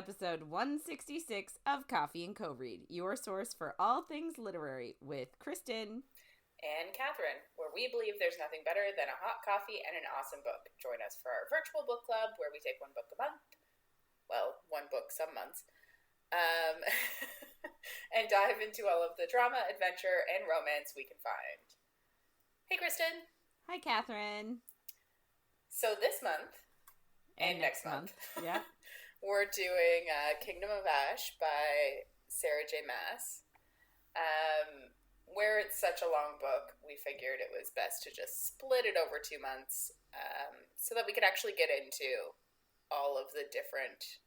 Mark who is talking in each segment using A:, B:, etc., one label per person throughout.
A: episode 166 of Coffee and Co-Read, your source for all things literary with Kristen
B: and Catherine, where we believe there's nothing better than a hot coffee and an awesome book. Join us for our virtual book club, where we take one book a month. Well, one book some months. And dive into all of the drama, adventure, and romance we can find. Hey, Kristen.
A: Hi, Catherine.
B: So this month, and next month,
A: yeah,
B: we're doing Kingdom of Ash by Sarah J Maas. Where it's such a long book, we figured it was best to just split it over 2 months so that we could actually get into all of the different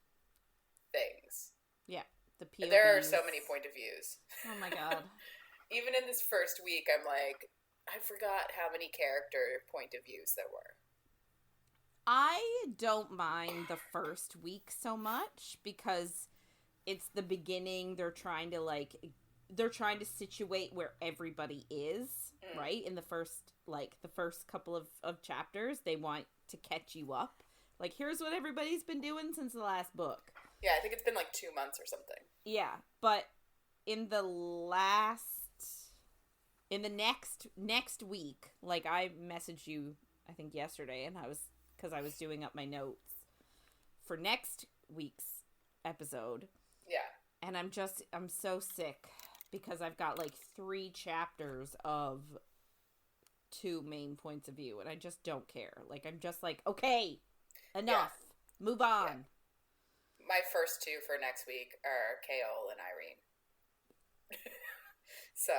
B: things.
A: Yeah, the POVs.
B: There are so many point of views.
A: Oh my god.
B: Even in this first week, I'm like, I forgot how many character point of views there were.
A: I don't mind the first week so much because it's the beginning. They're trying to situate where everybody is, right? In the first couple of chapters, they want to catch you up. Like, here's what everybody's been doing since the last book.
B: Yeah, I think it's been like 2 months or something.
A: Yeah, but in the next week, like, I messaged you, I think yesterday, and because I was doing up my notes for next week's episode.
B: Yeah.
A: And I'm so sick because I've got like 3 chapters of 2 main points of view, and I just don't care. Like, I'm just like, okay, enough. Yeah. Move on. Yeah.
B: My first 2 for next week are Chaol and Yrene. So.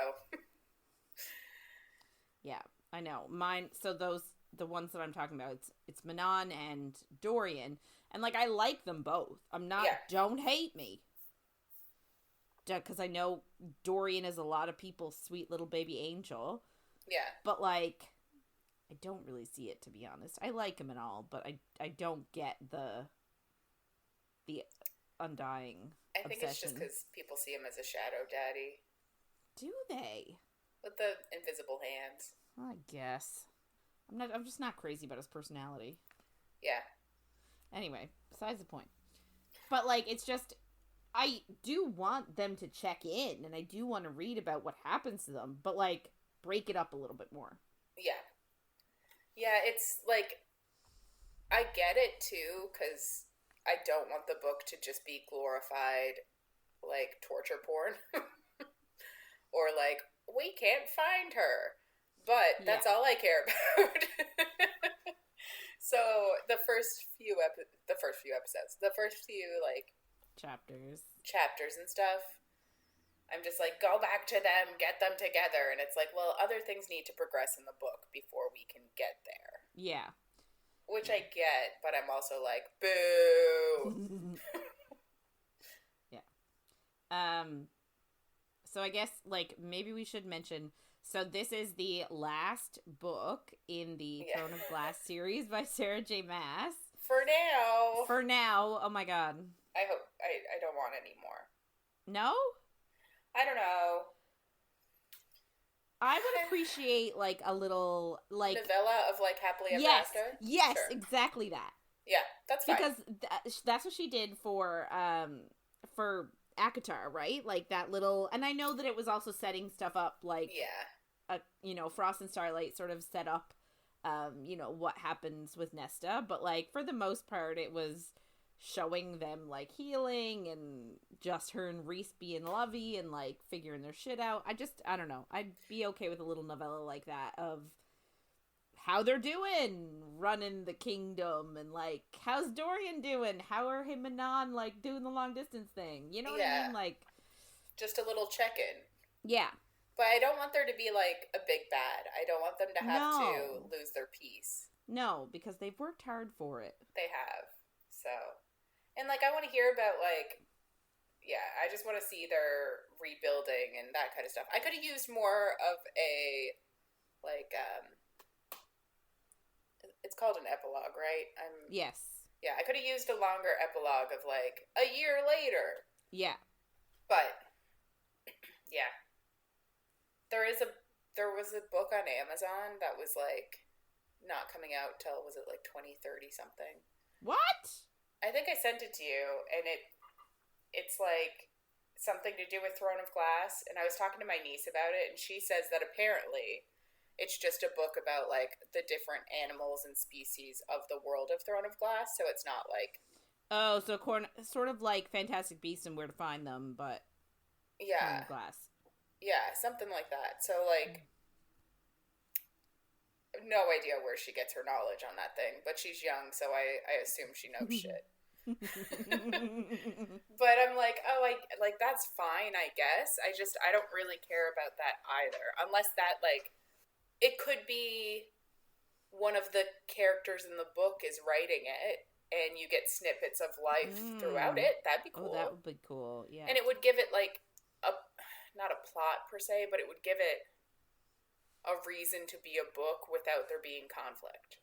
A: Yeah, I know. Mine, so the ones that I'm talking about, it's Manon and Dorian, and like, I like them both. I'm not, don't hate me. Because I know Dorian is a lot of people's sweet little baby angel.
B: Yeah.
A: But like, I don't really see it, to be honest. I like him and all, but I don't get the undying
B: I think
A: obsession.
B: It's just because people see him as a shadow daddy.
A: Do they?
B: With the invisible hands.
A: I guess. I'm just not crazy about his personality.
B: Yeah.
A: Anyway, besides the point. But like, it's just, I do want them to check in, and I do want to read about what happens to them, but like, break it up a little bit more.
B: Yeah. Yeah, it's like, I get it too, because I don't want the book to just be glorified, like, torture porn. Or like, we can't find her. But that's all I care about. So the first few episodes, the first few like chapters and stuff, I'm just like, go back to them, get them together, and it's like, well, other things need to progress in the book before we can get there.
A: Yeah.
B: Which I get, but I'm also like, boo.
A: Yeah. So I guess like maybe we should mention. So this is the last book in the Throne of Glass series by Sarah J Maas.
B: For now.
A: Oh my god.
B: I hope I don't want any more.
A: No?
B: I don't know.
A: I would appreciate like a little like
B: novella of like happily ever after.
A: Yes, sure. Exactly that.
B: Yeah, that's fine.
A: Because that's what she did for ACOTAR, right? Like that little, and I know that it was also setting stuff up like Frost and Starlight sort of set up what happens with Nesta, but like for the most part it was showing them like healing and just her and Rhys being lovey and like figuring their shit out. I don't know. I'd be okay with a little novella like that of how they're doing, running the kingdom, and like how's Dorian doing? How are him and Manon like doing the long distance thing? You know what I mean? Like
B: just a little check-in.
A: Yeah.
B: But I don't want there to be like a big bad. I don't want them to have to lose their peace. No,
A: because they've worked hard for it.
B: They have. So, and like I want to hear about like, I just want to see their rebuilding and that kind of stuff. I could have used more of a like it's called an epilogue, right?
A: Yes.
B: Yeah, I could have used a longer epilogue of like a year later.
A: Yeah.
B: But yeah. There was a book on Amazon that was like not coming out till, was it like 2030 something?
A: What?
B: I think I sent it to you, and it's like something to do with Throne of Glass, and I was talking to my niece about it, and she says that apparently it's just a book about like the different animals and species of the world of Throne of Glass, so it's not like
A: so sort of like Fantastic Beasts and Where to Find Them, but Throne of Glass.
B: Yeah, something like that. So like no idea where she gets her knowledge on that thing, but she's young, so I assume she knows shit. But I'm like, oh, like that's fine, I guess. I don't really care about that either, unless that like it could be one of the characters in the book is writing it, and you get snippets of life throughout it. That'd be cool.
A: Oh, that would be cool. Yeah,
B: and it would give it like not a plot per se, but it would give it a reason to be a book without there being conflict.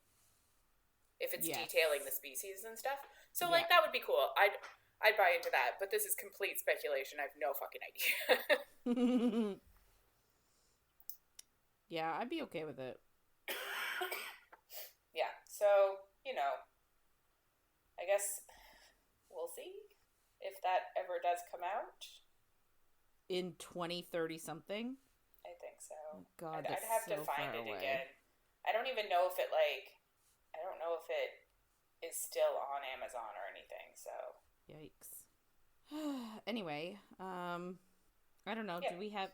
B: If it's detailing the species and stuff. So, like, that would be cool. I'd buy into that. But this is complete speculation. I have no fucking idea.
A: Yeah, I'd be okay with it.
B: Yeah. So, you know, I guess we'll see if that ever does come out.
A: In 2030 something?
B: I think so.
A: Oh, God,
B: I'd have to find it again. I don't even know if it, like... I don't know if it is still on Amazon or anything, so...
A: Yikes. Anyway, I don't know, do we have...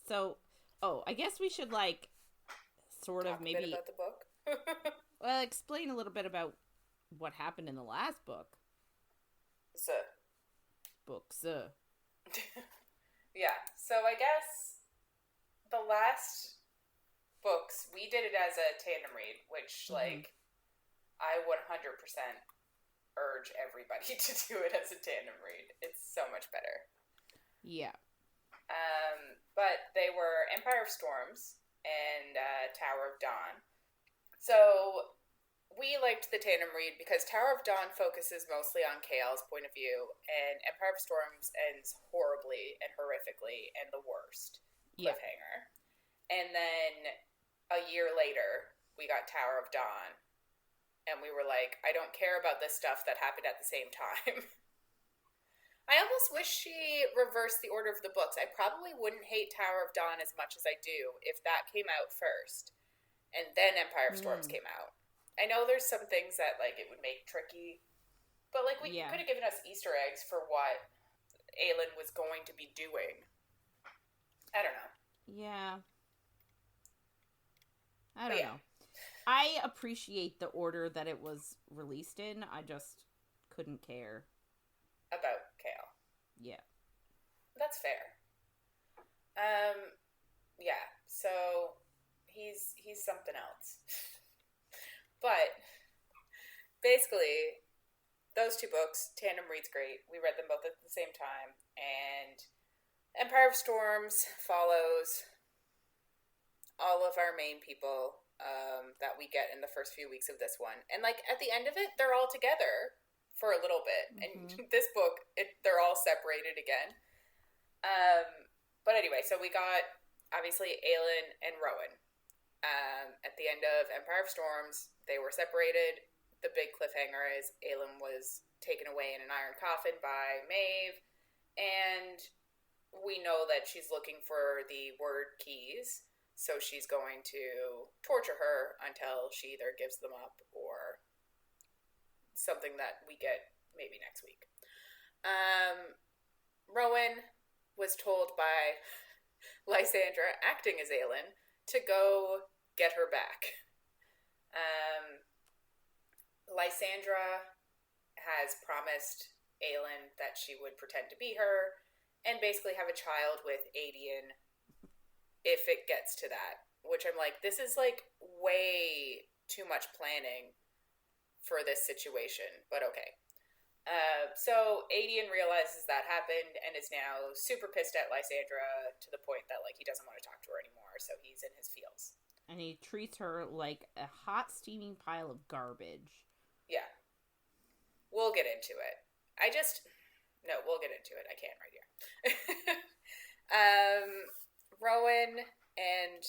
A: So, I guess we should, like, sort of maybe...
B: Talk a bit about the book?
A: Well, explain a little bit about what happened in the last book.
B: Yeah, so I guess the last books, we did it as a tandem read, which, like... I 100% urge everybody to do it as a tandem read. It's so much better.
A: Yeah.
B: But they were Empire of Storms and Tower of Dawn. So we liked the tandem read because Tower of Dawn focuses mostly on Chaol's point of view, and Empire of Storms ends horribly and horrifically and the worst cliffhanger. And then a year later, we got Tower of Dawn. And we were like, I don't care about this stuff that happened at the same time. I almost wish she reversed the order of the books. I probably wouldn't hate Tower of Dawn as much as I do if that came out first. And then Empire of Storms came out. I know there's some things that, like, it would make tricky. But, like, we could have given us Easter eggs for what Aelin was going to be doing. I don't know.
A: Yeah. I don't know. I appreciate the order that it was released in. I just couldn't care
B: about Chaol.
A: Yeah.
B: That's fair. Yeah. So he's something else. But basically, those two books, tandem reads great. We read them both at the same time, and Empire of Storms follows all of our main people that we get in the first few weeks of this one. And, like, at the end of it, they're all together for a little bit. And this book, they're all separated again. But anyway, so we got, obviously, Aelin and Rowan. At the end of Empire of Storms, they were separated. The big cliffhanger is Aelin was taken away in an iron coffin by Maeve. And we know that she's looking for the word keys. So she's going to torture her until she either gives them up or something that we get maybe next week. Rowan was told by Lysandra, acting as Aelin, to go get her back. Lysandra has promised Aelin that she would pretend to be her and basically have a child with Aedion if it gets to that, which I'm like, this is like way too much planning for this situation, but okay. So Aedion realizes that happened and is now super pissed at Lysandra to the point that, like, he doesn't want to talk to her anymore, so he's in his feels.
A: And he treats her like a hot steaming pile of garbage.
B: Yeah. We'll get into it. No, we'll get into it. I can't right here. Rowan and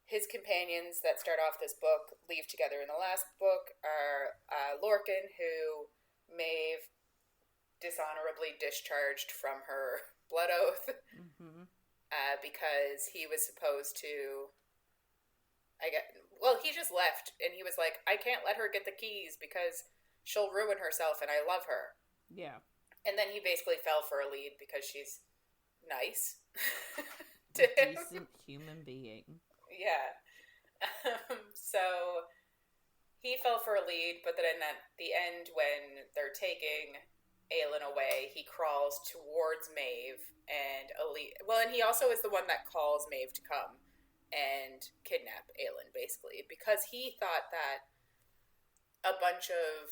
B: his companions that start off this book leave together in the last book are Lorcan, who Maeve dishonorably discharged from her blood oath because he was supposed to, he just left, and he was like, I can't let her get the keys because she'll ruin herself, and I love her.
A: Yeah.
B: And then he basically fell for Elide because she's nice
A: to him. Decent human being.
B: Yeah. So he fell for Elide, but then at the end, when they're taking Aelin away, he crawls towards Maeve and Elide. Well, and he also is the one that calls Maeve to come and kidnap Aelin, basically, because he thought that a bunch of,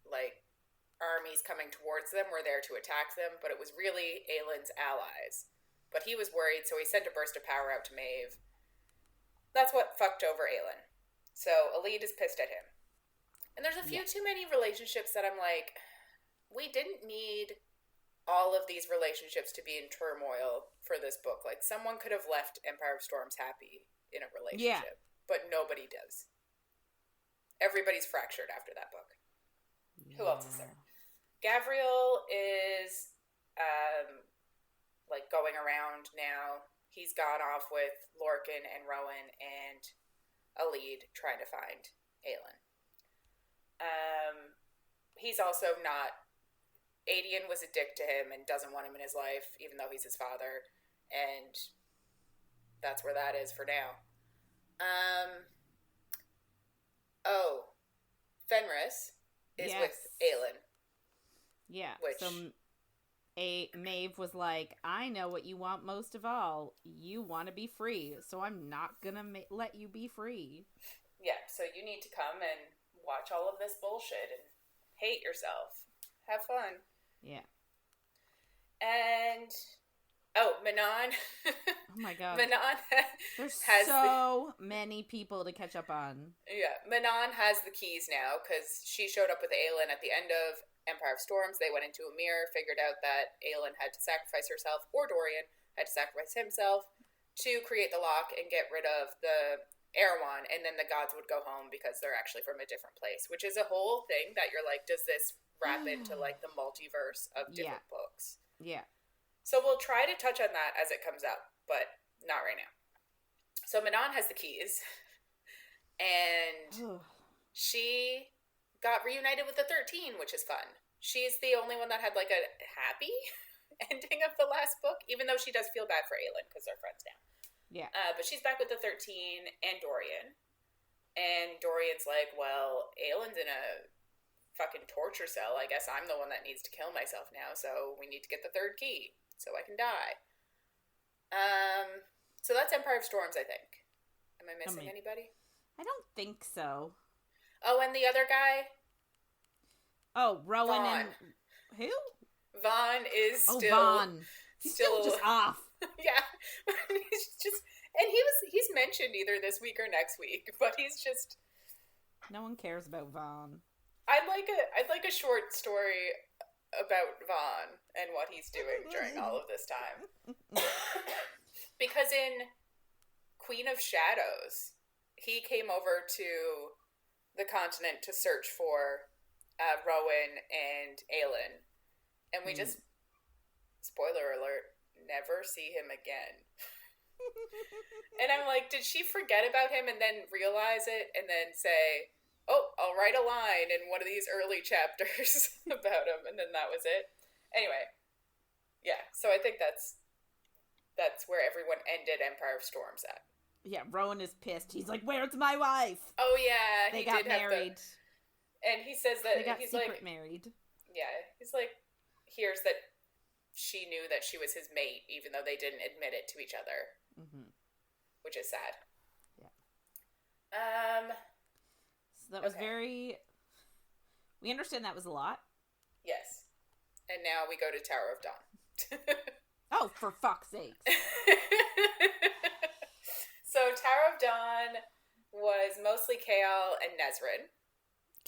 B: like, armies coming towards them were there to attack them, but it was really Aelin's allies. But he was worried, so he sent a burst of power out to Maeve. That's what fucked over Aelin. So Elide is pissed at him. And there's a few too many relationships that I'm like, we didn't need all of these relationships to be in turmoil for this book. Like, someone could have left Empire of Storms happy in a relationship, but nobody does. Everybody's fractured after that book. Who else is there? Gavriel is, like, going around now. He's gone off with Lorcan and Rowan and Elide trying to find Aelin. He's also not... Aedion was a dick to him and doesn't want him in his life, even though he's his father. And that's where that is for now. Fenris is with Aelin.
A: Yeah. So Maeve was like, I know what you want most of all. You want to be free, so I'm not gonna let you be free.
B: Yeah, so you need to come and watch all of this bullshit and hate yourself. Have fun.
A: Yeah.
B: And Manon.
A: Oh my god.
B: Manon
A: There's so many people to catch up on.
B: Yeah, Manon has the keys now because she showed up with Aelin at the end of Empire of Storms. They went into a mirror, figured out that Aelin had to sacrifice herself, or Dorian had to sacrifice himself to create the lock and get rid of the Erewhon, and then the gods would go home because they're actually from a different place, which is a whole thing that you're like, does this wrap into like the multiverse of different books?
A: Yeah.
B: So we'll try to touch on that as it comes out, but not right now. So Manon has the keys, and she got reunited with the 13, which is fun. She's the only one that had like a happy ending of the last book, even though she does feel bad for Aelin because they're friends now.
A: Yeah.
B: But she's back with the 13 and Dorian. And Dorian's like, well, Aelin's in a fucking torture cell. I guess I'm the one that needs to kill myself now, so we need to get the third key so I can die. So that's Empire of Storms, I think. Am I missing anybody?
A: I don't think so.
B: Oh, and the other guy?
A: Oh, Rowan
B: Vaughn.
A: and... Who?
B: Vaughn is still...
A: Vaughn. He's still just off.
B: Yeah. He's mentioned either this week or next week, but he's just...
A: No one cares about Vaughn.
B: I'd like a short story about Vaughn and what he's doing during all of this time. Because in Queen of Shadows, he came over to the continent to search for Rowan and Aelin. And we just, spoiler alert, never see him again. And I'm like, did she forget about him and then realize it and then say, oh, I'll write a line in one of these early chapters about him, and then that was it. Anyway, yeah, so I think that's where everyone ended Empire of Storms at.
A: Yeah, Rowan is pissed. He's like, where's my wife?
B: Oh, yeah.
A: They got married.
B: And he says that...
A: They got
B: he's
A: secret
B: like,
A: married.
B: Yeah, he's like, hears that she knew that she was his mate, even though they didn't admit it to each other. Mm-hmm. Which is sad.
A: Yeah. So that was very... We understand that was a lot.
B: Yes. And now we go to Tower of Dawn.
A: Oh, for fuck's sake.
B: So Tower of Dawn was mostly Chaol and Nesryn.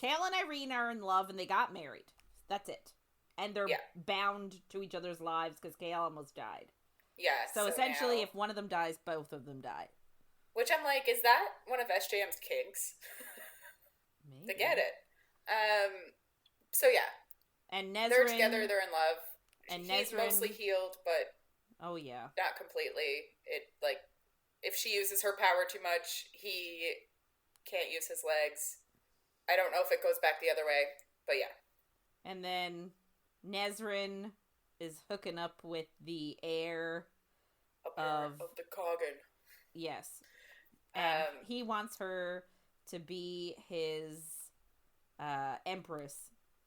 A: Chaol and Yrene are in love and they got married. That's it. And they're bound to each other's lives because Chaol almost died.
B: Yeah.
A: So essentially, now, if one of them dies, both of them die.
B: Which I'm like, is that one of SJM's kinks?
A: Maybe.
B: They get it. So yeah.
A: And Nesryn...
B: They're together, they're in love.
A: And
B: He's
A: Nesryn...
B: mostly healed, but...
A: Oh, yeah.
B: Not completely. If she uses her power too much, he can't use his legs. I don't know if it goes back the other way, but yeah.
A: And then Nesryn is hooking up with the heir of
B: the Coggin.
A: Yes. And he wants her to be his empress.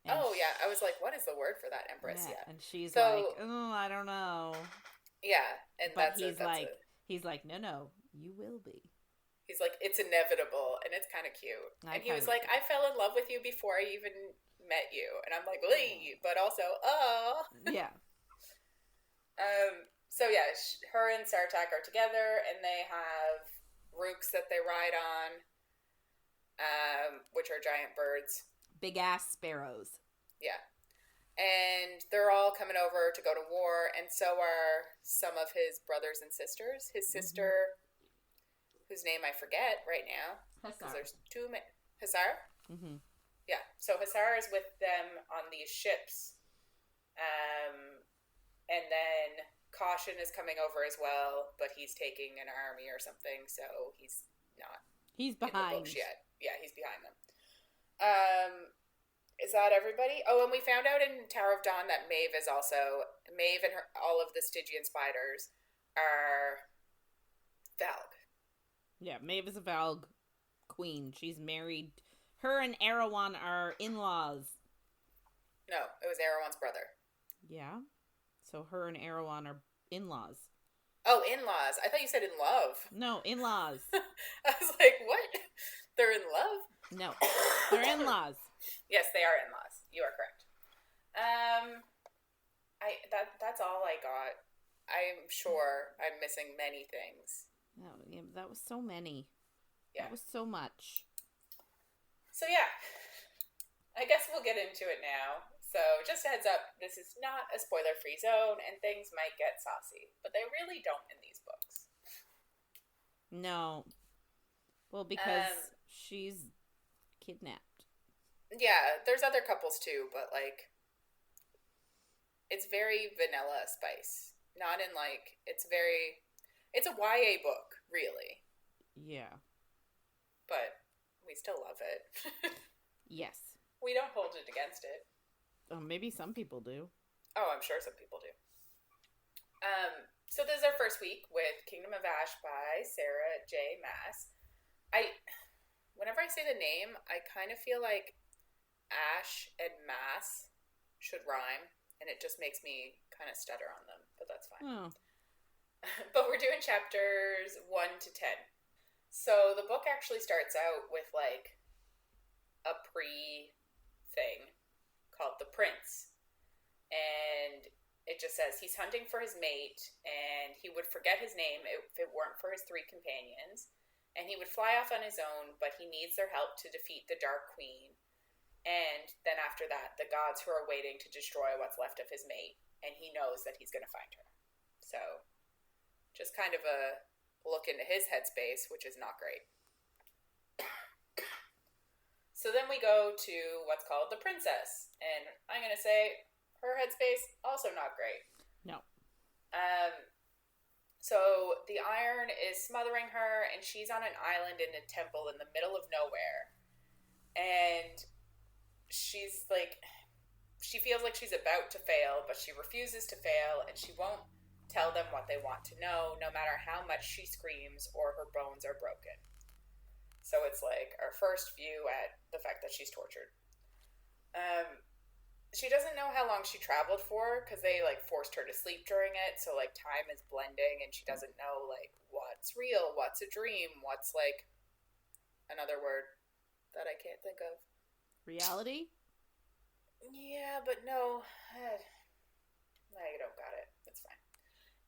A: And
B: yeah. I was like, what is the word for that, empress? Yeah.
A: And she's like, oh, I don't know.
B: Yeah. And
A: but he's like, no, you will be.
B: He's like, it's inevitable, and it's kind of cute. And he was like, I fell in love with you before I even met you. And I'm like, but also, oh.
A: Yeah.
B: So yeah, her and Sartaq are together, and they have rooks that they ride on, which are giant birds.
A: Big ass sparrows.
B: Yeah. And they're all coming over to go to war, and so are some of his brothers and sisters. His sister, whose name I forget right now, because there's two Hussar?
A: Mm-hmm.
B: Yeah, so Hussar is with them on these ships. And then Caution is coming over as well, but he's taking an army or something, so he's not
A: He's behind.
B: in the books yet. Yeah, he's behind them. Is that everybody? Oh, and we found out in Tower of Dawn that Maeve and all of the Stygian spiders are Valg.
A: Yeah, Maeve is a Valg queen. She's married. Her and Erewhon are in-laws.
B: No, it was Erewhon's brother.
A: Yeah. So her and Erewhon are in-laws.
B: Oh, in-laws. I thought you said in love.
A: No, in-laws.
B: I was like, what? They're in love?
A: No, they're in-laws.
B: Yes, they are in-laws. You are correct. That's all I got. I'm sure I'm missing many things.
A: No, yeah, that was so many.
B: Yeah.
A: That was so much.
B: So yeah, I guess we'll get into it now. So just a heads up, this is not a spoiler-free zone, and things might get saucy, but they really don't in these books.
A: No. Well, because she's kidnapped.
B: Yeah, there's other couples too, but like, it's very vanilla spice. Not in like, it's a YA book, really.
A: Yeah.
B: But we still love it.
A: Yes.
B: We don't hold it against it.
A: Oh, maybe some people do.
B: Oh, I'm sure some people do. So this is our first week with Kingdom of Ash by Sarah J Maas. Whenever I say the name, I kind of feel like Ash and Maas should rhyme, and it just makes me kind of stutter on them, but that's fine.
A: Oh.
B: But we're doing chapters 1 to 10. So the book actually starts out with like a pre-thing called The Prince. And it just says he's hunting for his mate, and he would forget his name if it weren't for his 3 companions. And he would fly off on his own, but he needs their help to defeat the Dark Queen. And then after that, the gods who are waiting to destroy what's left of his mate. And he knows that he's going to find her. So, just kind of a look into his headspace, which is not great. So then we go to what's called the Princess. And I'm going to say her headspace, also not great.
A: No.
B: So the iron is smothering her, and she's on an island in a temple in the middle of nowhere. And she's like, she feels like she's about to fail, but she refuses to fail, and she won't tell them what they want to know, no matter how much she screams or her bones are broken. So it's like our first view at the fact that she's tortured. She doesn't know how long she traveled for, because they like forced her to sleep during it, so like time is blending, and she doesn't know like what's real, what's a dream, what's like another word that I can't think of.
A: Reality?
B: Yeah, but no. I don't got it. It's fine.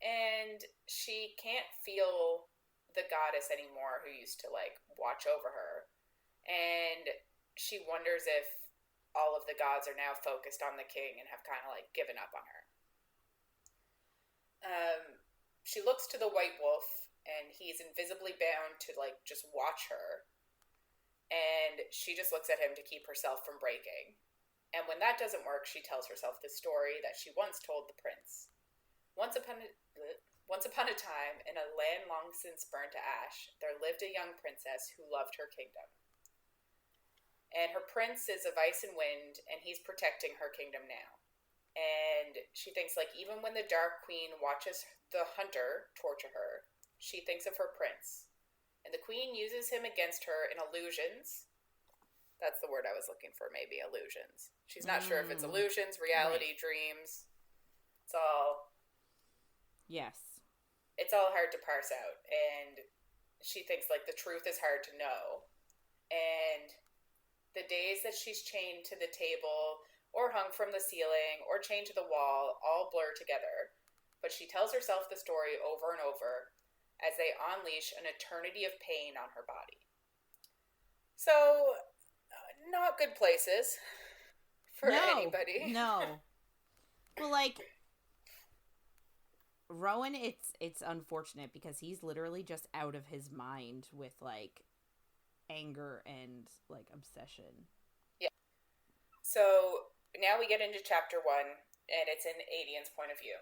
B: And she can't feel the goddess anymore who used to like watch over her. And she wonders if all of the gods are now focused on the king and have kind of like given up on her. She looks to the White Wolf, and he's invisibly bound to like just watch her. And she just looks at him to keep herself from breaking. And when that doesn't work, she tells herself the story that she once told the prince. Once upon a time, in a land long since burned to ash, there lived a young princess who loved her kingdom. And her prince is of ice and wind, and he's protecting her kingdom now. And she thinks, like, even when the Dark Queen watches the hunter torture her, she thinks of her prince. And the queen uses him against her in illusions. That's the word I was looking for, maybe, illusions. She's not sure if it's illusions, reality, dreams. It's all...
A: Yes.
B: It's all hard to parse out. And she thinks, like, the truth is hard to know. And the days that she's chained to the table, or hung from the ceiling, or chained to the wall, all blur together. But she tells herself the story over and over as they unleash an eternity of pain on her body. So, not good places for anybody.
A: No. Well, like, Rowan, it's unfortunate because he's literally just out of his mind with, like, anger and, like, obsession.
B: Yeah. So, now we get into chapter 1, and it's in Aedion's point of view.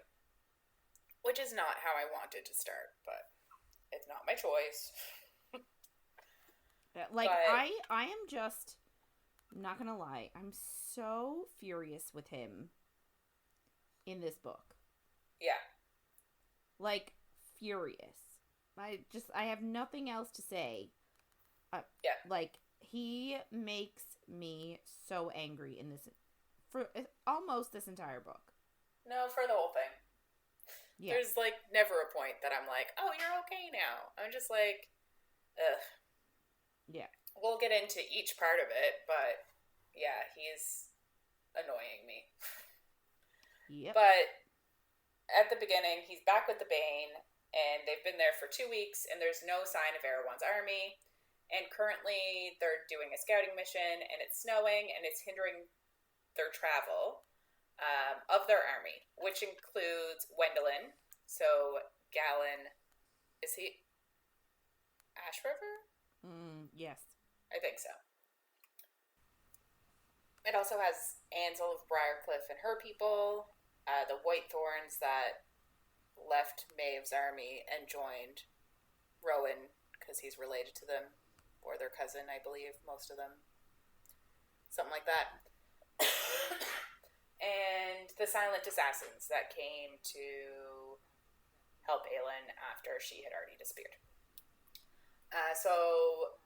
B: Which is not how I wanted to start, but it's not my choice.
A: Like, I am just, I'm not gonna lie, I'm so furious with him in this book.
B: Yeah.
A: Like, furious. I have nothing else to say.
B: Yeah.
A: Like, he makes me so angry in this, for almost this entire book.
B: No, for the whole thing.
A: Yeah.
B: There's, like, never a point that I'm like, oh, you're okay now. I'm just like, ugh.
A: Yeah.
B: We'll get into each part of it, but, yeah, he's annoying me.
A: Yep.
B: But at the beginning, he's back with the Bane, and they've been there for 2 weeks, and there's no sign of Erewhon's army. And currently, they're doing a scouting mission, and it's snowing, and it's hindering their travel of their army, which includes Wendelin. So, Galen, is he Ash River?
A: Yes.
B: I think so. It also has Ansel of Briarcliff and her people, the Whitethorns that left Maeve's army and joined Rowan, because he's related to them, or their cousin, I believe, most of them. Something like that. And the Silent Assassins that came to help Aelin after she had already disappeared. So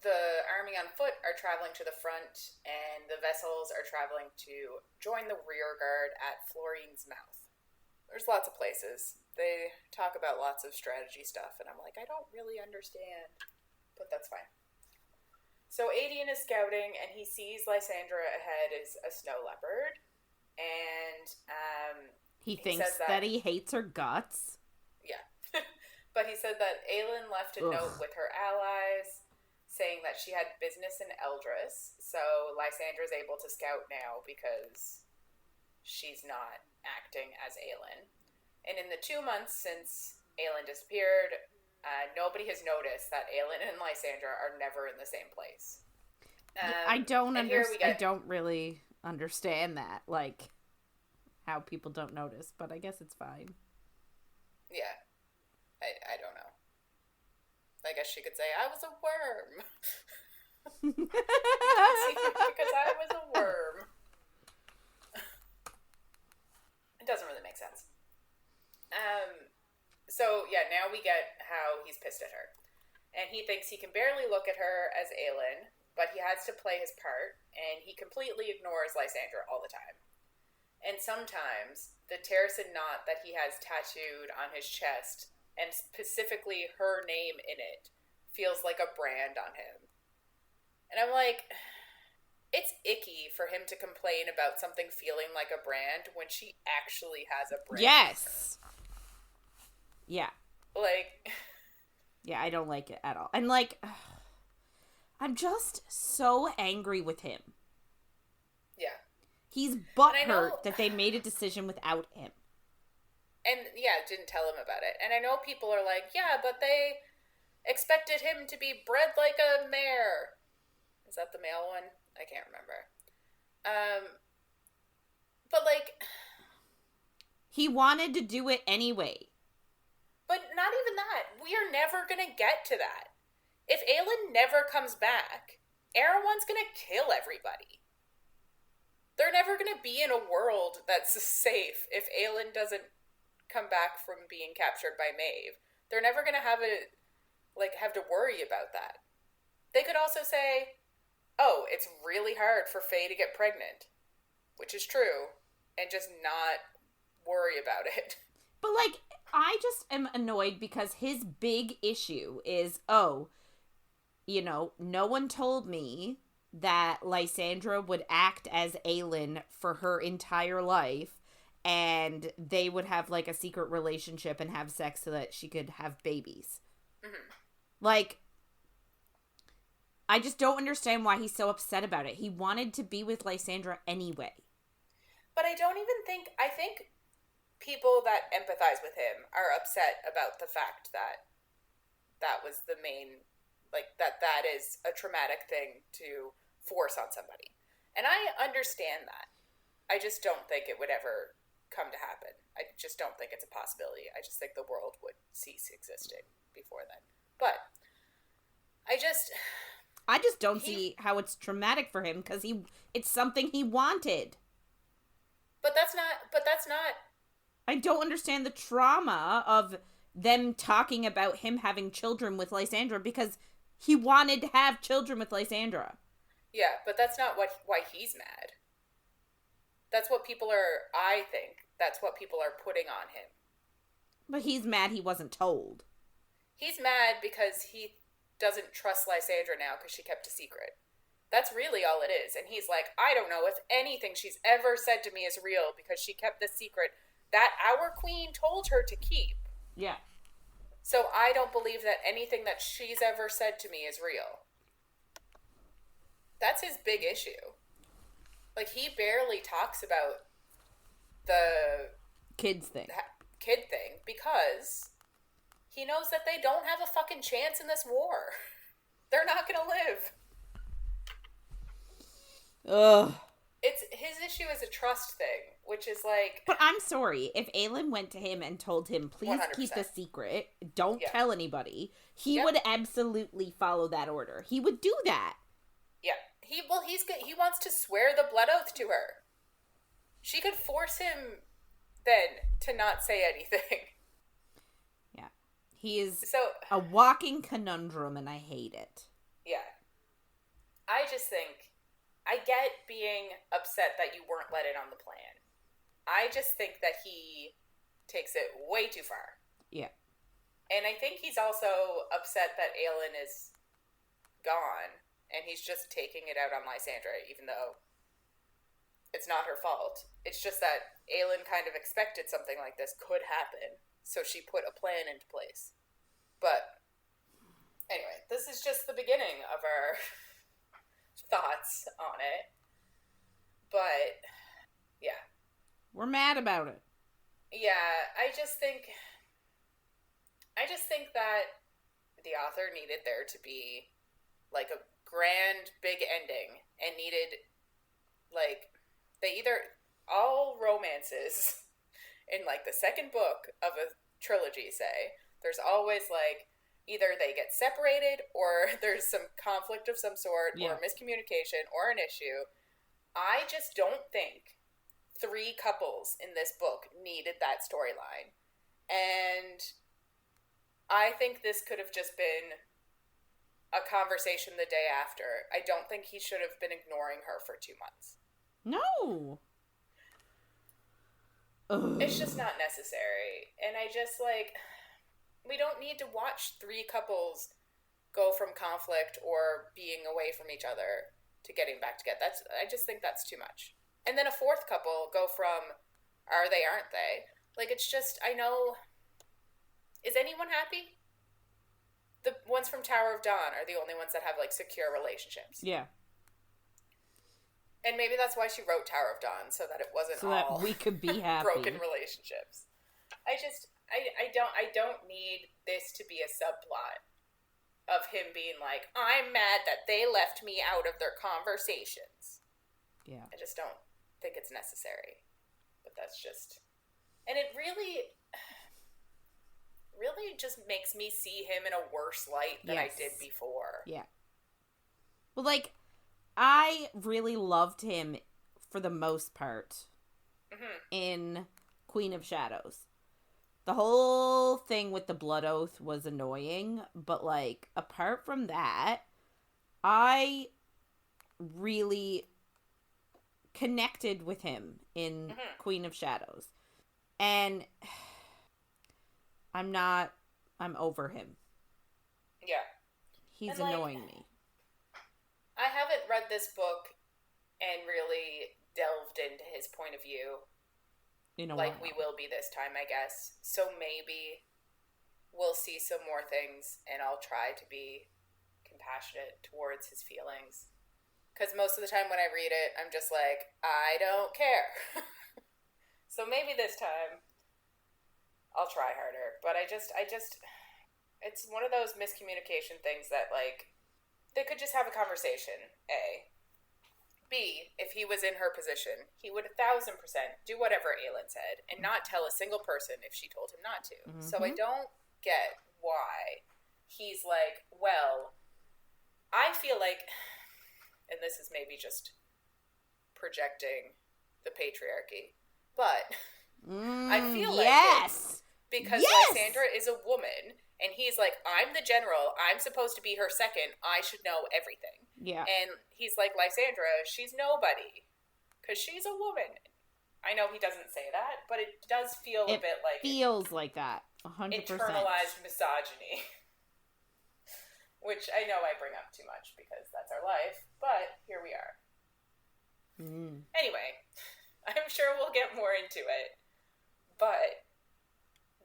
B: the army on foot are traveling to the front, and the vessels are traveling to join the rear guard at Florine's Mouth. There's lots of places. They talk about lots of strategy stuff, and I'm like, I don't really understand, but that's fine. So Aedion is scouting, and he sees Lysandra ahead as a snow leopard, and
A: he thinks that he hates her guts.
B: Yeah. But he said that Aelin left a note with her allies saying that she had business in Eldris, so Lysandra's able to scout now because she's not acting as Aelin. And in the 2 months since Aelin disappeared, nobody has noticed that Aelin and Lysandra are never in the same place.
A: I don't really understand that, like, how people don't notice, but I guess it's fine.
B: Yeah. I don't know. I guess she could say, I was a worm. You didn't see me because I was a worm. It doesn't really make sense. So, yeah, now we get how he's pissed at her. And he thinks he can barely look at her as Aelin, but he has to play his part, and he completely ignores Lysandra all the time. And sometimes, the Terracin knot that he has tattooed on his chest, and specifically her name in it, feels like a brand on him. And I'm like, it's icky for him to complain about something feeling like a brand when she actually has a brand.
A: Yes! Yeah.
B: Like...
A: Yeah, I don't like it at all. And, like, I'm just so angry with him.
B: Yeah.
A: He's butthurt that they made a decision without him.
B: And, yeah, didn't tell him about it. And I know people are like, yeah, but they expected him to be bred like a mare. Is that the male one? I can't remember. But, like...
A: He wanted to do it anyway.
B: But not even that. We are never gonna get to that. If Aelin never comes back, Erewhon's gonna kill everybody. They're never gonna be in a world that's safe if Aelin doesn't come back from being captured by Maeve. They're never gonna have to worry about that. They could also say, oh, it's really hard for Faye to get pregnant, which is true, and just not worry about it.
A: But, like, I just am annoyed because his big issue is, no one told me that Lysandra would act as Aelin for her entire life, and they would have, like, a secret relationship and have sex so that she could have babies. Mm-hmm. Like, I just don't understand why he's so upset about it. He wanted to be with Lysandra anyway.
B: But I think people that empathize with him are upset about the fact that was the main, like, that is a traumatic thing to force on somebody. And I understand that. I just don't think it would ever come to happen. I just don't think it's a possibility. I just think the world would cease existing before then. But I just don't
A: see how it's traumatic for him, because it's something he wanted.
B: But that's not...
A: I don't understand the trauma of them talking about him having children with Lysandra, because he wanted to have children with Lysandra.
B: Yeah, but that's not why he's mad. That's what I think that's what people are putting on him.
A: But he's mad he wasn't told.
B: He's mad because he doesn't trust Lysandra now because she kept a secret. That's really all it is. And he's like, I don't know if anything she's ever said to me is real because she kept this secret that our queen told her to keep.
A: Yeah.
B: So I don't believe that anything that she's ever said to me is real. That's his big issue. Like, he barely talks about the kid thing because he knows that they don't have a fucking chance in this war. They're not gonna live.
A: Ugh.
B: His issue is a trust thing, which is like...
A: But I'm sorry, if Aelin went to him and told him, please 100%. Keep the secret, don't tell anybody, he would absolutely follow that order. He would do that.
B: Yeah. He wants to swear the blood oath to her. She could force him then to not say anything.
A: Yeah. He is a walking conundrum, and I hate it.
B: Yeah. I just think... I get being upset that you weren't let in on the plan. I just think that he takes it way too far.
A: Yeah.
B: And I think he's also upset that Aelin is gone, and he's just taking it out on Lysandra, even though it's not her fault. It's just that Aelin kind of expected something like this could happen, so she put a plan into place. But anyway, this is just the beginning of our... thoughts on it, but yeah,
A: we're mad about it.
B: Yeah, I just think that the author needed there to be like a grand big ending, and needed, like, all romances in like the second book of a trilogy say there's always like either they get separated or there's some conflict of some sort or miscommunication or an issue. I just don't think 3 couples in this book needed that storyline. And I think this could have just been a conversation the day after. I don't think he should have been ignoring her for 2 months.
A: No.
B: Ugh. It's just not necessary. And I just like... We don't need to watch 3 couples go from conflict or being away from each other to getting back together. I just think that's too much. And then a 4th couple go from are they, aren't they? Like, it's just, I know... Is anyone happy? The ones from Tower of Dawn are the only ones that have, like, secure relationships.
A: Yeah.
B: And maybe that's why she wrote Tower of Dawn, so that it wasn't
A: so all that we could be happy.
B: Broken relationships. I don't need this to be a subplot of him being like, I'm mad that they left me out of their conversations.
A: Yeah.
B: I just don't think it's necessary. But that's just... And it really just makes me see him in a worse light than I did before.
A: Yeah. Well, like, I really loved him for the most part in Queen of Shadows. The whole thing with the blood oath was annoying, but, like, apart from that, I really connected with him in Queen of Shadows. And I'm over him.
B: Yeah.
A: He's annoying me.
B: I haven't read this book and really delved into his point of view
A: in a
B: while. We will be this time, I guess. So maybe we'll see some more things and I'll try to be compassionate towards his feelings. Because most of the time when I read it, I'm just like, I don't care. So maybe this time I'll try harder. But I just, it's one of those miscommunication things that, like, they could just have a conversation, A. B, if he was in her position, he would 1,000% do whatever Aelin said and not tell a single person if she told him not to. So I don't get why he's like, well, I feel like, and this is maybe just projecting the patriarchy, but I feel like because Lysandra is a woman, and he's like, I'm the general, I'm supposed to be her second, I should know everything.
A: Yeah.
B: And he's like, Lysandra, she's nobody, because she's a woman. I know he doesn't say that, but it does feel a bit like...
A: It feels like that, 100%.
B: Internalized misogyny. Which I know I bring up too much, because that's our life, but here we are. Anyway, I'm sure we'll get more into it, but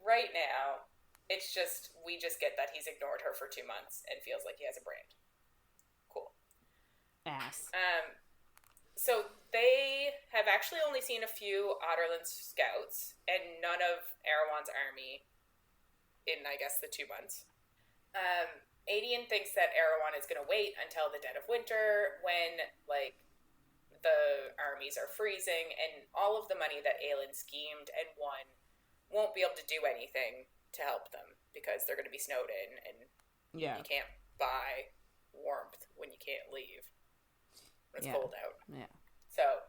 B: right now... It's just, we just get that he's ignored her for 2 months and feels like he has a brand. Cool.
A: Ass.
B: So they have actually only seen a few Aderlin scouts and none of Erewhon's army in, I guess, the 2 months. Aedion thinks that Erewhon is going to wait until the dead of winter when, like, the armies are freezing and all of the money that Aelin schemed and won won't be able to do anything to help them because they're going to be snowed in and you can't buy warmth when you can't leave. It's cold out.
A: Yeah.
B: So,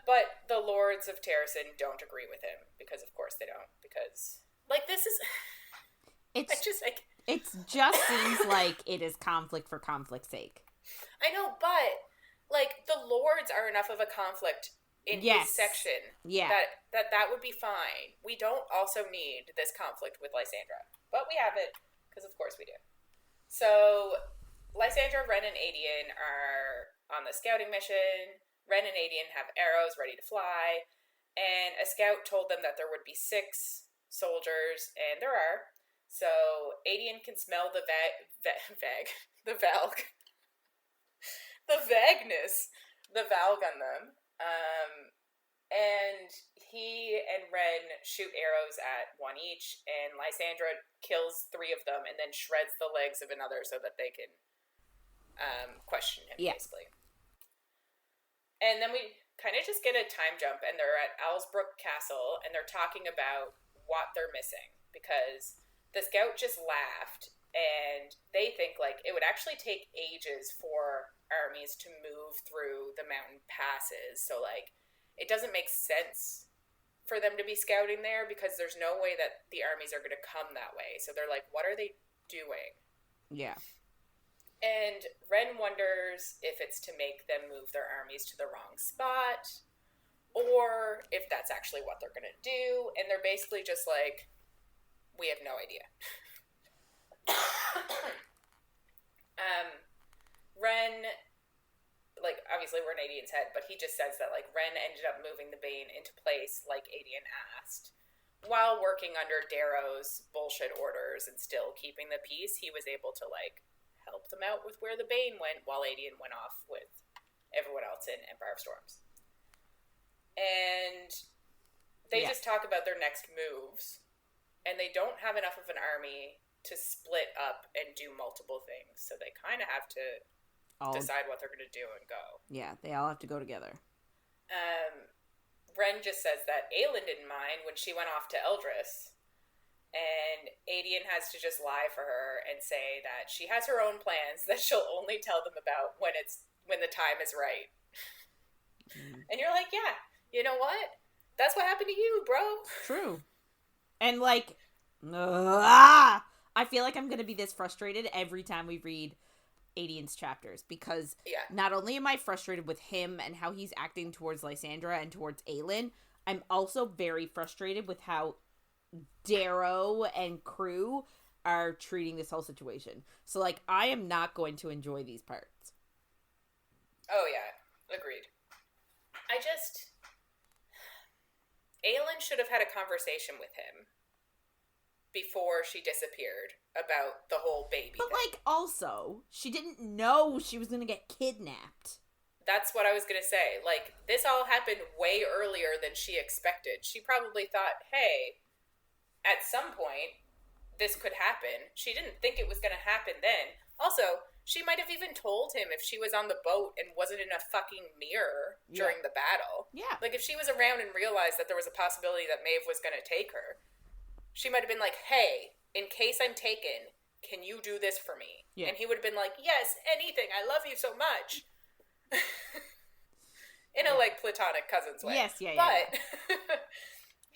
B: but the Lords of Terrasen don't agree with him because, of course, they don't. Because, like, this is...
A: It
B: just
A: seems like it is conflict for conflict's sake.
B: I know, but, like, the Lords are enough of a conflict in his section that would be fine. We don't also need this conflict with Lysandra. But we have it, because of course we do. So, Lysandra, Ren, and Aedion are on the scouting mission. Ren and Aedion have arrows ready to fly. And a scout told them that there would be 6 soldiers, and there are. So, Aedion can smell the the valg on them. And he and Ren shoot arrows at one each, and Lysandra kills 3 of them and then shreds the legs of another so that they can question him, basically. And then we kind of just get a time jump, and they're at Owlsbrook Castle, and they're talking about what they're missing, because the scout just laughed, and they think, like, it would actually take ages for armies to move through the mountain passes, so, like, it doesn't make sense for them to be scouting there because there's no way that the armies are going to come that way. So they're like, what are they doing?
A: Yeah.
B: And Ren wonders if it's to make them move their armies to the wrong spot or if that's actually what they're going to do. And they're basically just like, we have no idea. Ren, like, obviously we're in Aedion's head, but he just says that, like, Ren ended up moving the Bane into place like Aedion asked. While working under Darrow's bullshit orders and still keeping the peace, he was able to, like, help them out with where the Bane went while Aedion went off with everyone else in Empire of Storms. And they just talk about their next moves, and they don't have enough of an army to split up and do multiple things, so they kind of have to decide what they're going to do and go.
A: Yeah, they all have to go together.
B: Ren just says that Aelin didn't mind when she went off to Eldris, and Aedion has to just lie for her and say that she has her own plans that she'll only tell them about when the time is right. And you're like, yeah, you know what? That's what happened to you, bro.
A: True. And like, I feel like I'm going to be this frustrated every time we read Aedion's chapters, because not only am I frustrated with him and how he's acting towards Lysandra and towards Aelin, I'm also very frustrated with how Darrow and crew are treating this whole situation. So like, I am not going to enjoy these parts.
B: Oh yeah, agreed. Aelin should have had a conversation with him before she disappeared about the whole baby
A: But,
B: thing.
A: like, also, she didn't know she was going to get kidnapped.
B: That's what I was going to say. Like, this all happened way earlier than she expected. She probably thought, hey, at some point, this could happen. She didn't think it was going to happen then. Also, she might have even told him if she was on the boat and wasn't in a fucking mirror during the battle.
A: Yeah.
B: Like, if she was around and realized that there was a possibility that Maeve was going to take her, she might have been like, hey, in case I'm taken, can you do this for me? Yeah. And he would have been like, yes, anything. I love you so much. In a, like, platonic cousin's way.
A: Yes, yeah.
B: But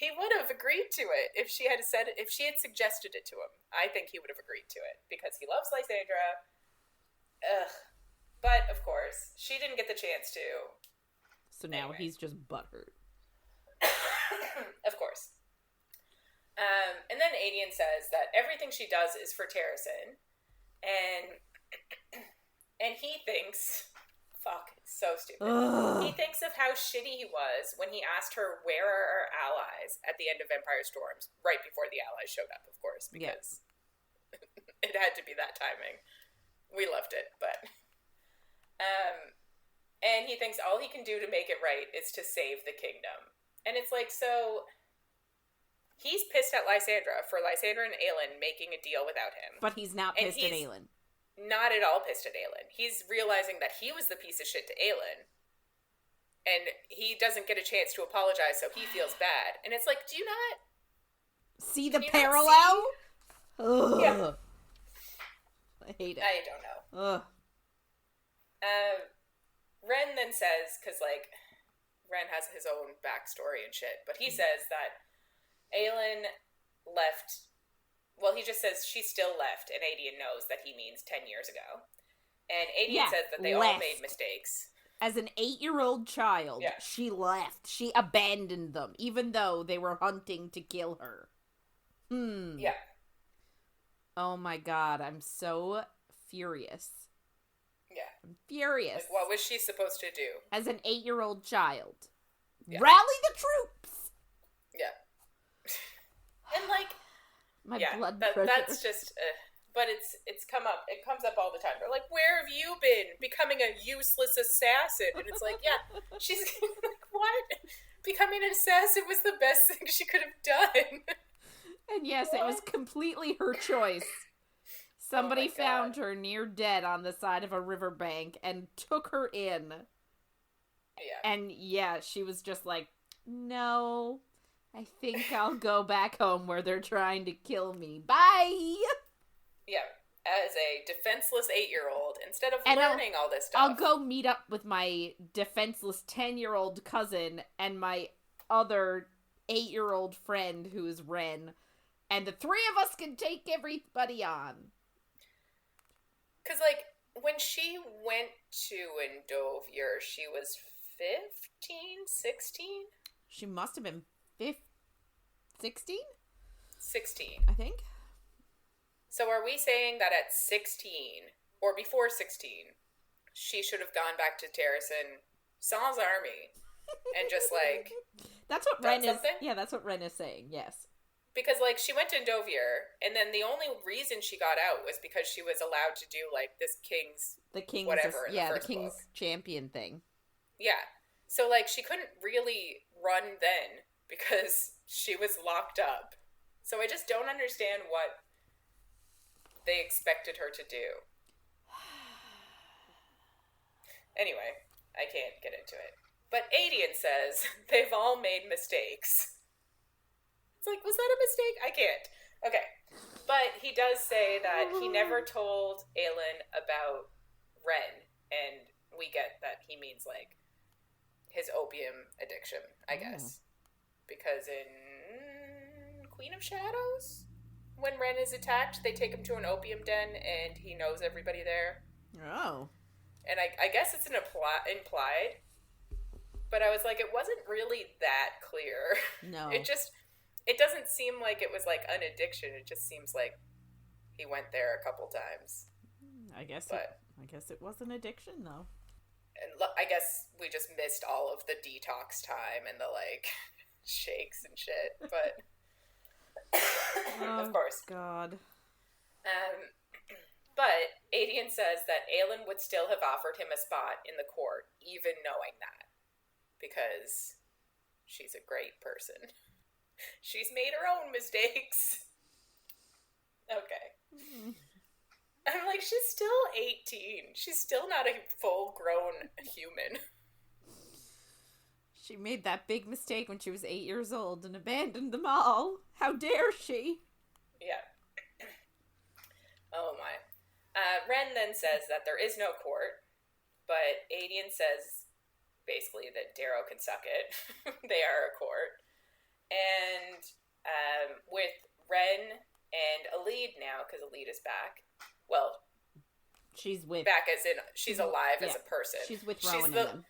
B: he would have agreed to it if she had suggested it to him. I think he would have agreed to it because he loves Lysandra. Ugh. But, of course, she didn't get the chance to.
A: So now he's just butthurt.
B: Of course. And then Aedion says that everything she does is for Terrasen. And he thinks... Fuck, it's so stupid. Ugh. He thinks of how shitty he was when he asked her, where are our allies at the end of Empire Storms? Right before the allies showed up, of course, because it had to be that timing. We loved it, but... and he thinks all he can do to make it right is to save the kingdom. And it's like, so... He's pissed at Lysandra for Lysandra and Aelin making a deal without him.
A: But he's not pissed at Aelin.
B: Not at all pissed at Aelin. He's realizing that he was the piece of shit to Aelin. And he doesn't get a chance to apologize, so he feels bad. And it's like, do you not...
A: See the parallel?
B: Ugh. Yeah.
A: I hate it.
B: I don't know.
A: Ugh.
B: Ren then says, because, like, Ren has his own backstory and shit, but he says that Aelin left... Well, he just says she still left, and Aedion knows that he means 10 years ago. And Aedion says that they all made mistakes.
A: As an 8-year-old child, she left. She abandoned them, even though they were hunting to kill her.
B: Yeah.
A: Oh my god, I'm so furious.
B: Yeah.
A: I'm furious.
B: Like, what was she supposed to do?
A: As an 8-year-old child. Yeah. Rally the troops!
B: Yeah. And, like...
A: My blood pressure.
B: That's just... but it's come up. It comes up all the time. They're like, where have you been? Becoming a useless assassin. And it's like, yeah, she's like, what? Becoming an assassin was the best thing she could have done.
A: And yes, it was completely her choice. Somebody found her near dead on the side of a riverbank and took her in.
B: Yeah.
A: And yeah, she was just like, no, I think I'll go back home where they're trying to kill me. Bye!
B: Yeah, as a defenseless 8-year-old, instead of learning all this stuff.
A: I'll go meet up with my defenseless 10-year-old cousin and my other 8-year-old friend who is Ren, and the three of us can take everybody on.
B: Because, like, when she went to Endovir, she was 15, 16?
A: She must have been 16?
B: 16.
A: I think.
B: So are we saying that at 16, or before 16, she should have gone back to Terrasen sans army and just, like,
A: that's what Ren is. Yeah, that's what Ren is saying, yes.
B: Because, like, she went to Endovir, and then the only reason she got out was because she was allowed to do, like, this king's whatever in the first
A: the king's
B: book.
A: champion thing.
B: Yeah. So, like, she couldn't really run then because she was locked up. So I just don't understand what they expected her to do. Anyway, I can't get into it. But Aedion says they've all made mistakes. It's like, was that a mistake? I can't. Okay. But he does say that he never told Aelin about Ren, and we get that he means, like, his opium addiction, I guess. Because in Queen of Shadows, when Ren is attacked, they take him to an opium den, and he knows everybody there.
A: Oh.
B: And I guess it's implied, but I was like, it wasn't really that clear.
A: No.
B: It doesn't seem like it was, like, an addiction. It just seems like he went there a couple times.
A: I guess it was an addiction, though.
B: And I guess we just missed all of the detox time and the, like, shakes and shit. But, of course.
A: God.
B: But Aedion says that Aelin would still have offered him a spot in the court, even knowing that. Because she's a great person. She's made her own mistakes. Okay. I'm like, she's still 18. She's still not a full-grown human.
A: She made that big mistake when she was 8 years old and abandoned them all. How dare she?
B: Yeah. Oh my. Ren then says that there is no court, but Aedion says basically that Darrow can suck it. They are a court. And with Ren and Elide now, because Elide is back. Well,
A: she's
B: back as in she's alive as a person.
A: She's with Rowan and them.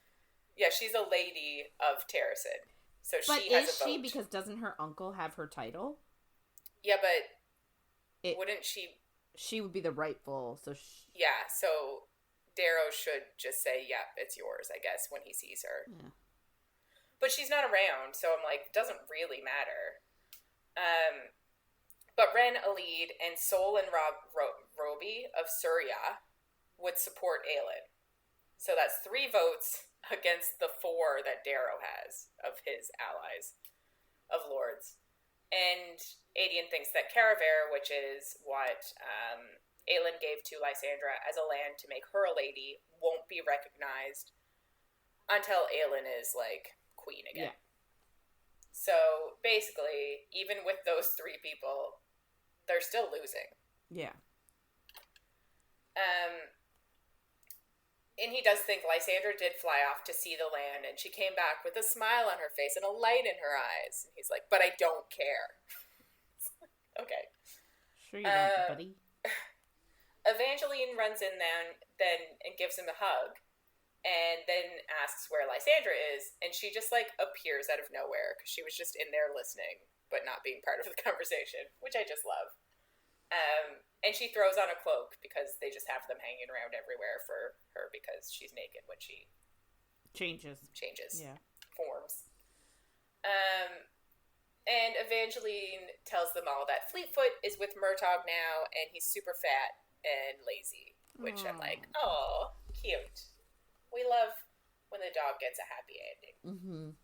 B: Yeah, she's a lady of Terracid. So
A: but
B: she has a vote.
A: But is she, because doesn't her uncle have her title?
B: Yeah, but wouldn't she...
A: She would be the rightful, so...
B: Yeah, so Darrow should just say, yep, it's yours, I guess, when he sees her.
A: Yeah.
B: But she's not around, so I'm like, doesn't really matter. But Ren, Elide, and Sol and Roby of Surya would support Aelin. So that's 3 votes against the 4 that Darrow has of his allies, of lords. And Aedion thinks that Caraver, which is what Aelin gave to Lysandra as a land to make her a lady, won't be recognized until Aelin is, like, queen again. Yeah. So, basically, even with those 3 people, they're still losing.
A: Yeah.
B: And he does think Lysandra did fly off to see the land, and she came back with a smile on her face and a light in her eyes. And he's like, but I don't care. Okay.
A: Sure you don't, buddy.
B: Evangeline runs in then and gives him a hug, and then asks where Lysandra is, and she just, like, appears out of nowhere, because she was just in there listening, but not being part of the conversation, which I just love. And she throws on a cloak, because they just have them hanging around everywhere for her, because she's naked when she...
A: Changes.
B: Yeah. Forms. And Evangeline tells them all that Fleetfoot is with Murtaugh now, and he's super fat and lazy, which I'm like, oh, cute. We love when the dog gets a happy ending.
A: Mm-hmm.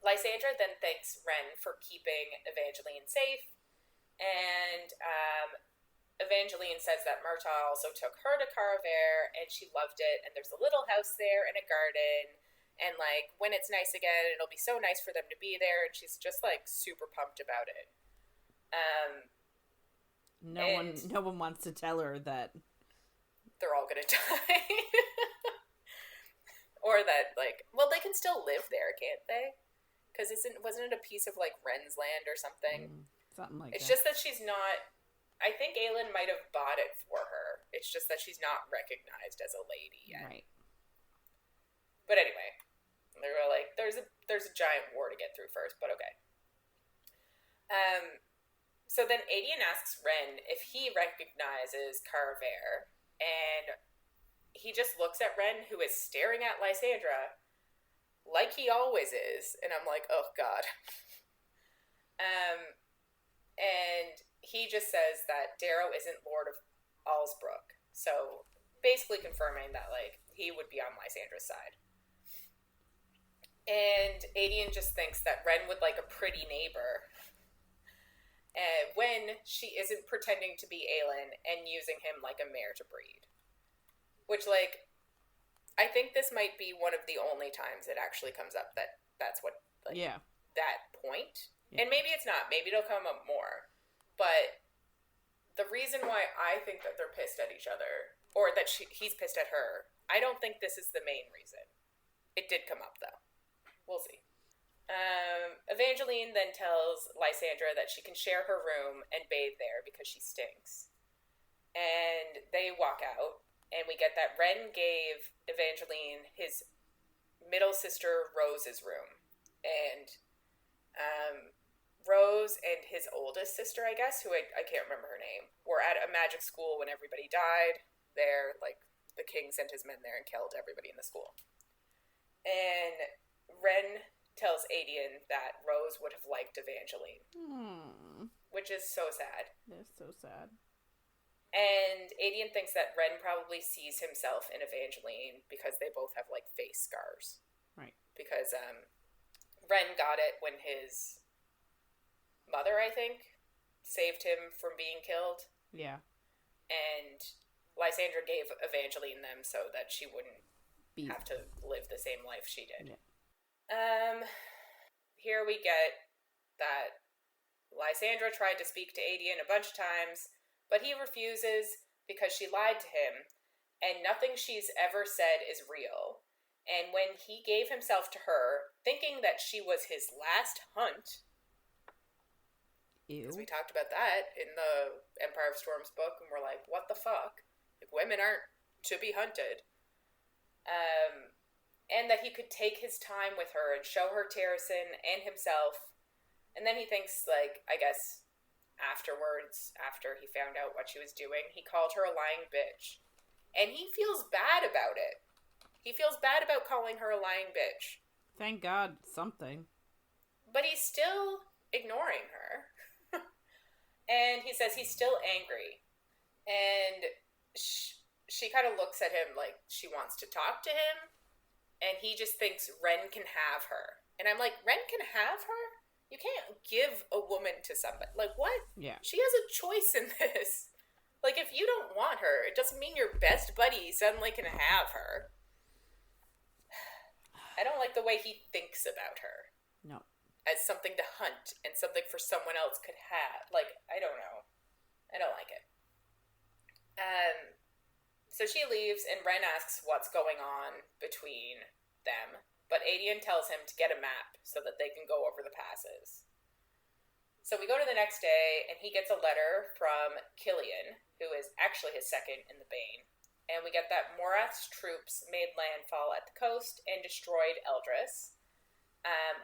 B: Lysandra then thanks Ren for keeping Evangeline safe, and Evangeline says that Murtaugh also took her to Caraver, and she loved it, and there's a little house there and a garden, and, like, when it's nice again, it'll be so nice for them to be there, and she's just, like, super pumped about it.
A: No one wants to tell her that
B: they're all gonna die. Or that, like, well, they can still live there, can't they? Because wasn't it a piece of, like, Ren's land or something?
A: Something like
B: that. It's just that she's not... I think Aelin might have bought it for her. It's just that she's not recognized as a lady yet.
A: Right.
B: But anyway, they were like, there's a giant war to get through first, but okay. So then Aedion asks Ren if he recognizes Caraver, and he just looks at Ren, who is staring at Lysandra, like he always is, and I'm like, oh god. And he just says that Darrow isn't Lord of Allsbrook, so basically confirming that, like, he would be on Lysandra's side. And Aedion just thinks that Ren would like a pretty neighbor, when she isn't pretending to be Aelin and using him like a mare to breed. Which, like, I think this might be one of the only times it actually comes up that's what, like, that point. Yeah. And maybe it's not. Maybe it'll come up more. But the reason why I think that they're pissed at each other, or that he's pissed at her, I don't think this is the main reason. It did come up, though. We'll see. Evangeline then tells Lysandra that she can share her room and bathe there because she stinks. And they walk out, and we get that Ren gave Evangeline his middle sister Rose's room. And Rose and his oldest sister, I guess, who I can't remember her name, were at a magic school when everybody died. There, like, the king sent his men there and killed everybody in the school. And Ren tells Aedion that Rose would have liked Evangeline. Which is so sad.
A: That's so sad.
B: And Aedion thinks that Ren probably sees himself in Evangeline because they both have, like, face scars.
A: Right.
B: Because Ren got it when his mother, I think, saved him from being killed.
A: Yeah.
B: And Lysandra gave Evangeline them so that she wouldn't have to live the same life she did. Yeah. Here we get that Lysandra tried to speak to Aedion a bunch of times, but he refuses because she lied to him, and nothing she's ever said is real. And when he gave himself to her, thinking that she was his last hunt, because we talked about that in the Empire of Storms book, and we're like, what the fuck? Like, women aren't to be hunted. And that he could take his time with her and show her Terrasen and himself. And then he thinks, like, I guess afterwards, after he found out what she was doing, he called her a lying bitch. And he feels bad about it. He feels bad about calling her a lying bitch.
A: Thank God, something.
B: But he's still ignoring her. And he says he's still angry. And she kind of looks at him like she wants to talk to him. And he just thinks Ren can have her. And I'm like, Ren can have her? You can't give a woman to somebody. Like, what?
A: Yeah.
B: She has a choice in this. Like, if you don't want her, it doesn't mean your best buddy suddenly can have her. I don't like the way he thinks about her.
A: No.
B: As something to hunt and something for someone else could have. Like, I don't know. I don't like it. So she leaves, and Ren asks what's going on between them. But Aedion tells him to get a map so that they can go over the passes. So we go to the next day, and he gets a letter from Killian, who is actually his second in the Bane. And we get that Morath's troops made landfall at the coast and destroyed Eldris,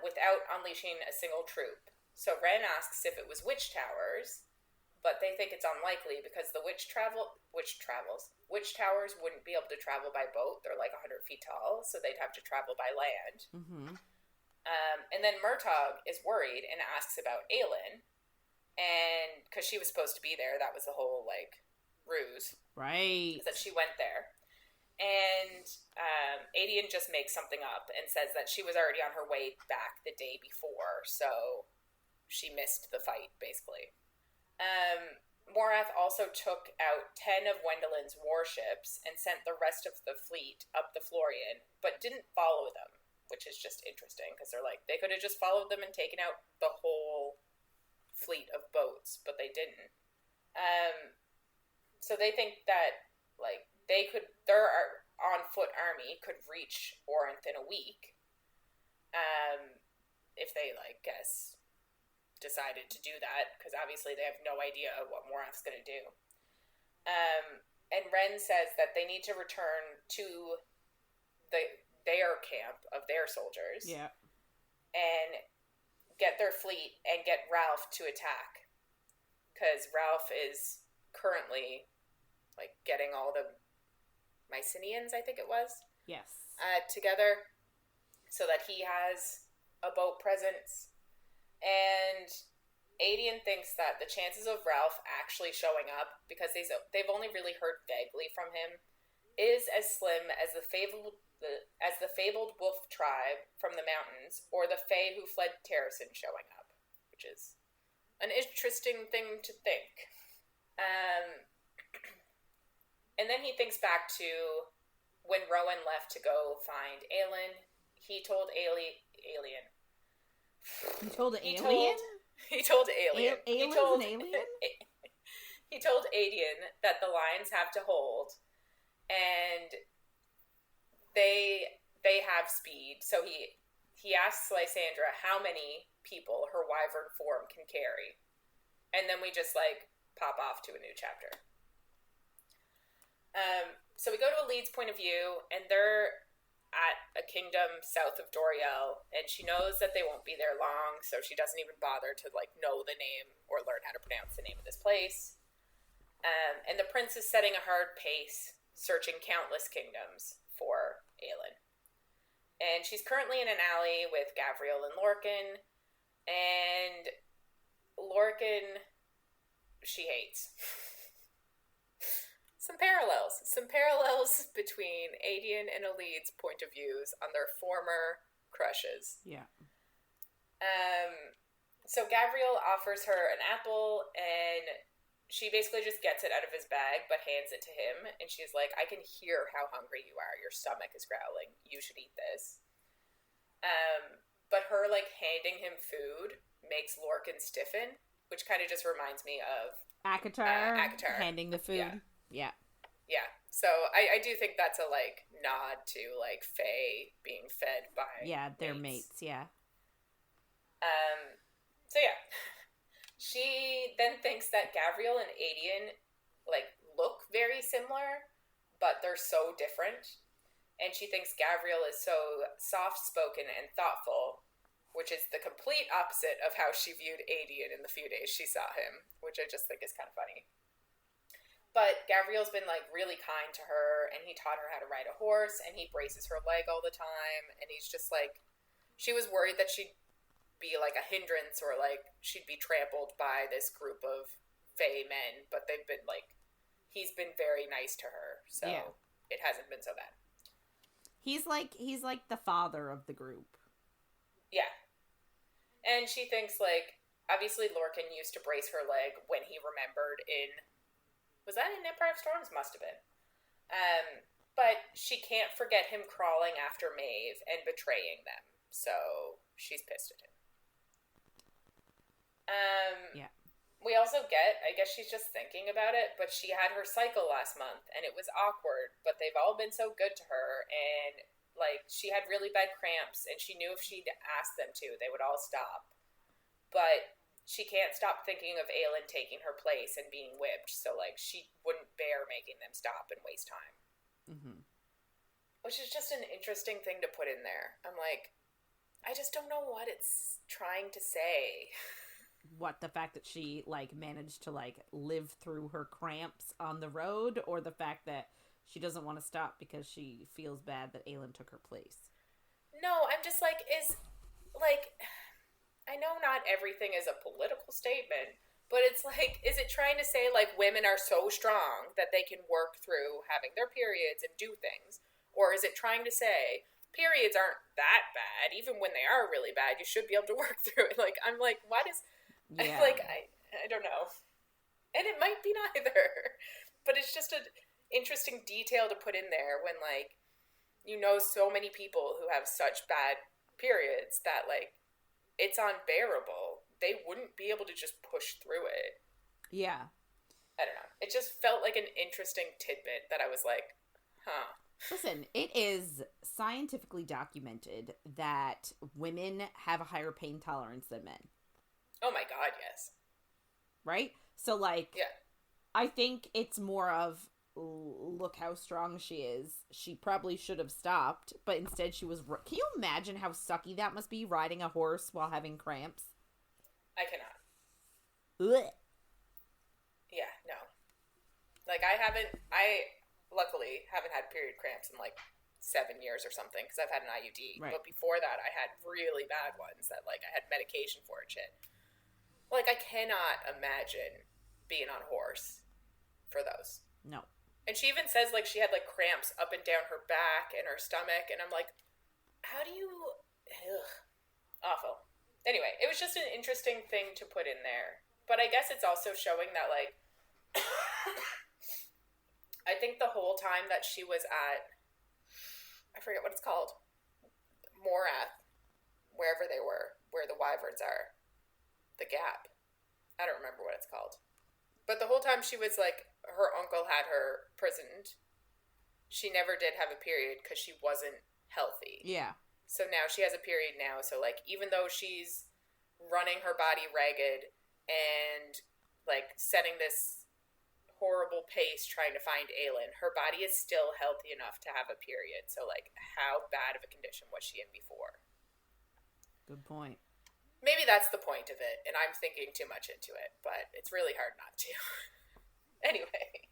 B: without unleashing a single troop. So Ren asks if it was witch towers, but they think it's unlikely because the witch towers wouldn't be able to travel by boat. They're like 100 feet tall, so they'd have to travel by land. Mm-hmm. And then Murtagh is worried and asks about Aelin, and because she was supposed to be there, that was the whole, like, ruse.
A: Right.
B: That she went there. And Aedion just makes something up and says that she was already on her way back the day before, so she missed the fight, basically. Morath also took out 10 of Wendellin's warships and sent the rest of the fleet up the Florian, but didn't follow them, which is just interesting, because they're like, they could have just followed them and taken out the whole fleet of boats, but they didn't. So they think that, like, their on-foot army could reach Perranth in a week, if they, like, guess, decided to do that, because obviously they have no idea what Morath's going to do. And Ren says that they need to return to their camp of their soldiers.
A: Yeah. And
B: get their fleet and get Ralph to attack. Because Ralph is currently, like, getting all the Mycenaeans, I think it was.
A: Yes.
B: Together, so that he has a boat presence. And Aedion thinks that the chances of Ralph actually showing up, because they've only really heard vaguely from him, is as slim as the fabled wolf tribe from the mountains, or the Fae who fled Terrasen showing up, which is an interesting thing to think. And then he thinks back to when Rowan left to go find Aelin, he told Aelin.
A: He told Alien?
B: He told Aelin.
A: Aelin's an alien?
B: He told Aedion that the lines have to hold, and they have speed. So he asks Lysandra how many people her wyvern form can carry, and then we just like pop off to a new chapter. So we go to Elide's point of view, and they're at a kingdom south of Doriel, and she knows that they won't be there long, so she doesn't even bother to like know the name or learn how to pronounce the name of this place. And the prince is setting a hard pace, searching countless kingdoms for Aelin. And she's currently in an alley with Gavriel and Lorcan, and Lorcan she hates. Some parallels between Aedion and Elide's point of views on their former crushes.
A: Yeah.
B: So Gavriel offers her an apple, and she basically just gets it out of his bag, but hands it to him, and she's like, I can hear how hungry you are. Your stomach is growling. You should eat this. But her, like, handing him food makes Lorcan stiffen, which kind of just reminds me of
A: Akatar handing the food. Yeah.
B: So I do think that's a, like, nod to, like, Fae being fed by
A: their mates. Yeah.
B: So yeah. She then thinks that Gavriel and Aedion, like, look very similar, but they're so different. And she thinks Gavriel is so soft-spoken and thoughtful, which is the complete opposite of how she viewed Aedion in the few days she saw him, which I just think is kind of funny. But Gavriel's been, like, really kind to her, and he taught her how to ride a horse, and he braces her leg all the time, and he's just, like, she was worried that she'd be, like, a hindrance or, like, she'd be trampled by this group of Fae men, but they've been, like, he's been very nice to her, so it hasn't been so bad.
A: He's like the father of the group.
B: Yeah. And she thinks, like, obviously Lorcan used to brace her leg when he remembered in... Was that in Empire of Storms? Must have been. But she can't forget him crawling after Maeve and betraying them. So she's pissed at him. We also get, I guess she's just thinking about it, but she had her cycle last month, and it was awkward, but they've all been so good to her, and, like, she had really bad cramps, and she knew if she'd asked them to, they would all stop. But she can't stop thinking of Aelin taking her place and being whipped, so, like, she wouldn't bear making them stop and waste time.
A: Mm-hmm.
B: Which is just an interesting thing to put in there. I'm like, I just don't know what it's trying to say.
A: What, the fact that she, like, managed to, like, live through her cramps on the road, or the fact that she doesn't want to stop because she feels bad that Aelin took her place?
B: No, I'm just like, I know not everything is a political statement, but it's like, is it trying to say, like, women are so strong that they can work through having their periods and do things? Or is it trying to say, periods aren't that bad, even when they are really bad, you should be able to work through it? Like, I'm like, what is... Yeah. I don't know. And it might be neither. But it's just an interesting detail to put in there when, like, you know so many people who have such bad periods that, like, it's unbearable. They wouldn't be able to just push through it.
A: Yeah.
B: I don't know. It just felt like an interesting tidbit that I was like, huh.
A: Listen, it is scientifically documented that women have a higher pain tolerance than men.
B: Oh my god, yes.
A: Right? So, like,
B: yeah.
A: I think it's more of, look how strong she is. She probably should have stopped, but instead she was... Can you imagine how sucky that must be, riding a horse while having cramps?
B: I cannot.
A: Ugh.
B: Yeah, no. Like, I luckily haven't had period cramps in, like, 7 years or something, because I've had an IUD. Right. But before that, I had really bad ones that, like, I had medication for and shit. Like, I cannot imagine being on a horse for those.
A: No.
B: And she even says, like, she had, like, cramps up and down her back and her stomach, and I'm like, how do you... Ugh. Awful. Anyway, it was just an interesting thing to put in there. But I guess it's also showing that, like... I think the whole time that she was at I forget what it's called. Morath, wherever they were, where the wyverns are. The Gap. I don't remember what it's called. But the whole time she was like, her uncle had her prisoned. She never did have a period because she wasn't healthy.
A: Yeah.
B: So now she has a period now. So, like, even though she's running her body ragged and, like, setting this horrible pace trying to find Aelin, her body is still healthy enough to have a period. So, like, how bad of a condition was she in before?
A: Good point.
B: Maybe that's the point of it, and I'm thinking too much into it, but it's really hard not to. Anyway.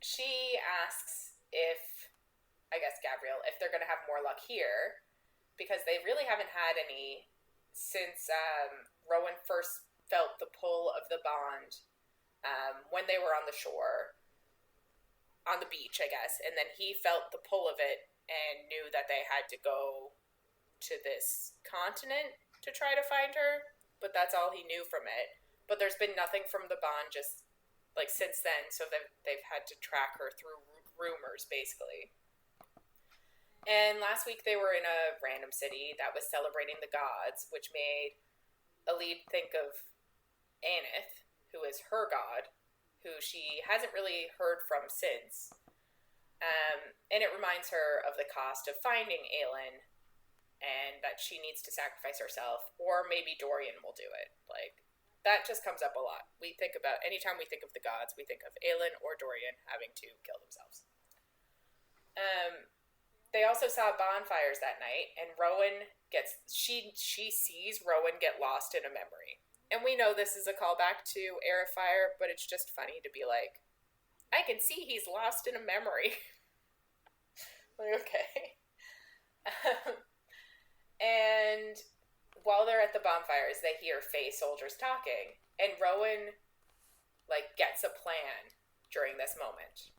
B: She asks if, I guess Gavriel, if they're going to have more luck here, because they really haven't had any since Rowan first felt the pull of the bond when they were on the shore, on the beach, I guess, and then he felt the pull of it and knew that they had to go to this continent to try to find her, but that's all he knew from it. But there's been nothing from the bond just, like, since then, so they've had to track her through rumors, basically. And last week they were in a random city that was celebrating the gods, which made Elide think of Aneth, who is her god, who she hasn't really heard from since. And it reminds her of the cost of finding Aelin, and that she needs to sacrifice herself, or maybe Dorian will do it. Like, that just comes up a lot. We think about, anytime we think of the gods, we think of Aelin or Dorian having to kill themselves. They also saw bonfires that night, and Rowan gets, she sees Rowan get lost in a memory. And we know this is a callback to Heir of Fire, but it's just funny to be like, I can see he's lost in a memory. Like, okay. And while they're at the bonfires, they hear Fae soldiers talking, and Rowan, like, gets a plan during this moment.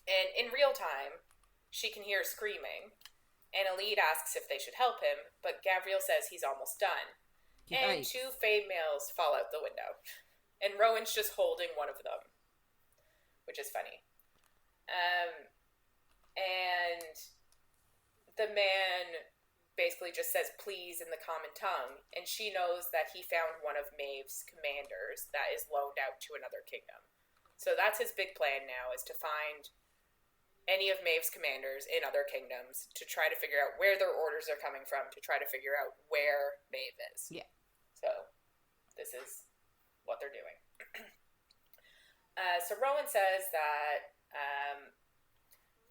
B: And in real time, she can hear screaming, and Elide asks if they should help him, but Gavriel says he's almost done. And 2 Fae males fall out the window, and Rowan's just holding one of them, which is funny. And the man basically just says please in the common tongue, and she knows that he found one of Maeve's commanders that is loaned out to another kingdom. So that's his big plan now, is to find any of Maeve's commanders in other kingdoms to try to figure out where their orders are coming from, to try to figure out where Maeve is.
A: Yeah.
B: So this is what they're doing. So Rowan says that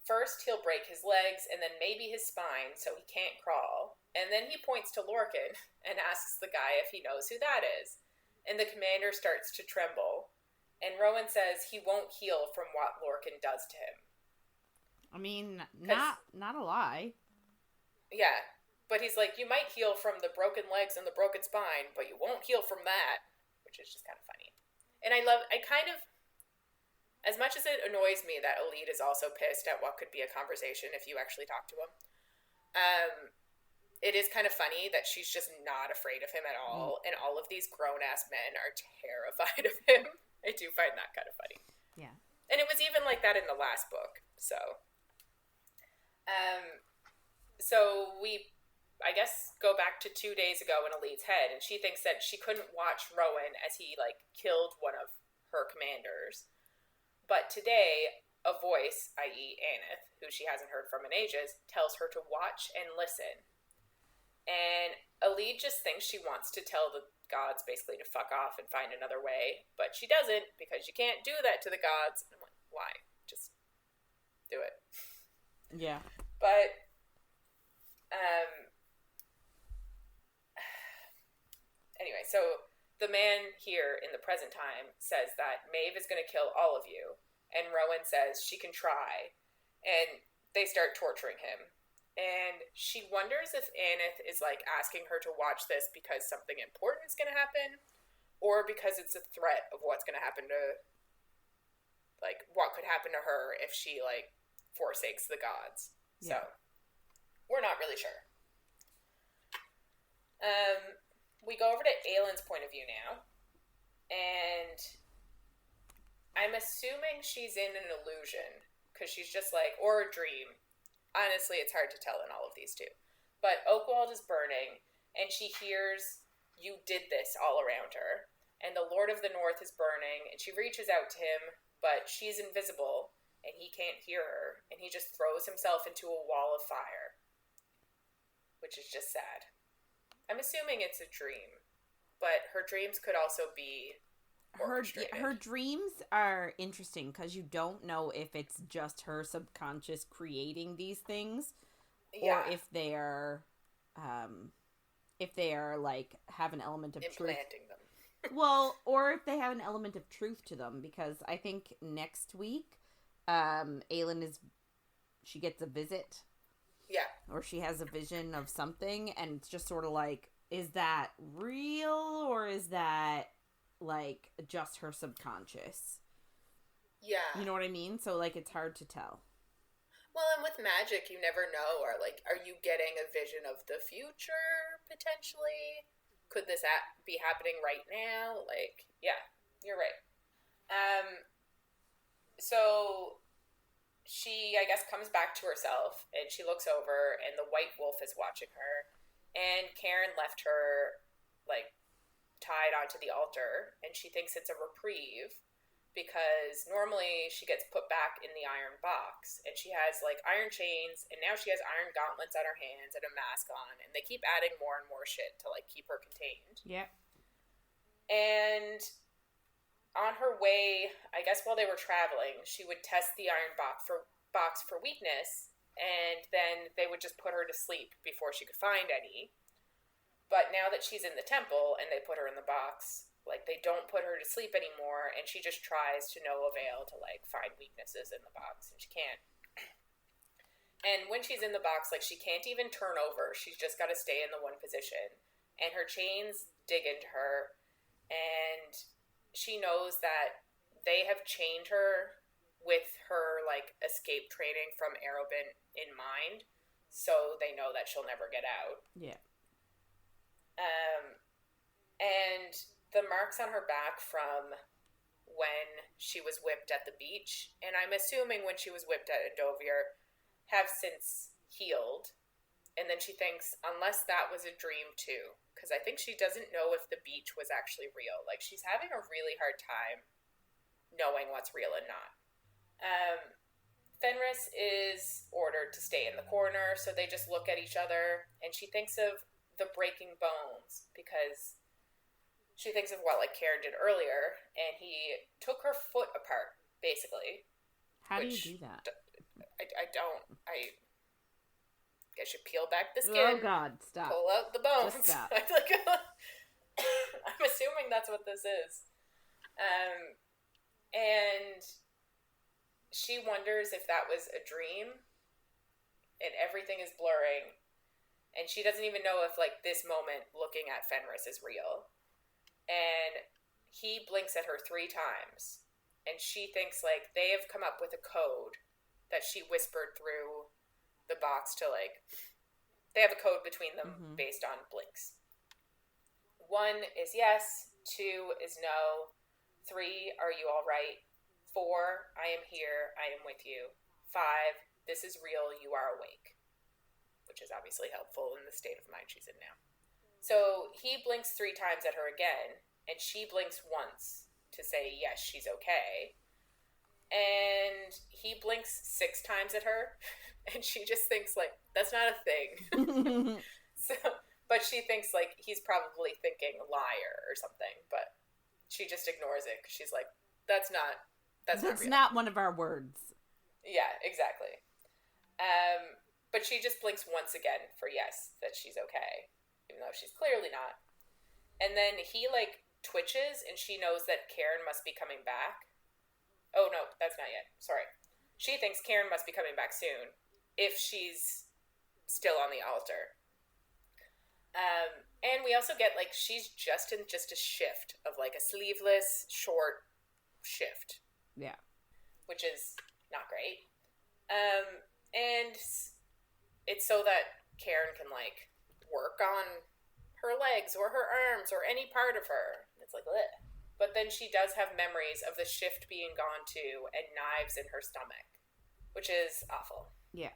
B: first he'll break his legs and then maybe his spine so he can't crawl. And then he points to Lorcan and asks the guy if he knows who that is. And the commander starts to tremble. And Rowan says he won't heal from what Lorcan does to him.
A: I mean, not a lie.
B: Yeah, but he's like, you might heal from the broken legs and the broken spine, but you won't heal from that, which is just kind of funny. And I kind of, as much as it annoys me that Elide is also pissed at what could be a conversation if you actually talk to him, it is kind of funny that she's just not afraid of him at all, and all of these grown-ass men are terrified of him. I do find that kind of funny.
A: Yeah.
B: And it was even like that in the last book, so... So we, I guess, go back to 2 days ago in Elide's head, and she thinks that she couldn't watch Rowan as he, like, killed one of her commanders. But today, a voice, i.e. Aneth, who she hasn't heard from in ages, tells her to watch and listen. And Elide just thinks she wants to tell the gods basically to fuck off and find another way, but she doesn't, because you can't do that to the gods. And I'm like, why? Just do it.
A: Yeah.
B: But, anyway, so the man here in the present time says that Maeve is going to kill all of you, and Rowan says she can try, and they start torturing him. And she wonders if Aneth is, like, asking her to watch this because something important is going to happen, or because it's a threat of what's going to happen to, like, what could happen to her if she, like, forsakes the gods. Yeah. So, we're not really sure. We go over to Aelin's point of view now, and I'm assuming she's in an illusion, because she's just like, or a dream. Honestly, it's hard to tell in all of these two. But Oakwald is burning, and she hears, "You did this," all around her. And the Lord of the North is burning, and she reaches out to him, but she's invisible, and he can't hear her, and he just throws himself into a wall of fire. Which is just sad. I'm assuming it's a dream, but her dreams could also be orchestrated.
A: Her dreams are interesting because you don't know if it's just her subconscious creating these things, or if they are like have an element of
B: implanting
A: them. Well, or if they have an element of truth to them, because I think next week, Aelin she gets a visit.
B: Yeah.
A: Or she has a vision of something, and it's just sort of like, is that real, or is that, like, just her subconscious?
B: Yeah.
A: You know what I mean? So, like, it's hard to tell.
B: Well, and with magic, you never know. Or, like, are you getting a vision of the future, potentially? Could this be happening right now? Like, yeah, you're right. So she, I guess, comes back to herself, and she looks over, and the white wolf is watching her, and Karen left her, like, tied onto the altar, and she thinks it's a reprieve, because normally she gets put back in the iron box, and she has, like, iron chains, and now she has iron gauntlets on her hands and a mask on, and they keep adding more and more shit to, like, keep her contained.
A: Yeah.
B: And on her way, I guess while they were traveling, she would test the iron box for weakness, and then they would just put her to sleep before she could find any. But now that she's in the temple and they put her in the box, like, they don't put her to sleep anymore, and she just tries to no avail to, like, find weaknesses in the box, and she can't. And when she's in the box, like, she can't even turn over. She's just got to stay in the one position. And her chains dig into her, and she knows that they have chained her with her, like, escape training from Arobin in mind, so they know that she'll never get out.
A: Yeah.
B: And the marks on her back from when she was whipped at the beach, and I'm assuming when she was whipped at Endovir, have since healed. And then she thinks, unless that was a dream too, because I think she doesn't know if the beach was actually real. Like, she's having a really hard time knowing what's real and not. Fenris is ordered to stay in the corner, so they just look at each other, and she thinks of the breaking bones, because she thinks of what, like, Karen did earlier, and he took her foot apart, basically.
A: How do you do that?
B: I don't. I should peel back the skin.
A: Oh, God, stop.
B: Pull out the bones.
A: Just stop.
B: I'm assuming that's what this is. And she wonders if that was a dream, and everything is blurring, and she doesn't even know if, like, this moment looking at Fenris is real. And he blinks at her 3 times, and she thinks, like, they have come up with a code that she whispered through the box to, like, they have a code between them based on blinks. 1 is yes, 2 is no, 3, are you all right? 4, I am here, I am with you. 5, this is real, you are awake. Which is obviously helpful in the state of mind she's in now. So he blinks 3 times at her again, and she blinks once to say, yes, she's okay. And he blinks 6 times at her, and she just thinks, like, that's not a thing. But she thinks, like, he's probably thinking liar or something, but she just ignores it, because she's like, that's not real.
A: Not one of our words.
B: Yeah, exactly. But she just blinks once again for yes, that she's okay, even though she's clearly not. And then he, like, twitches, and she knows that Karen must be coming back. Oh, no, that's not yet. Sorry. She thinks Karen must be coming back soon, if she's still on the altar. And we also get, like, she's just in just a shift of, like, a sleeveless, short shift.
A: Yeah.
B: Which is not great. And it's so that Karen can, like, work on her legs or her arms or any part of her. It's like, bleh. But then she does have memories of the shift being gone to and knives in her stomach, which is awful.
A: Yeah.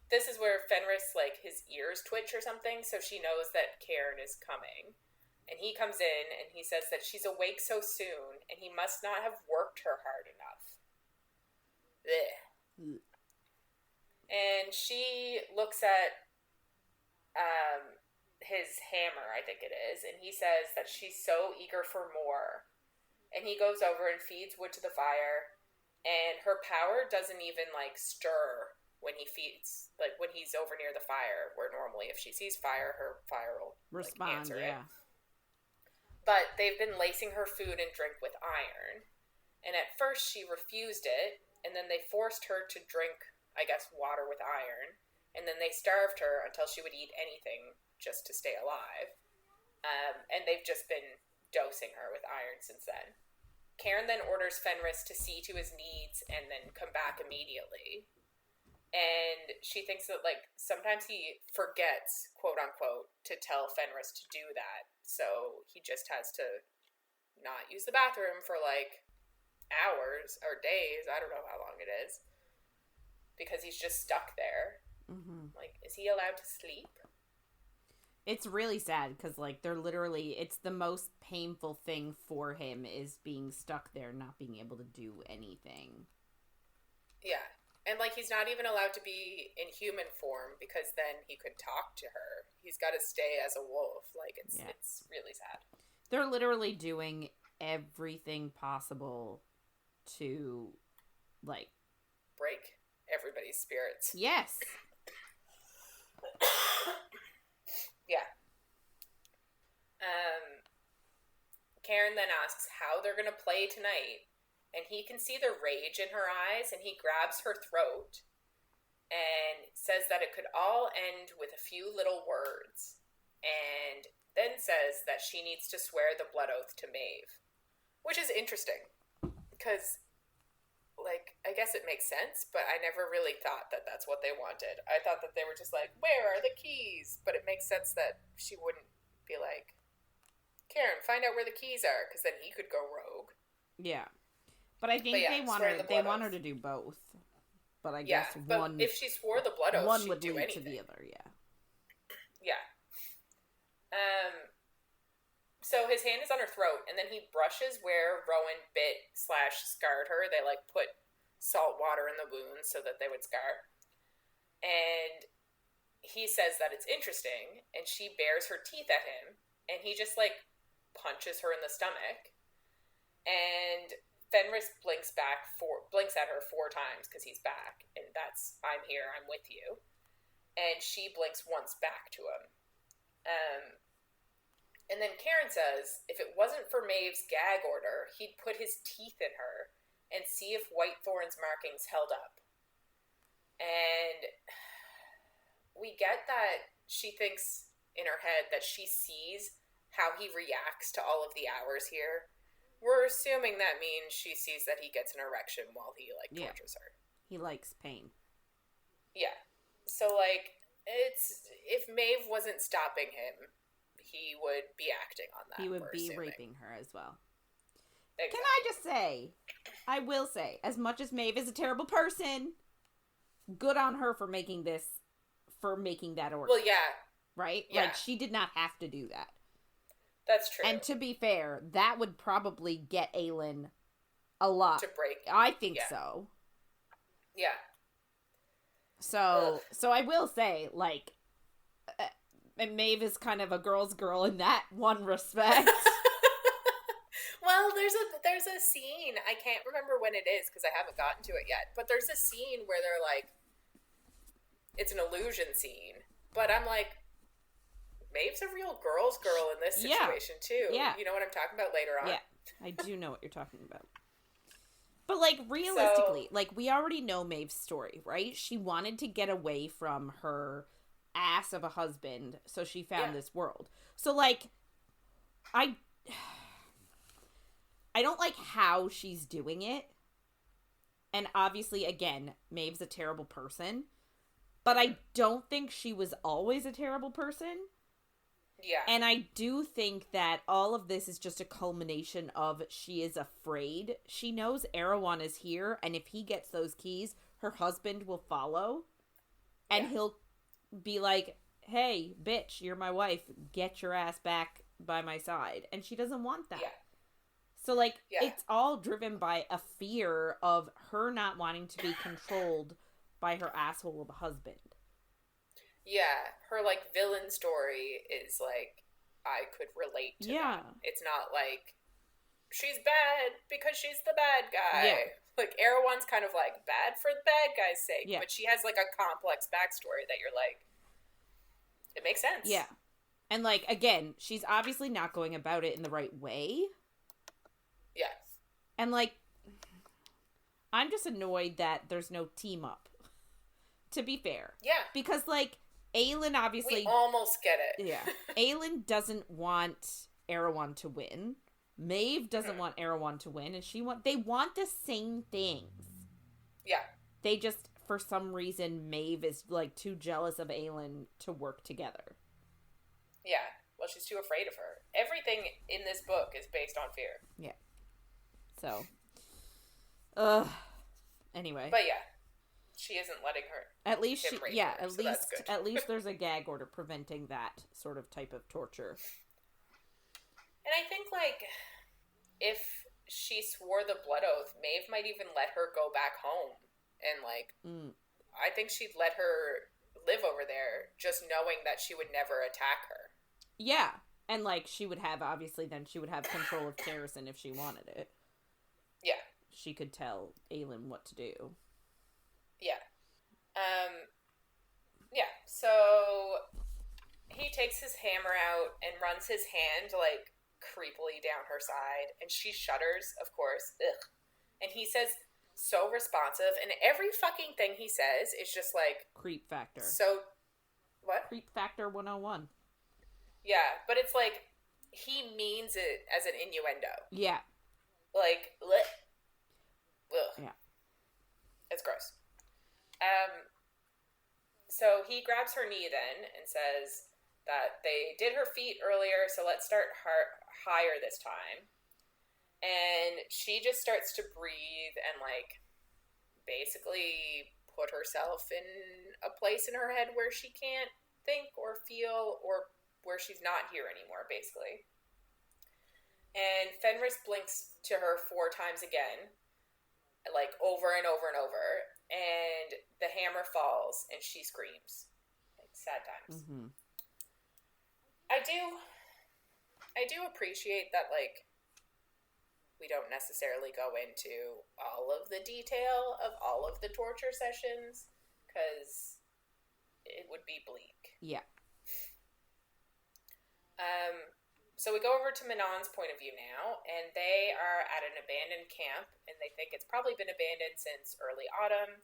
B: This is where Fenris, like, his ears twitch or something, so she knows that Cairn is coming. And he comes in and he says that she's awake so soon and he must not have worked her hard enough. Blech. And she looks at his hammer, I think it is, and he says that she's so eager for more. And he goes over and feeds wood to the fire, and her power doesn't even, like, stir when he feeds, like, when he's over near the fire, where normally if she sees fire, her fire will respond, like, answer it. But they've been lacing her food and drink with iron, and at first she refused it, and then they forced her to drink, I guess, water with iron, and then they starved her until she would eat anything just to stay alive. And they've just been dosing her with iron since then. Cairn then orders Fenris to see to his needs and then come back immediately. And she thinks that, like, sometimes he forgets, quote unquote, to tell Fenris to do that. So he just has to not use the bathroom for, like, hours or days. I don't know how long it is. Because he's just stuck there. Mm-hmm. Like, is he allowed to sleep?
A: It's really sad because, like, they're literally, it's the most painful thing for him is being stuck there, not being able to do anything.
B: Yeah. And, like, he's not even allowed to be in human form because then he could talk to her. He's got to stay as a wolf. Like, it's really sad.
A: They're literally doing everything possible to, like,
B: break everybody's spirits.
A: Yes.
B: Yeah. Cairn then asks how they're going to play tonight, and he can see the rage in her eyes, and he grabs her throat and says that it could all end with a few little words, and then says that she needs to swear the blood oath to Maeve, which is interesting, because, like, I guess it makes sense, but I never really thought that that's what they wanted. I thought that they were just like, where are the keys? But it makes sense that she wouldn't be like, Cairn, find out where the keys are, because then he could go rogue.
A: Yeah. But I think they want her to do both. But I guess one...
B: if she swore the blood oath, she'd do anything. One would lead to the other,
A: yeah.
B: Yeah. So his hand is on her throat, and then he brushes where Rowan bit/scarred her. They, like, put salt water in the wound so that they would scar. And he says that it's interesting, and she bares her teeth at him, and he just, like, punches her in the stomach. And Fenris blinks at her 4 times because he's back, and that's, I'm here, I'm with you. And she blinks once back to him. And then Cairn says if it wasn't for Maeve's gag order, he'd put his teeth in her and see if Whitethorn's markings held up. And we get that she thinks in her head that she sees how he reacts to all of the hours here. We're assuming that means she sees that he gets an erection while he, like, tortures her.
A: He likes pain.
B: Yeah. So, like, if Maeve wasn't stopping him, he would be acting on that.
A: He would be raping her as well. Exactly. Can I just say, I will say, as much as Maeve is a terrible person, good on her for making that order.
B: Well, yeah.
A: Right? Yeah. Like, she did not have to do that.
B: That's true.
A: And to be fair, that would probably get Aelin a lot.
B: To break.
A: I think so.
B: Yeah.
A: So I will say, like, Maeve is kind of a girl's girl in that one respect.
B: Well, there's a scene, I can't remember when it is because I haven't gotten to it yet, but there's a scene where they're like, it's an illusion scene, but I'm like, Maeve's a real girl's girl in this situation too. Yeah. You know what I'm talking about later on?
A: Yeah, I do know what you're talking about. But, like, realistically, like, we already know Maeve's story, right? She wanted to get away from her ass of a husband, so she found this world. So, like, I don't like how she's doing it. And obviously, again, Maeve's a terrible person. But I don't think she was always a terrible person.
B: Yeah.
A: And I do think that all of this is just a culmination of she is afraid. She knows Erewhon is here, and if he gets those keys, her husband will follow. And he'll be like, hey, bitch, you're my wife. Get your ass back by my side. And she doesn't want that.
B: Yeah.
A: So, like, it's all driven by a fear of her not wanting to be controlled by her asshole of a husband.
B: Yeah, her, like, villain story is, like, I could relate to that. It's not like, she's bad because she's the bad guy. Yeah. Like, Erewhon's kind of, like, bad for the bad guy's sake. Yeah. But she has, like, a complex backstory that you're like, it makes sense.
A: Yeah. And, like, again, she's obviously not going about it in the right way.
B: Yeah.
A: And, like, I'm just annoyed that there's no team up. To be fair.
B: Yeah.
A: Because, like, Aelin obviously...
B: We almost get it.
A: Yeah. Aelin doesn't want Erewhon to win. Maeve doesn't want Erewhon to win. And they want the same things.
B: Yeah.
A: They just, for some reason, Maeve is, like, too jealous of Aelin to work together.
B: Yeah. Well, she's too afraid of her. Everything in this book is based on fear.
A: Yeah. So. Anyway.
B: But yeah. She isn't letting her.
A: At least at least there's a gag order preventing that sort of type of torture.
B: And I think, like, if she swore the blood oath, Maeve might even let her go back home. And, like, I think she'd let her live over there, just knowing that she would never attack her.
A: Yeah. And, like, she would have control of Terrasen if she wanted it.
B: Yeah.
A: She could tell Aelin what to do.
B: Yeah. Yeah, so he takes his hammer out and runs his hand, like, creepily down her side, and she shudders, of course. Ugh. And he says, so responsive, and every fucking thing he says is just, like...
A: Creep factor.
B: So... What?
A: Creep factor 101.
B: Yeah, but it's like, he means it as an innuendo.
A: Yeah.
B: Like, bleh. Ugh.
A: Yeah.
B: It's gross. So he grabs her knee then and says that they did her feet earlier, so let's start higher this time. And she just starts to breathe and, like, basically put herself in a place in her head where she can't think or feel, or where she's not here anymore, basically. And Fenris blinks to her 4 times again, like, over and over and over, and the hammer falls, and she screams. Like, sad times.
A: Mm-hmm.
B: I do appreciate that, like, we don't necessarily go into all of the detail of all of the torture sessions, because it would be bleak.
A: Yeah.
B: So we go over to Manon's point of view now, and they are at an abandoned camp, and they think it's probably been abandoned since early autumn,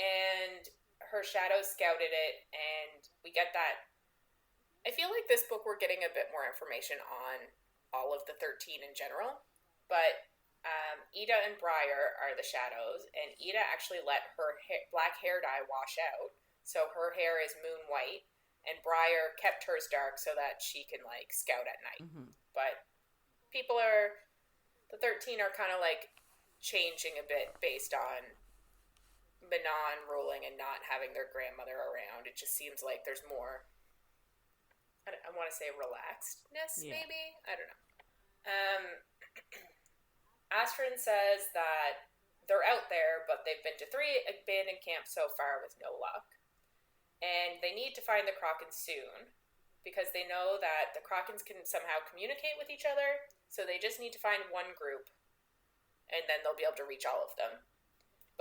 B: and her shadow scouted it, and we get that. I feel like this book we're getting a bit more information on all of the 13 in general, but Ida and Briar are the shadows, and Ida actually let her black hair dye wash out, so her hair is moon white, and Briar kept hers dark so that she can, like, scout at night.
A: Mm-hmm.
B: But the 13 are kind of, like, changing a bit based on Manon ruling and not having their grandmother around. It just seems like there's more, I want to say relaxedness, maybe? I don't know. Astrid says that they're out there, but they've been to 3 abandoned camps so far with no luck. And they need to find the Crochan soon, because they know that the Crochans can somehow communicate with each other, so they just need to find one group, and then they'll be able to reach all of them.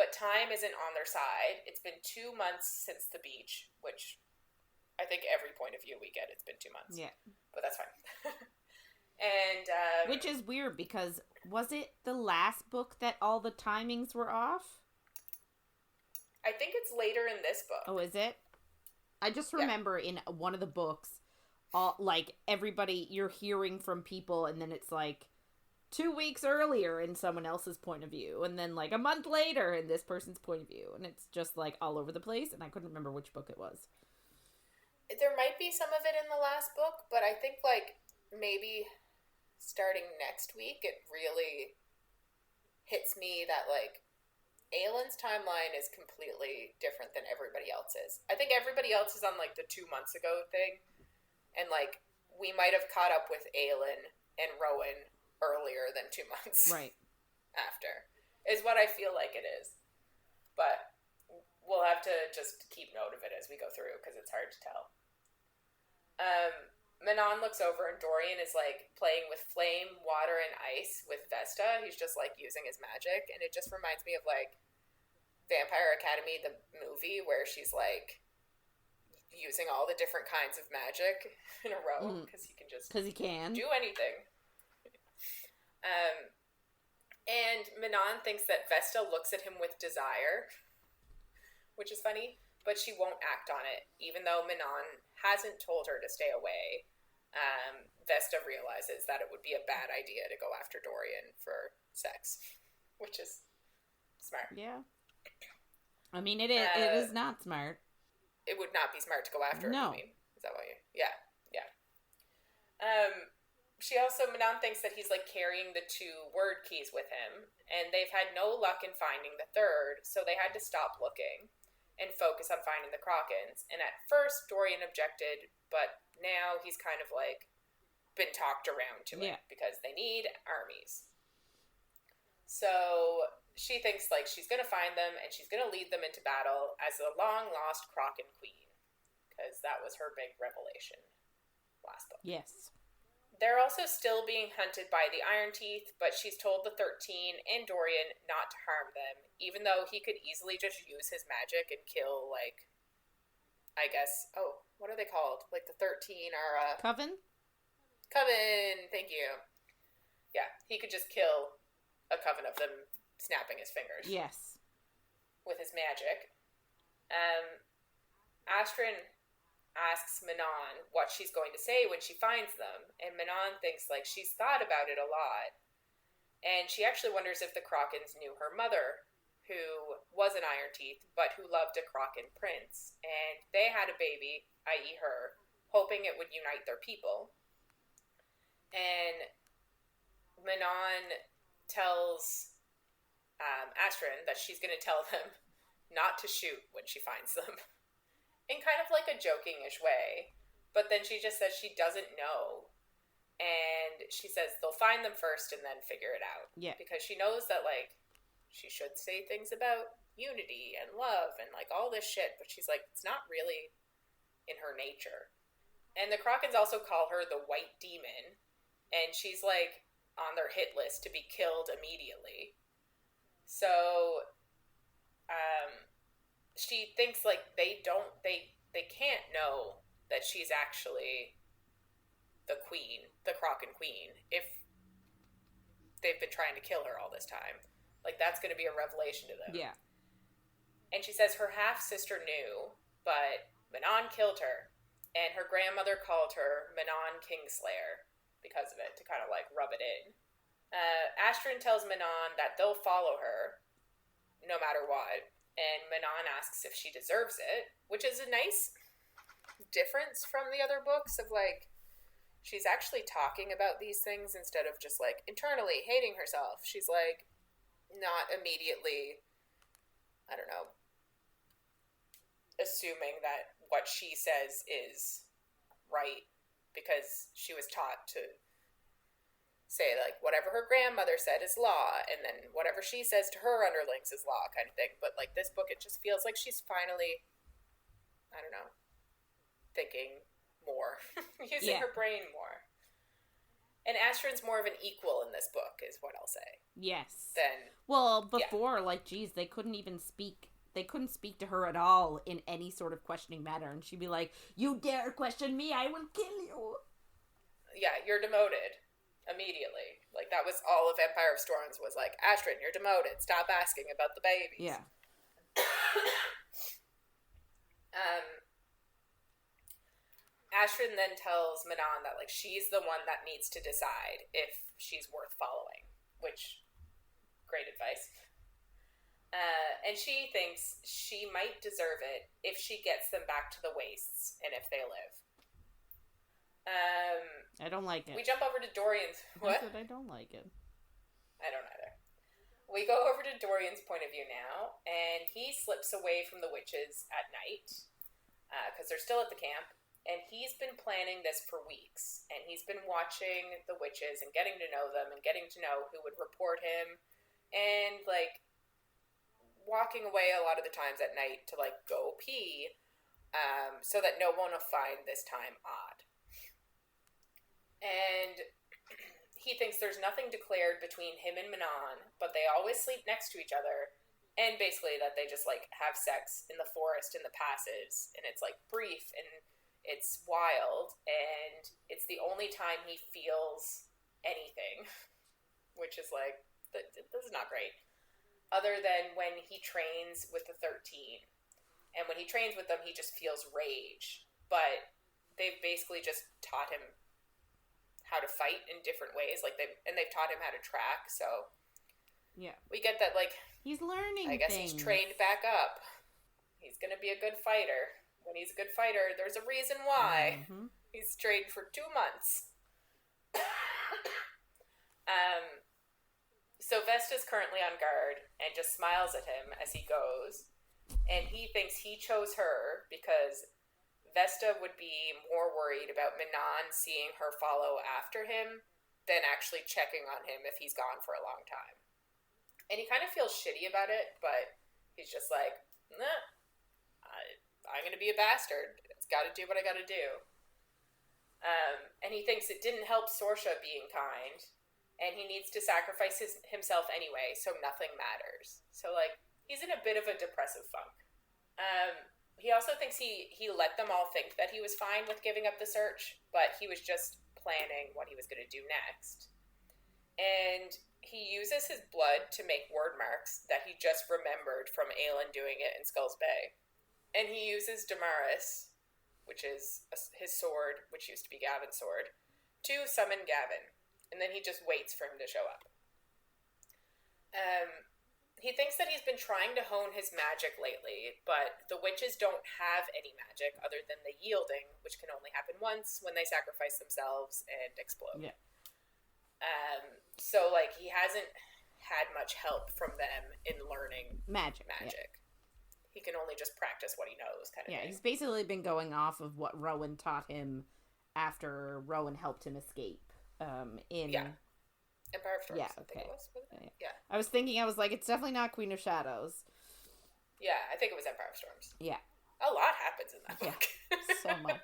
B: But time isn't on their side. It's been 2 months since the beach, which I think every point of view we get, it's been 2 months.
A: Yeah.
B: But that's fine. And
A: which is weird, because was it the last book that all the timings were off?
B: I think it's later in this book.
A: Oh, is it? I just remember in one of the books, like, everybody, you're hearing from people, and then it's, like, 2 weeks earlier in someone else's point of view, and then, like, a month later in this person's point of view, and it's just, like, all over the place, and I couldn't remember which book it was.
B: There might be some of it in the last book, but I think, like, maybe starting next week, it really hits me that, like, Aelin's timeline is completely different than everybody else's. I think everybody else is on, like, the 2 months ago thing, and, like, we might have caught up with Aelin and Rowan earlier than 2 months after, is what I feel like it is. But we'll have to just keep note of it as we go through, because it's hard to tell. Manon looks over and Dorian is, like, playing with flame, water, and ice with Vesta. He's just, like, using his magic, and it just reminds me of, like, Vampire Academy, the movie, where she's, like, using all the different kinds of magic in a row, because he can just
A: do
B: anything. And Manon thinks that Vesta looks at him with desire, which is funny, but she won't act on it, even though Manon hasn't told her to stay away. Vesta realizes that it would be a bad idea to go after Dorian for sex, which is smart.
A: Yeah. I mean, it is not smart.
B: It would not be smart to go after him,
A: no.
B: I mean. Is that what you... Yeah. Manon thinks that he's, like, carrying the 2 word keys with him, and they've had no luck in finding the 3rd, so they had to stop looking and focus on finding the Crocans. And at first, Dorian objected, but now he's kind of, like, been talked around to it, because they need armies. So she thinks, like, she's going to find them, and she's going to lead them into battle as the long-lost Crochan Queen, because that was her big revelation last book.
A: Yes.
B: They're also still being hunted by the Iron Teeth, but she's told the 13 and Dorian not to harm them, even though he could easily just use his magic and kill, like, I guess, what are they called? Like, the 13 are,
A: Coven?
B: Coven, thank you. Yeah, he could just kill a coven of them snapping his fingers.
A: Yes.
B: With his magic. Astrid asks Manon what she's going to say when she finds them, and Manon thinks, like, she's thought about it a lot, and she actually wonders if the Crocans knew her mother, who was an Iron Teeth, but who loved a Crochan prince, and they had a baby, i.e. her, hoping it would unite their people. And Manon tells Astrid that she's going to tell them not to shoot when she finds them. In kind of like a joking-ish way. But then she just says she doesn't know. And she says they'll find them first and then figure it out.
A: Yeah.
B: Because she knows that, like, she should say things about unity and love and, like, all this shit. But she's like, it's not really in her nature. And the Crocans also call her the White Demon. And she's, like, on their hit list to be killed immediately. So, she thinks, like, they can't know that she's actually the queen, the Crochan queen, if they've been trying to kill her all this time. Like, that's going to be a revelation to them.
A: Yeah.
B: And she says her half-sister knew, but Manon killed her, and her grandmother called her Manon Kingslayer because of it, to kind of, like, rub it in. Astrid tells Manon that they'll follow her, no matter what. And Manon asks if she deserves it, which is a nice difference from the other books of, like, she's actually talking about these things instead of just, like, internally hating herself. She's, like, not immediately, I don't know, assuming that what she says is right because she was taught to say, like, whatever her grandmother said is law, and then whatever she says to her underlings is law, kind of thing. But, like, this book, it just feels like she's finally, I don't know, thinking more. Using her brain more. And Astrid's more of an equal in this book, is what I'll say.
A: Yes.
B: Then,
A: before, like, geez, they couldn't even speak. They couldn't speak to her at all in any sort of questioning matter. And she'd be like, you dare question me, I will kill you.
B: Yeah, you're demoted. Immediately. Like, that was all of Empire of Storms was like, Astrid, you're demoted. Stop asking about the babies.
A: Yeah.
B: Astrid then tells Manon that, like, she's the one that needs to decide if she's worth following. Which, great advice. And she thinks she might deserve it if she gets them back to the Wastes and if they live.
A: I don't like it.
B: We jump over to Dorian's... What?
A: I don't like it.
B: I don't either. We go over to Dorian's point of view now, and he slips away from the witches at night, because they're still at the camp, and he's been planning this for weeks, and he's been watching the witches and getting to know them and getting to know who would report him, and, like, walking away a lot of the times at night to, like, go pee, so that no one will find this time odd. And he thinks there's nothing declared between him and Manon, but they always sleep next to each other, and basically that they just, like, have sex in the forest in the passes, and it's, like, brief, and it's wild, and it's the only time he feels anything, which is, like, this is not great, other than when he trains with the 13, and when he trains with them, he just feels rage, but they've basically just taught him how to fight in different ways, like they've taught him how to track, so
A: yeah,
B: we get that, like,
A: he's learning
B: I guess
A: things.
B: He's trained back up. He's gonna be a good fighter. When he's a good fighter, there's a reason why. He's trained for 2 months. So Vesta's currently on guard and just smiles at him as he goes, and he thinks he chose her because Vesta would be more worried about Manon seeing her follow after him than actually checking on him if he's gone for a long time. And he kind of feels shitty about it, but he's just like, nah, I'm going to be a bastard. It's got to do what I got to do. And he thinks it didn't help Sorsha being kind, and he needs to sacrifice himself anyway, so nothing matters. So, like, he's in a bit of a depressive funk. He also thinks he let them all think that he was fine with giving up the search, but he was just planning what he was going to do next. And he uses his blood to make word marks that he just remembered from Aelin doing it in Skulls Bay. And he uses Damaris, which is his sword, which used to be Gavin's sword, to summon Gavin. And then he just waits for him to show up. He thinks that he's been trying to hone his magic lately, but the witches don't have any magic other than the yielding, which can only happen once when they sacrifice themselves and explode.
A: Yeah.
B: So, like, he hasn't had much help from them in learning magic. Yeah. He can only just practice what he knows, kind of thing.
A: Yeah, he's basically been going off of what Rowan taught him after Rowan helped him escape.
B: Empire of Storms,
A: yeah,
B: I think it was. Yeah.
A: I was thinking, it's definitely not Queen of Shadows.
B: Yeah, I think it was Empire of Storms.
A: Yeah.
B: A lot happens in that book.
A: Yeah, so much.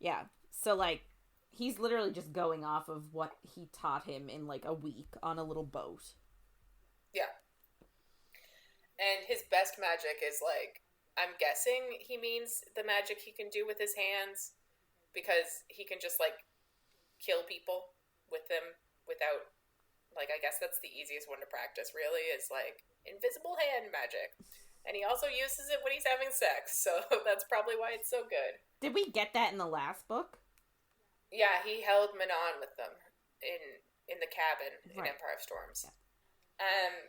A: Yeah, so, like, he's literally just going off of what he taught him in, like, a week on a little boat.
B: Yeah. And his best magic is, like, I'm guessing he means the magic he can do with his hands, because he can just, like, kill people with them without, like, I guess that's the easiest one to practice, really, is, like, invisible hand magic. And he also uses it when he's having sex, so that's probably why it's so good.
A: Did we get that in the last book?
B: Yeah, he held Manon with them in the cabin in
A: Right.
B: Empire of Storms. Yeah.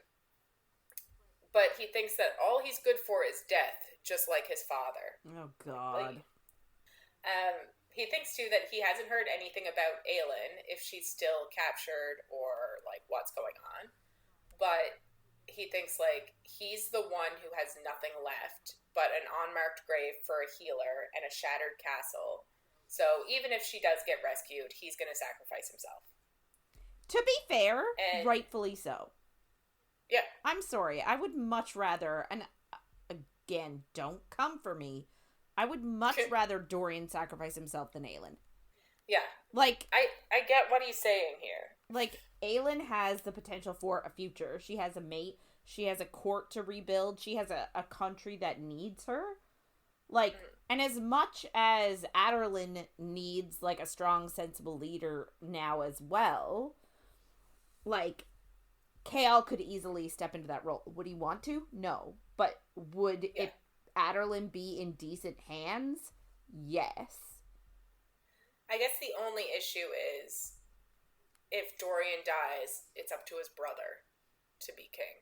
B: But he thinks that all he's good for is death, just like his father.
A: Oh, God.
B: He thinks, too, that he hasn't heard anything about Aelin, if she's still captured or, like, what's going on. But he thinks, like, he's the one who has nothing left but an unmarked grave for a healer and a shattered castle. So even if she does get rescued, he's going to sacrifice himself.
A: To be fair, rightfully so.
B: Yeah.
A: I'm sorry. I would much rather, and again, don't come for me, I would much rather Dorian sacrifice himself than Aelin.
B: Yeah.
A: Like,
B: I get what he's saying here.
A: Like, Aelin has the potential for a future. She has a mate. She has a court to rebuild. She has a country that needs her. Like, and as much as Aderlin needs, like, a strong, sensible leader now as well, like, Chaol could easily step into that role. Would he want to? No. But would it Aderlin be in decent hands? Yes.
B: I guess the only issue is if Dorian dies, it's up to his brother to be king.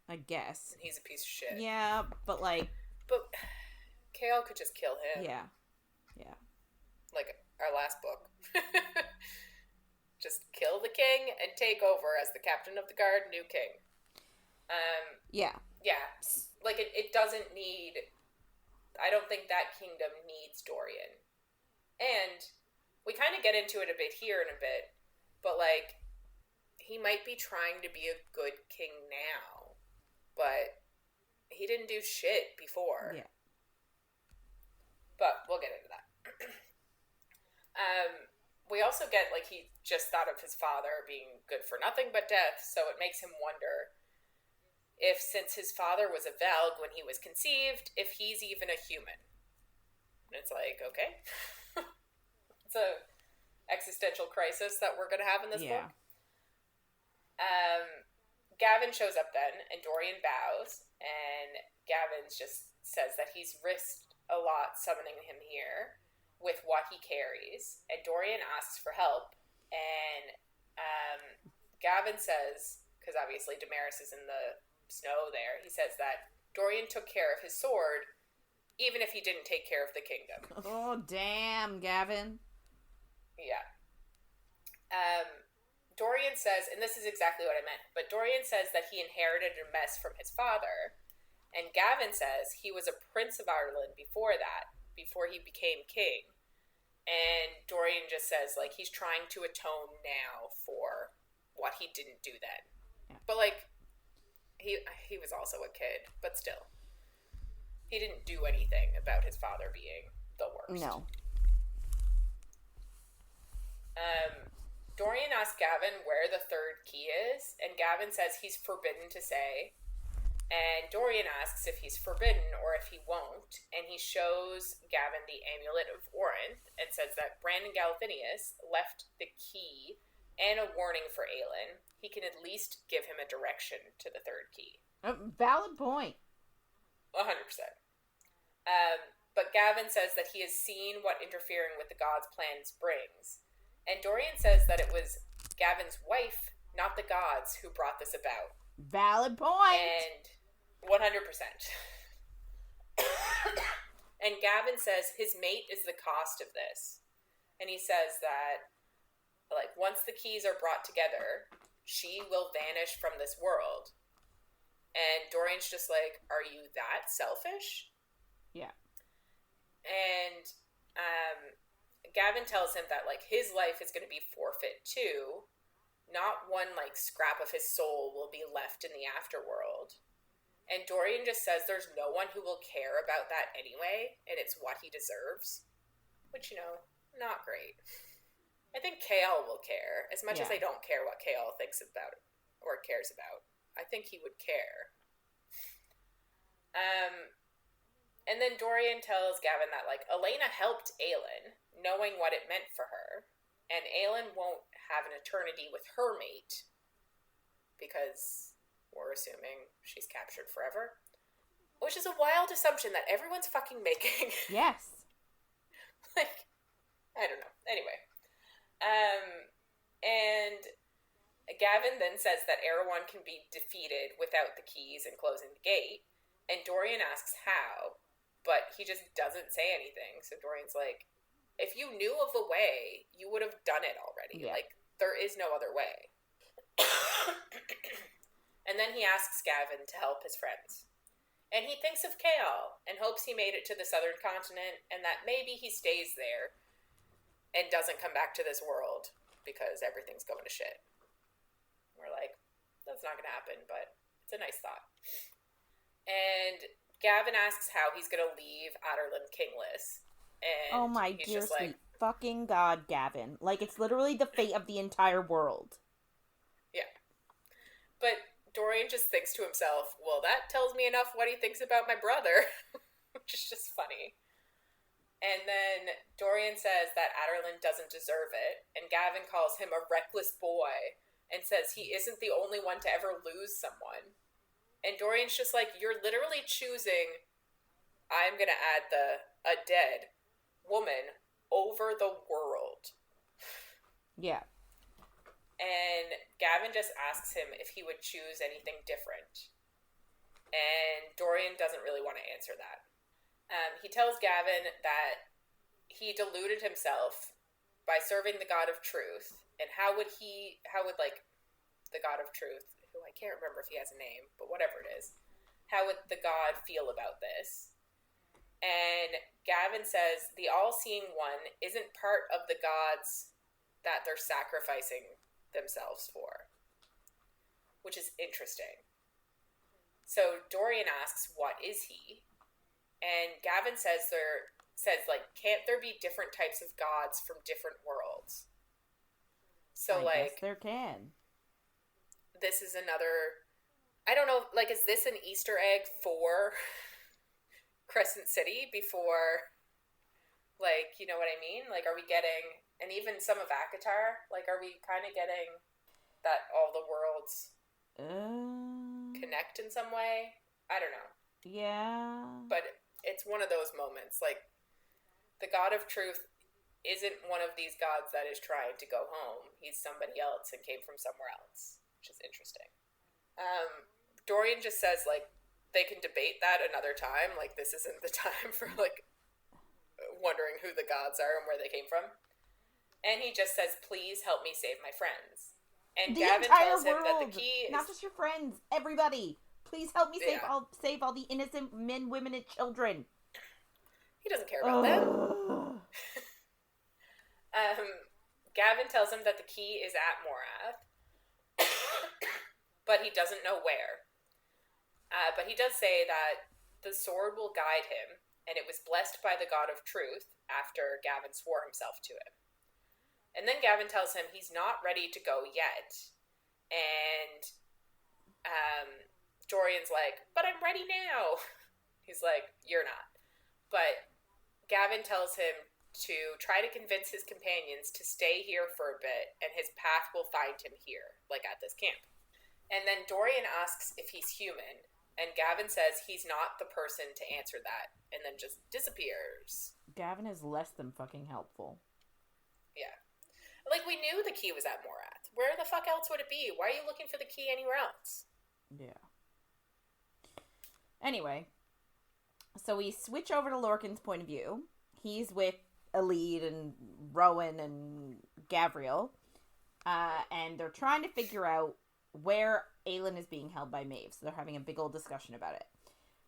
A: I guess.
B: And he's a piece of shit.
A: Yeah, but like...
B: But Chaol could just kill him.
A: Yeah. Yeah.
B: Like our last book. Just kill the king and take over as the captain of the guard, new king.
A: Yeah.
B: Yeah. Like, it doesn't need... I don't think that kingdom needs Dorian. And we kind of get into it a bit here in a bit, but, like, he might be trying to be a good king now, but he didn't do shit before.
A: Yeah.
B: But we'll get into that. We also get, like, he just thought of his father being good for nothing but death, so it makes him wonder if, since his father was a Velg when he was conceived, if he's even a human. And it's like, okay. It's a existential crisis that we're going to have in this book. Gavin shows up then, and Dorian bows, and Gavin just says that he's risked a lot summoning him here with what he carries, and Dorian asks for help, and Gavin says, because obviously Damaris is in the snow there, he says that Dorian took care of his sword, even if he didn't take care of the kingdom.
A: Oh, damn, Gavin.
B: Yeah. Dorian says, and this is exactly what I meant, but Dorian says that he inherited a mess from his father, and Gavin says he was a prince of Ireland before that, before he became king. And Dorian just says, like, he's trying to atone now for what he didn't do then. Yeah. But, like, he was also a kid, but still. He didn't do anything about his father being the worst.
A: No.
B: Dorian asks Gavin where the third key is, and Gavin says he's forbidden to say. And Dorian asks if he's forbidden or if he won't, and he shows Gavin the amulet of Perranth and says that Brandon Galathinius left the key and a warning for Aelin. He can at least give him a direction to the third key.
A: Valid point.
B: 100%. But Gavin says that he has seen what interfering with the gods' plans brings. And Dorian says that it was Gavin's wife, not the gods, who brought this about.
A: Valid point.
B: And 100%. And Gavin says his mate is the cost of this. And he says that, like, once the keys are brought together, she will vanish from this world. And Dorian's just like, are you that selfish?
A: Yeah.
B: And Gavin tells him that, like, his life is going to be forfeit too. Not one, like, scrap of his soul will be left in the afterworld. And Dorian just says there's no one who will care about that anyway, and it's what he deserves. Which, you know, not great. I think Chaol will care, as much as I don't care what Chaol thinks about it, or cares about. I think he would care. And then Dorian tells Gavin that, like, Elena helped Aelin, knowing what it meant for her, and Aelin won't have an eternity with her mate, because we're assuming she's captured forever. Which is a wild assumption that everyone's fucking making.
A: Yes.
B: Like, I don't know. Anyway. And Gavin then says that Erewhon can be defeated without the keys and closing the gate, and Dorian asks how, but he just doesn't say anything. So Dorian's like, if you knew of a way, you would have done it already. Yeah. Like, there is no other way. And then he asks Gavin to help his friends. And he thinks of Chaol and hopes he made it to the southern continent and that maybe he stays there and doesn't come back to this world because everything's going to shit. We're like, that's not going to happen, but it's a nice thought. And Gavin asks how he's going to leave Aderlin kingless. And
A: oh my dear sweet fucking God, Gavin. Like, it's literally the fate of the entire world.
B: Yeah. But Dorian just thinks to himself, well, that tells me enough what he thinks about my brother. Which is just funny. And then Dorian says that Aderlin doesn't deserve it. And Gavin calls him a reckless boy. And says he isn't the only one to ever lose someone. And Dorian's just like, you're literally choosing, I'm going to add a dead woman over the world.
A: Yeah.
B: And Gavin just asks him if he would choose anything different. And Dorian doesn't really want to answer that. He tells Gavin that he deluded himself by serving the God of Truth. And how would the God of Truth, who I can't remember if he has a name, but whatever it is, how would the God feel about this? And Gavin says the all-seeing one isn't part of the gods that they're sacrificing themselves for, which is interesting. So Dorian asks, what is he? And Gavin says can't there be different types of gods from different worlds? So
A: I guess there can.
B: This is another, I don't know, is this an Easter egg for Crescent City before, you know what I mean? Are we getting, and even some of Akatar, are we kind of getting that all the worlds connect in some way? I don't know.
A: Yeah.
B: But it's one of those moments. The God of Truth isn't one of these gods that is trying to go home. He's somebody else and came from somewhere else, which is interesting. Dorian just says, they can debate that another time. This isn't the time for, wondering who the gods are and where they came from. And he just says, please help me save my friends. And Gavin tells him that the key is...
A: Not just your friends, everybody. Please help me save all the innocent men, women, and children.
B: He doesn't care about them. Gavin tells him that the key is at Morath, but he doesn't know where. But he does say that the sword will guide him, and it was blessed by the God of Truth after Gavin swore himself to him. And then Gavin tells him he's not ready to go yet. And Dorian's like, but I'm ready now. He's like, you're not. But Gavin tells him to try to convince his companions to stay here for a bit, and his path will find him here, at this camp. And then Dorian asks if he's human, and Gavin says he's not the person to answer that, and then just disappears.
A: Gavin is less than fucking helpful.
B: Yeah. We knew the key was at Morath. Where the fuck else would it be? Why are you looking for the key anywhere else?
A: Yeah. Anyway, so we switch over to Lorcan's point of view. He's with Elide and Rowan and Gavriel, and they're trying to figure out where Aelin is being held by Maeve. So they're having a big old discussion about it.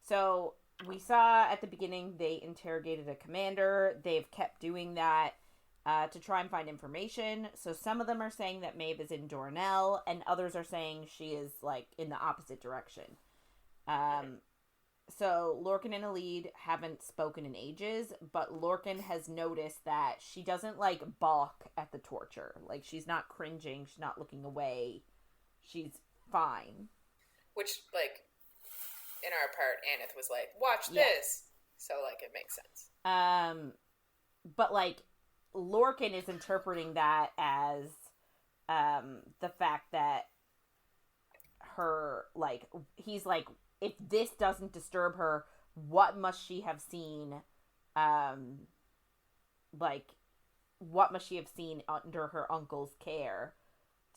A: So we saw at the beginning they interrogated a commander. They've kept doing that to try and find information. So some of them are saying that Maeve is in Dornell, and others are saying she is in the opposite direction. So Lorcan and Elide haven't spoken in ages, but Lorcan has noticed that she doesn't balk at the torture. She's not cringing, she's not looking away. She's fine.
B: Which, in our part, Aneth was like, watch this! So, it makes sense.
A: But, Lorcan is interpreting that as, the fact that her, he's if this doesn't disturb her, what must she have seen, what must she have seen under her uncle's care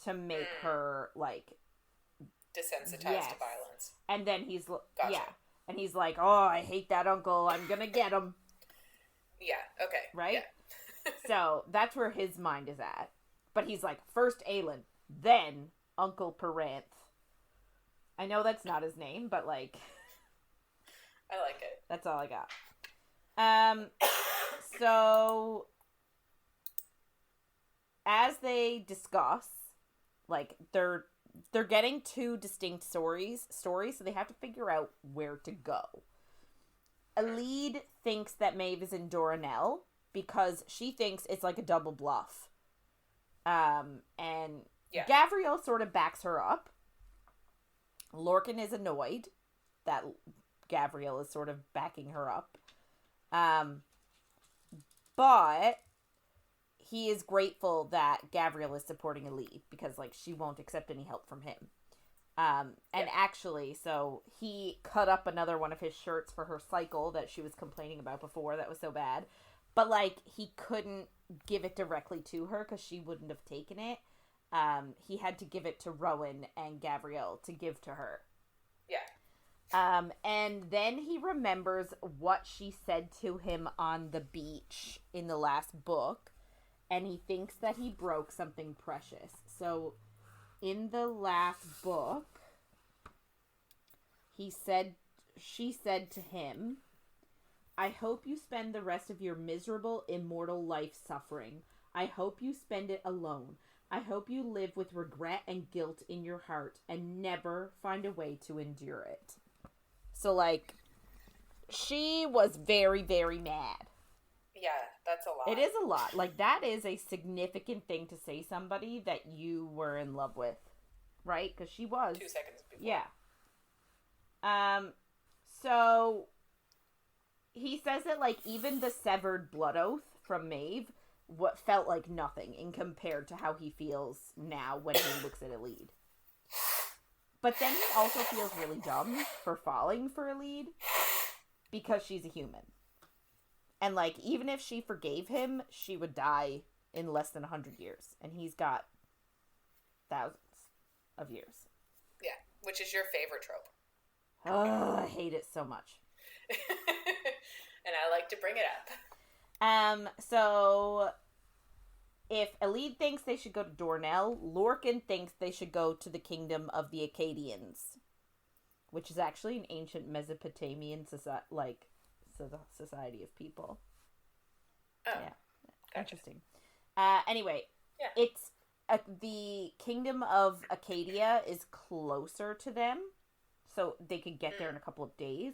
A: to make her,
B: desensitized to violence.
A: And then he's,
B: gotcha.
A: And he's like, oh, I hate that uncle, I'm gonna get him.
B: Yeah, okay.
A: Right?
B: Yeah.
A: So, that's where his mind is at. But he's like, first Aelin, then Uncle Perranth. I know that's not his name, but,
B: I like it.
A: That's all I got. So, as they discuss, they're getting two distinct stories, so they have to figure out where to go. Elide thinks that Maeve is in Dornell because she thinks it's a double bluff. And Gavriel sort of backs her up. Lorcan is annoyed that Gavriel is sort of backing her up. But he is grateful that Gavriel is supporting Elide because, she won't accept any help from him. And actually, so he cut up another one of his shirts for her cycle that she was complaining about before. That was so bad. But, he couldn't give it directly to her because she wouldn't have taken it. He had to give it to Rowan and Gavriel to give to her.
B: Yeah.
A: And then he remembers what she said to him on the beach in the last book, and he thinks that he broke something precious. So, in the last book, she said to him, "I hope you spend the rest of your miserable, immortal life suffering. I hope you spend it alone. I hope you live with regret and guilt in your heart and never find a way to endure it." So, like, she was very, very mad.
B: Yeah, that's a lot.
A: It is a lot. Like, that is a significant thing to say somebody that you were in love with, right? Because she was.
B: 2 seconds before.
A: Yeah. So, he says that, like, even the severed blood oath from Maeve what felt like nothing in compared to how he feels now when he looks at Elide. But then he also feels really dumb for falling for Elide because she's a human. And, like, even if she forgave him, she would die in less than 100 years. And he's got thousands of years.
B: Yeah, which is your favorite trope.
A: Oh, I hate it so much.
B: And I like to bring it up.
A: So, if Elide thinks they should go to Dornell, Lorcan thinks they should go to the kingdom of the Aedions, which is actually an ancient Mesopotamian society of people.
B: Oh,
A: yeah,
B: gotcha.
A: Interesting. Anyway,
B: yeah.
A: It's the kingdom of Acadia is closer to them, so they could get there in a couple of days.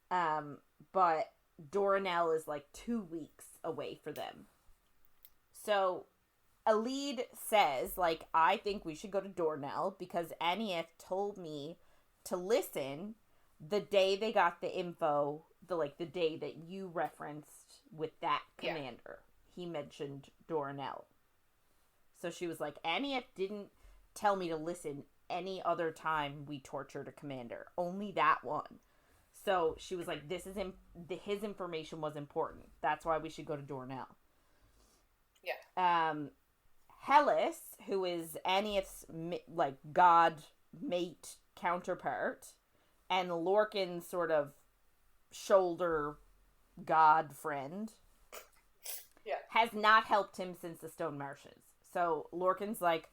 A: But Dornell is like 2 weeks away for them. So Elide says, like, I think we should go to Dornell because Anieth told me to listen the day they got the info, the day that you referenced with that commander. Yeah. He mentioned Dornell. So she was like, Anieth didn't tell me to listen any other time we tortured a commander. Only that one. So she was like, his information was important. That's why we should go to Dornell.
B: Yeah.
A: Hellas, who is Anieth's, god mate counterpart, and Lorcan's sort of shoulder god friend, has not helped him since the Stone Marshes. So Lorcan's like,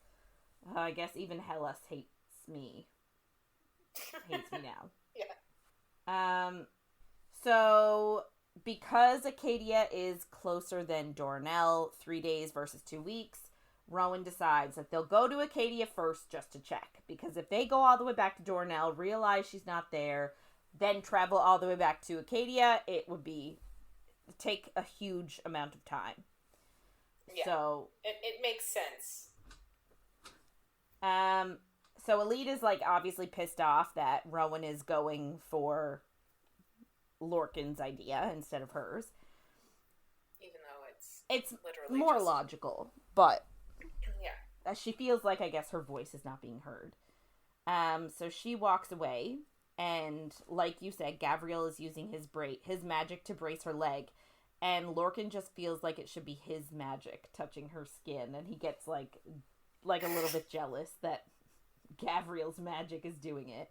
A: I guess even Hellas hates me now.
B: Yeah.
A: So because Acadia is closer than Dornell, 3 days versus 2 weeks, Rowan decides that they'll go to Acadia first just to check. Because if they go all the way back to Dornell, realize she's not there, then travel all the way back to Acadia, it would take a huge amount of time.
B: Yeah.
A: So
B: it makes sense.
A: So Elide is, like, obviously pissed off that Rowan is going for Lorcan's idea instead of hers.
B: Even though
A: it's
B: literally
A: more logical, but
B: yeah,
A: she feels like, I guess, her voice is not being heard. So she walks away, and like you said, Gavriel is using his magic to brace her leg, and Lorcan just feels like it should be his magic touching her skin, and he gets like a little bit jealous that Gavriel's magic is doing it.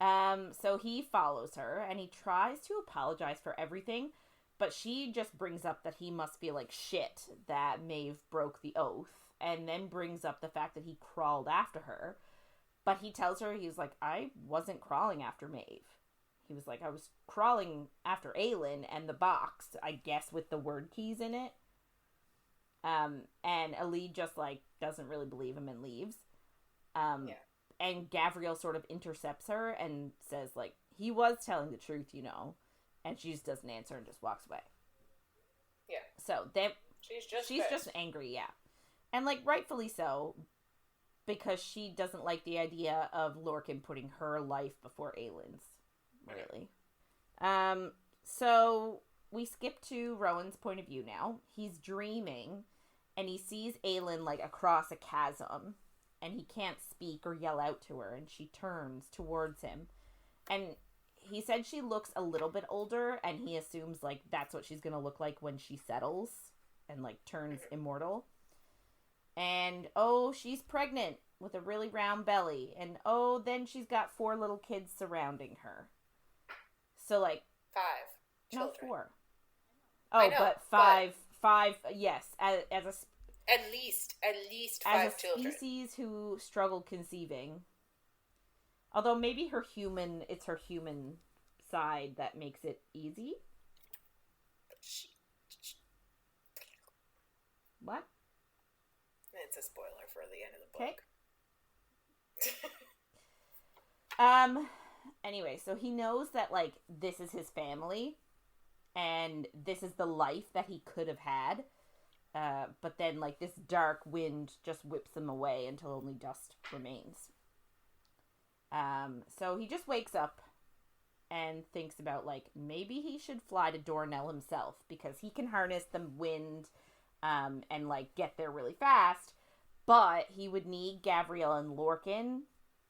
A: So he follows her, and he tries to apologize for everything, but she just brings up that he must feel like shit that Maeve broke the oath, and then brings up the fact that he crawled after her. But he tells her, he was like, I wasn't crawling after Maeve. He was like, I was crawling after Aelin and the box, I guess with the word keys in it. And Elide just, like, doesn't really believe him and leaves. And Gavriel sort of intercepts her and says, like, he was telling the truth, you know. And she just doesn't answer and just walks away.
B: Yeah.
A: So, she's just angry, yeah. And, like, rightfully so, because she doesn't like the idea of Lorcan putting her life before Aelin's, really. So, we skip to Rowan's point of view now. He's dreaming, and he sees Aelin, like, across a chasm, and he can't speak or yell out to her, and she turns towards him. And he said she looks a little bit older, and he assumes, like, that's what she's gonna look like when she settles and, like, turns immortal. And, oh, she's pregnant. with a really round belly. And, then she's got 4 little kids surrounding her. So, like...
B: 5 children.
A: No, 4. Oh, but 5, yes, as a...
B: At least 5 children.
A: As a species who struggled conceiving. Although maybe it's her human side that makes it easy. What?
B: It's a spoiler for the end of the book.
A: Okay. Anyway, so he knows that, like, this is his family, and this is the life that he could have had, but then, like, this dark wind just whips him away until only dust remains. So he just wakes up and thinks about, like, maybe he should fly to Dornell himself, because he can harness the wind, and, like, get there really fast, but he would need Gavriel and Lorcan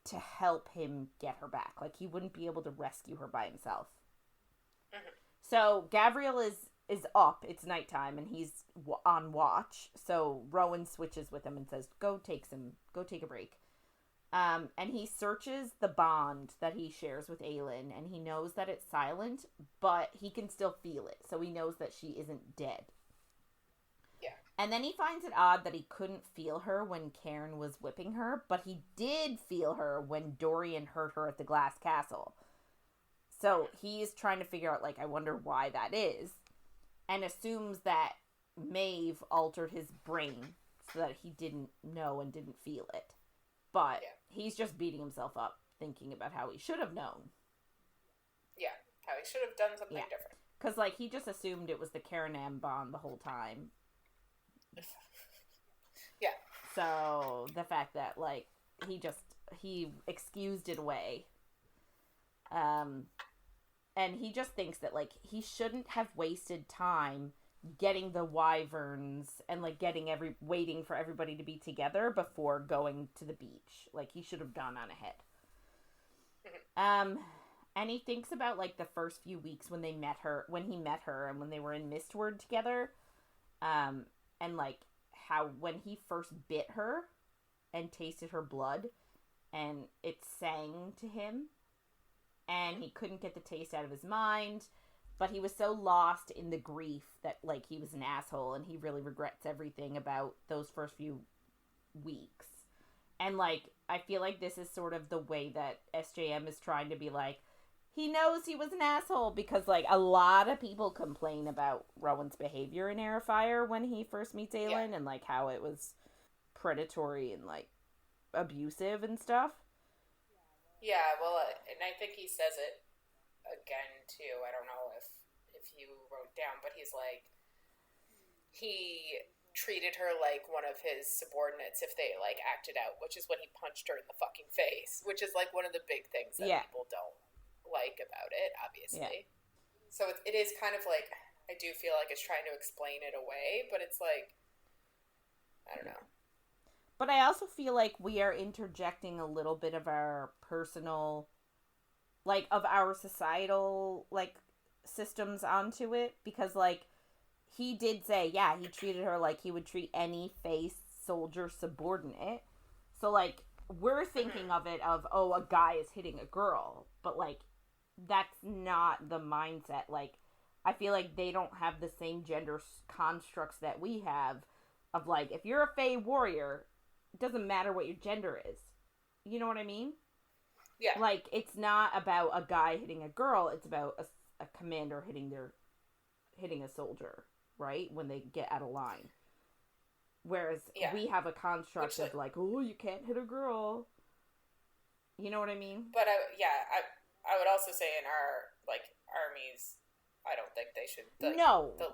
A: to help him get her back. Like, he wouldn't be able to rescue her by himself. Mm-hmm. So Gavriel is up. It's nighttime, and he's on watch. So Rowan switches with him and says, go take a break. And he searches the bond that he shares with Aelin, and he knows that it's silent, but he can still feel it. So he knows that she isn't dead. And then he finds it odd that he couldn't feel her when Cairn was whipping her, but he did feel her when Dorian hurt her at the Glass Castle. So he's trying to figure out, like, I wonder why that is, and assumes that Maeve altered his brain so that he didn't know and didn't feel it. But he's just beating himself up, thinking about how he should have known.
B: Yeah, how he should have done something different.
A: Because, like, he just assumed it was the Cairn bond the whole time.
B: Yeah.
A: So the fact that, like, he excused it away. And he just thinks that, like, he shouldn't have wasted time getting the wyverns and, like, waiting for everybody to be together before going to the beach. Like, he should have gone on ahead. Mm-hmm. And he thinks about, like, the first few weeks when he met her and when they were in Mistward together. And, like, how when he first bit her and tasted her blood, and it sang to him, and he couldn't get the taste out of his mind, but he was so lost in the grief that, like, he was an asshole, and he really regrets everything about those first few weeks. And, like, I feel like this is sort of the way that SJM is trying to be like, he knows he was an asshole, because, like, a lot of people complain about Rowan's behavior in Heir of Fire when he first meets Aelin, and, like, how it was predatory and, like, abusive and stuff.
B: Yeah, well, and I think he says it again, too. I don't know if you wrote down, but he's like, he treated her like one of his subordinates if they, like, acted out, which is when he punched her in the fucking face, which is, like, one of the big things that people don't like about it, obviously. So it is kind of like, I do feel like it's trying to explain it away, but it's like, I don't know.
A: But I also feel like we are interjecting a little bit of our personal, like, of our societal, like, systems onto it, because, like, he did say, he treated her like he would treat any face soldier subordinate. So, like, we're thinking of it of, a guy is hitting a girl, but, like, that's not the mindset. Like, I feel like they don't have the same gender constructs that we have of, like, if you're a Fae warrior, it doesn't matter what your gender is. You know what I mean?
B: Yeah.
A: Like, it's not about a guy hitting a girl, it's about a commander hitting a soldier, right? When they get out of line. Whereas we have a construct of, like, you can't hit a girl. You know what I mean?
B: But, I would also say in our, like, armies, I don't think they should, the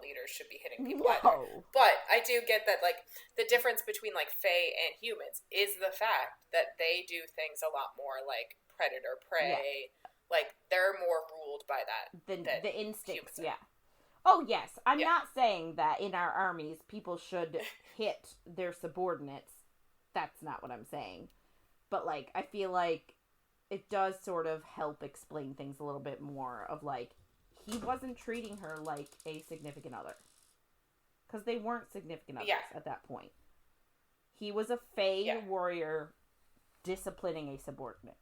B: leaders should be hitting people either. But I do get that, like, the difference between, like, Fae and humans is the fact that they do things a lot more, like, predator-prey. Yeah. Like, they're more ruled by that than
A: the instincts, Oh, yes. I'm not saying that in our armies people should hit their subordinates. That's not what I'm saying. But, like, I feel like it does sort of help explain things a little bit more of, like, he wasn't treating her like a significant other. Because they weren't significant others at that point. He was a Fae warrior disciplining a subordinate.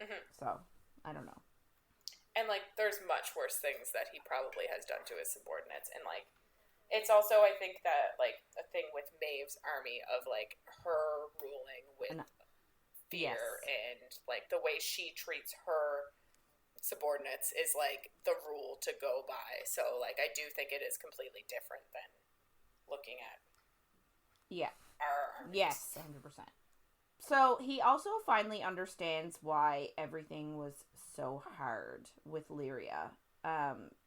B: Mm-hmm.
A: So, I don't know.
B: And, like, there's much worse things that he probably has done to his subordinates. And, like, it's also, I think, that, like, a thing with Maeve's army of, like, her ruling with fear and, like, the way she treats her subordinates is, like, the rule to go by. So, like, I do think it is completely different than looking at our armies.
A: Yes, 100%. So, he also finally understands why everything was so hard with Lyria.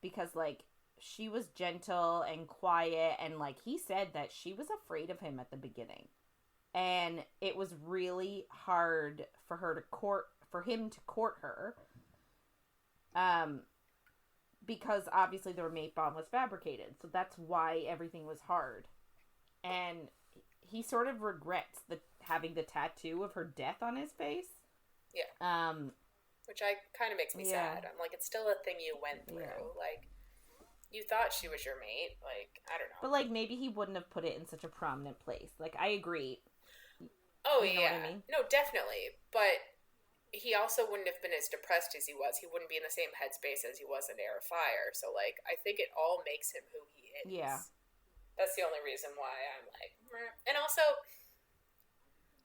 A: Because, like, she was gentle and quiet, and, like, he said that she was afraid of him at the beginning. And it was really hard for him to court her. Because obviously their mate bond was fabricated. So that's why everything was hard. And he sort of regrets having the tattoo of her death on his face.
B: Yeah. Which kind of makes me sad. I'm like, it's still a thing you went through. Yeah. Like, you thought she was your mate. Like, I don't know.
A: But, like, maybe he wouldn't have put it in such a prominent place. Like, I agree.
B: Oh, you know what I mean? No, definitely. But he also wouldn't have been as depressed as he was. He wouldn't be in the same headspace as he was in Heir of Fire. So, like, I think it all makes him who he is.
A: Yeah.
B: That's the only reason why I'm like... Meh. And also,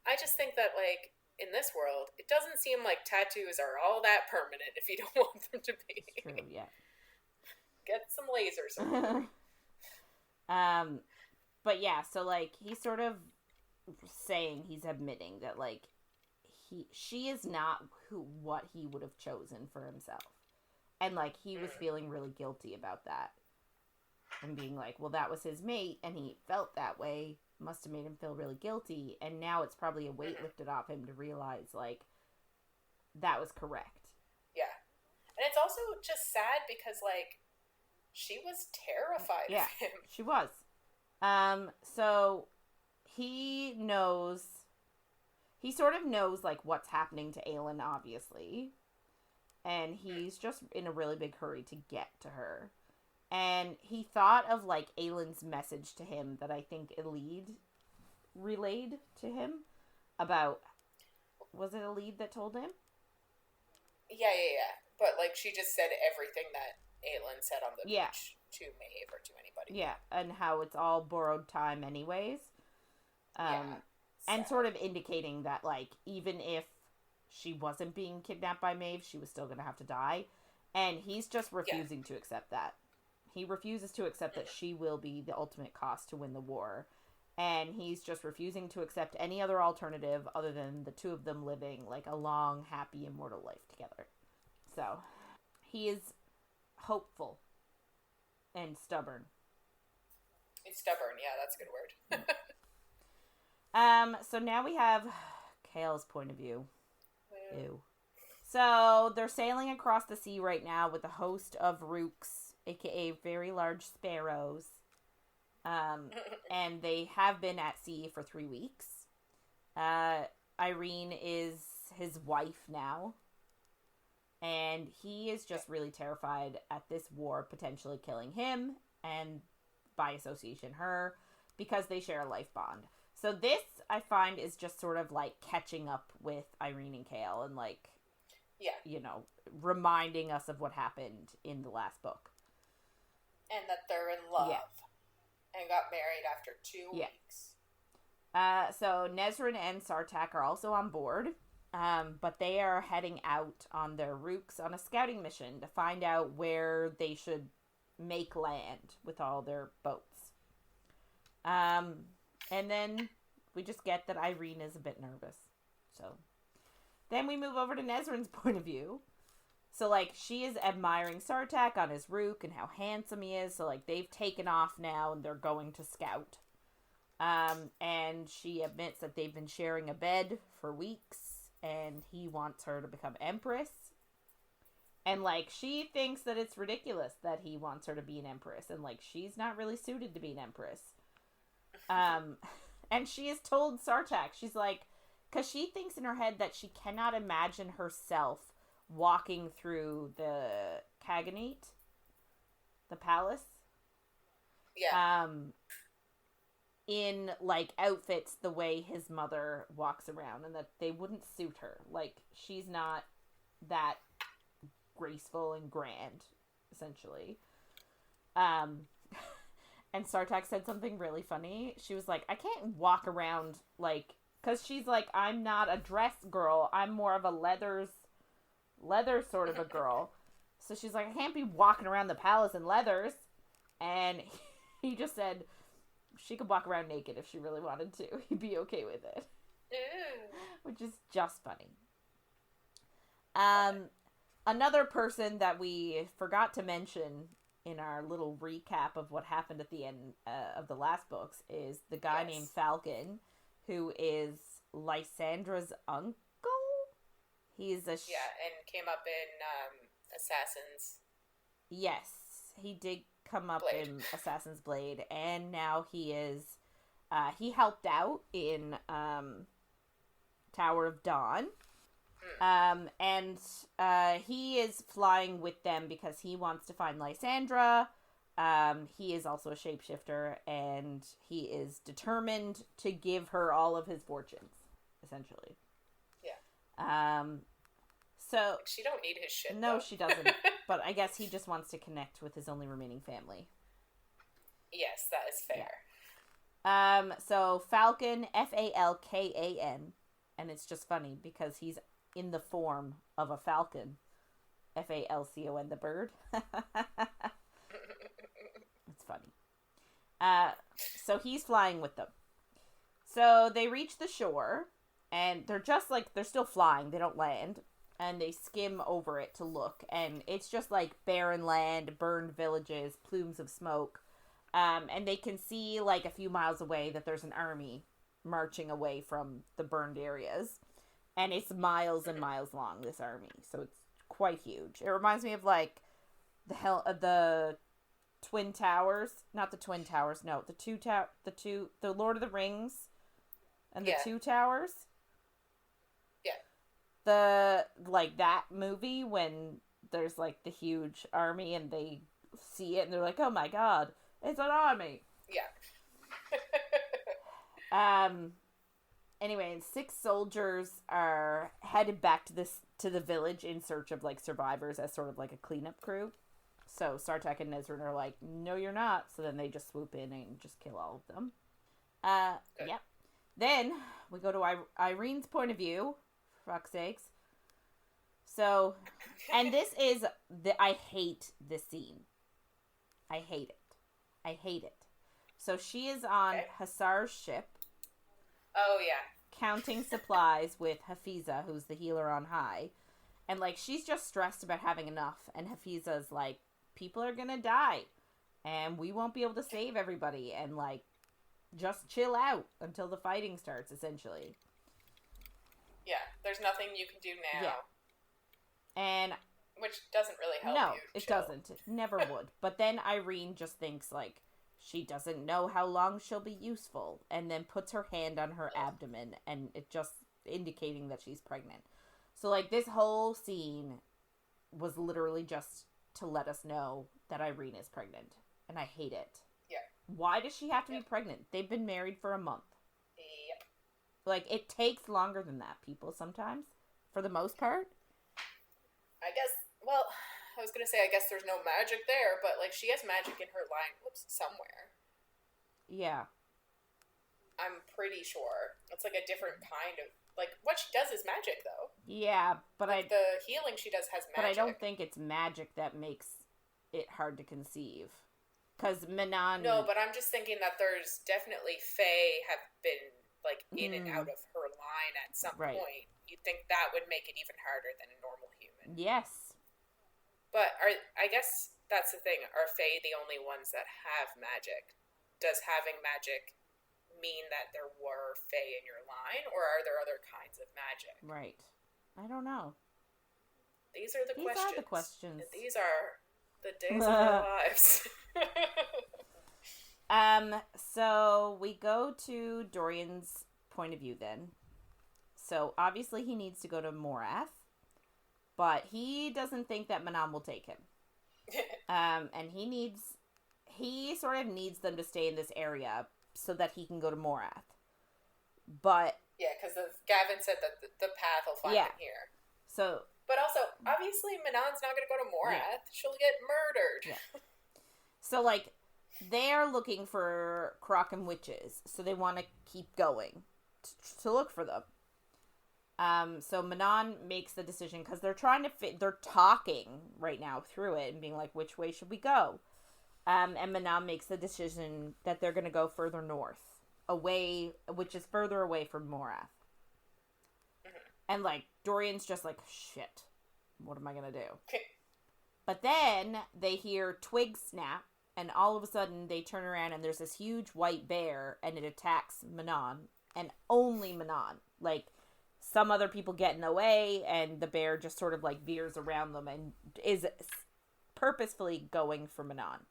B: I just think that, like, in this world, it doesn't seem like tattoos are all that permanent if you don't want them to be.
A: True, yeah.
B: Get some lasers.
A: But yeah, so, like, he's sort of he's admitting that, like, she is not what he would have chosen for himself. And, like, he was feeling really guilty about that. And being like, well, that was his mate, and he felt that way. Must have made him feel really guilty. And now it's probably a weight lifted off him to realize, like, that was correct.
B: Yeah. And it's also just sad because, like, she was terrified of him.
A: She was. So he sort of knows, like, what's happening to Aelin, obviously. And he's just in a really big hurry to get to her. And he thought of, like, Aelin's message to him that I think Elide relayed to him about... Was it Elide that told him?
B: Yeah. But, like, she just said everything that Aelin said on the beach to Maeve or to anybody.
A: Yeah, and how it's all borrowed time anyways. And sort of indicating that, like, even if she wasn't being kidnapped by Maeve, she was still going to have to die. And he's just refusing to accept that. He refuses to accept that she will be the ultimate cost to win the war. And he's just refusing to accept any other alternative other than the two of them living, like, a long, happy, immortal life together. So, he is hopeful and stubborn.
B: It's stubborn, yeah, that's a good word.
A: So now we have Chaol's point of view. Ew. So, they're sailing across the sea right now with a host of rooks, aka very large sparrows. And they have been at sea for 3 weeks. Yrene is his wife now. And he is just really terrified at this war potentially killing him, and by association her, because they share a life bond. So this, I find, is just sort of like catching up with Yrene and Chaol and, like, you know, reminding us of what happened in the last book.
B: And that they're in love. Yeah. And got married after 2 weeks.
A: So Nesryn and Sartaq are also on board. But they are heading out on their rooks on a scouting mission to find out where they should make land with all their boats. And then we just get that Yrene is a bit nervous. So then we move over to Nesryn's point of view. So, like, she is admiring Sartaq on his rook and how handsome he is. So, like, they've taken off now and they're going to scout. And she admits that they've been sharing a bed for weeks. And he wants her to become empress. And, like, she thinks that it's ridiculous that he wants her to be an empress. And, like, she's not really suited to be an empress. And she has told Sartaq, she's like, because she thinks in her head that she cannot imagine herself walking through the Khaganate, the palace.
B: Yeah.
A: in, like, outfits the way his mother walks around, and that they wouldn't suit her. Like, she's not that graceful and grand, essentially. And Sartaq said something really funny. She was like, I can't walk around, like, because she's like, I'm not a dress girl, I'm more of a leather sort of a girl. So she's like, I can't be walking around the palace in leathers. And he just said she could walk around naked if she really wanted to. He'd be okay with it. Which is just funny. Another person that we forgot to mention in our little recap of what happened at the end of the last books is the guy named Falcon, who is Lysandra's uncle. He's a...
B: and came up in Assassin's...
A: Yes, he did come up in Assassin's Blade, and now he is... he helped out in Tower of Dawn. And he is flying with them because he wants to find Lysandra. He is also a shapeshifter, and he is determined to give her all of his fortunes, essentially.
B: Yeah.
A: So
B: she don't need his shit.
A: No,
B: though.
A: She doesn't. But I guess he just wants to connect with his only remaining family.
B: Yes, that is fair.
A: Yeah. So Falcon, Falkan, and it's just funny because he's in the form of a falcon. Falcon, the bird. It's funny. So he's flying with them. So they reach the shore, and they're just like, they're still flying. They don't land. And they skim over it to look. And it's just like barren land, burned villages, plumes of smoke. And they can see like a few miles away that there's an army marching away from the burned areas. And it's miles and miles long, this army. So it's quite huge. It reminds me of like the Twin Towers. Not the Twin Towers, no. The Lord of the Rings and the Two Towers. Like that movie when there's like the huge army and they see it and they're like, oh my god, it's an army.
B: Yeah.
A: Anyway, 6 soldiers are headed back to the village in search of like survivors as sort of like a cleanup crew. So Sartaq and Nesryn are like, no, you're not. So then they just swoop in and just kill all of them. Yep. Then we go to Yrene's point of view. For fuck's sakes. So, and this is I hate this scene. I hate it. So she is on Hasar's ship.
B: Oh, yeah.
A: Counting supplies with Hafiza, who's the healer on high. And, like, she's just stressed about having enough. And Hafiza's like, people are gonna die. And we won't be able to save everybody. And, like, just chill out until the fighting starts, essentially.
B: Yeah, there's nothing you can do now.
A: Yeah. And...
B: which doesn't really help you.
A: No, it doesn't. It never would. But then Yrene just thinks, like, she doesn't know how long she'll be useful. And then puts her hand on her abdomen. And it just indicating that she's pregnant. So, like, this whole scene was literally just to let us know that Yrene is pregnant. And I hate it.
B: Yeah.
A: Why does she have to be pregnant? They've been married for a month.
B: Yep.
A: Like, it takes longer than that, people, sometimes. For the most part.
B: I guess, well, I was going to say, I guess there's no magic there, but, like, she has magic in her line, somewhere.
A: Yeah.
B: I'm pretty sure. It's, like, a different kind of, like, what she does is magic, though.
A: Yeah, but
B: like, the healing she does has magic.
A: But I don't think it's magic that makes it hard to conceive. Because Manon...
B: No, but I'm just thinking that there's definitely Fae have been, like, in and out of her line at some point. You'd think that would make it even harder than a normal human.
A: Yes.
B: But I guess that's the thing. Are Fae the only ones that have magic? Does having magic mean that there were Fae in your line, or are there other kinds of magic?
A: Right. I don't know.
B: These are the questions.
A: questions.
B: And these are the days of our lives.
A: So we go to Dorian's point of view then. So obviously he needs to go to Morath, but he doesn't think that Manon will take him. And he sort of needs them to stay in this area so that he can go to Morath. But...
B: Yeah, because Gavin said that the path will find him here.
A: So...
B: But also, obviously, Manon's not going to go to Morath. Yeah. She'll get murdered.
A: Yeah. So, like, they're looking for Crochan witches, so they want to keep going to look for them. So Manon makes the decision, because they're trying to they're talking right now through it and being like, which way should we go? And Manon makes the decision that they're going to go further north, away, which is further away from Morath. And, like, Dorian's just like, shit, what am I going to do? But then they hear twigs snap, and all of a sudden they turn around and there's this huge white bear, and it attacks Manon, and only Manon. Like, some other people get in the way, and the bear just sort of, like, veers around them and is purposefully going for Manon.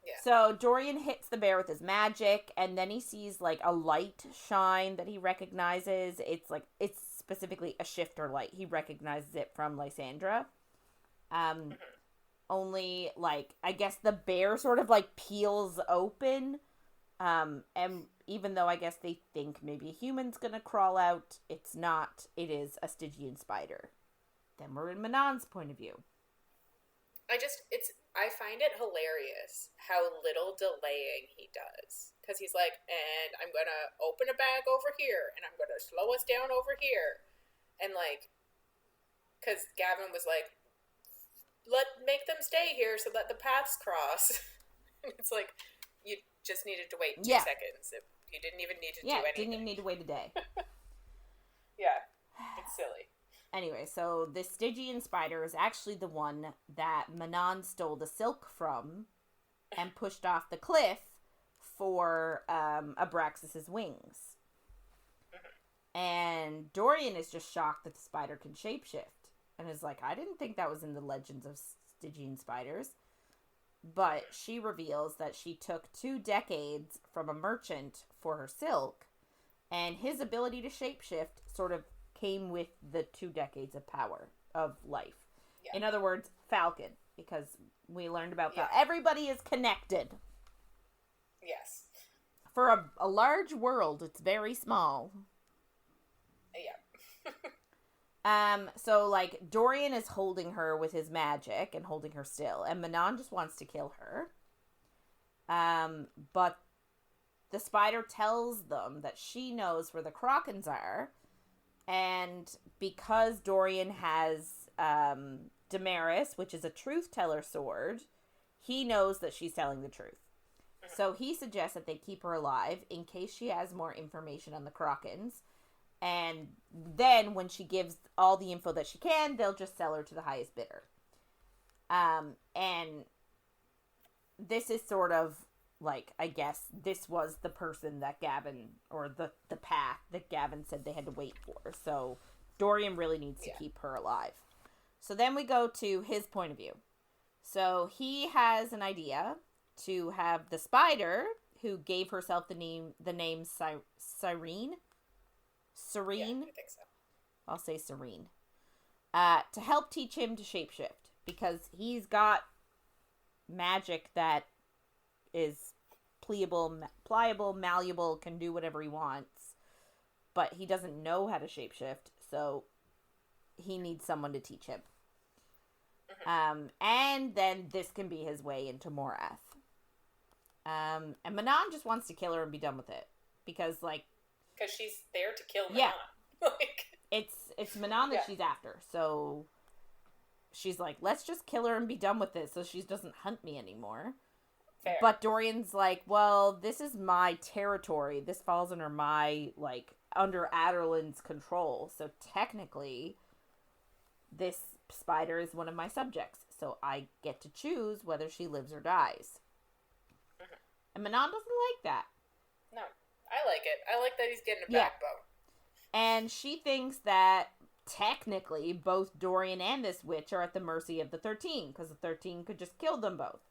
A: Yeah. So Dorian hits the bear with his magic, and then he sees, like, a light shine that he recognizes. It's specifically a shifter light. He recognizes it from Lysandra. Only, like, I guess the bear sort of, like, peels open. And even though I guess they think maybe a human's gonna crawl out, it's not. It is a Stygian spider. Then we're in Manon's point of view.
B: I find it hilarious how little delaying he does. Because he's like, and I'm going to open a bag over here, and I'm going to slow us down over here. And, like, because Gavin was like, make them stay here so that the paths cross. And it's like, you just needed to wait 2 seconds. You didn't even need to do anything.
A: Yeah, didn't even need to wait a day.
B: Yeah, it's silly.
A: Anyway, so this Stygian spider is actually the one that Manon stole the silk from and pushed off the cliff for Abraxas's wings. And Dorian is just shocked that the spider can shapeshift. And is like, I didn't think that was in the legends of Stygian spiders. But she reveals that she took 2 decades from a merchant for her silk. And his ability to shapeshift sort of came with the 2 decades of power of life. Yeah. In other words, Falcon. Because we learned about that. Everybody is connected.
B: Yes.
A: For a large world, it's very small.
B: Yeah.
A: So, like, Dorian is holding her with his magic and holding her still. And Manon just wants to kill her. But the spider tells them that she knows where the Crochans are. And because Dorian has Damaris, which is a truth-teller sword, he knows that she's telling the truth. So he suggests that they keep her alive in case she has more information on the Crochans. And then when she gives all the info that she can, they'll just sell her to the highest bidder. And this is sort of like, I guess this was the person that Gavin, or the path that Gavin said they had to wait for. So Dorian really needs to keep her alive. So then we go to his point of view. So he has an idea to have the spider, who gave herself the name Yrene. Serene?
B: Yeah, I think so.
A: I'll say Serene. To help teach him to shapeshift. Because he's got magic that is pliable, malleable, can do whatever he wants. But he doesn't know how to shapeshift, so he needs someone to teach him. And then this can be his way into Morath. And Manon just wants to kill her and be done with it. Because, like...
B: Because she's there to kill Manon.
A: Yeah. It's Manon that she's after. So she's like, let's just kill her and be done with this so she doesn't hunt me anymore.
B: Fair.
A: But Dorian's like, well, this is my territory. This falls under my, like, under Aelin's control. So technically, this spider is one of my subjects. So I get to choose whether she lives or dies. And Manon doesn't like that.
B: No, I like it. I like that he's getting a backbone.
A: And she thinks that technically both Dorian and this witch are at the mercy of the 13, because the 13 could just kill them both.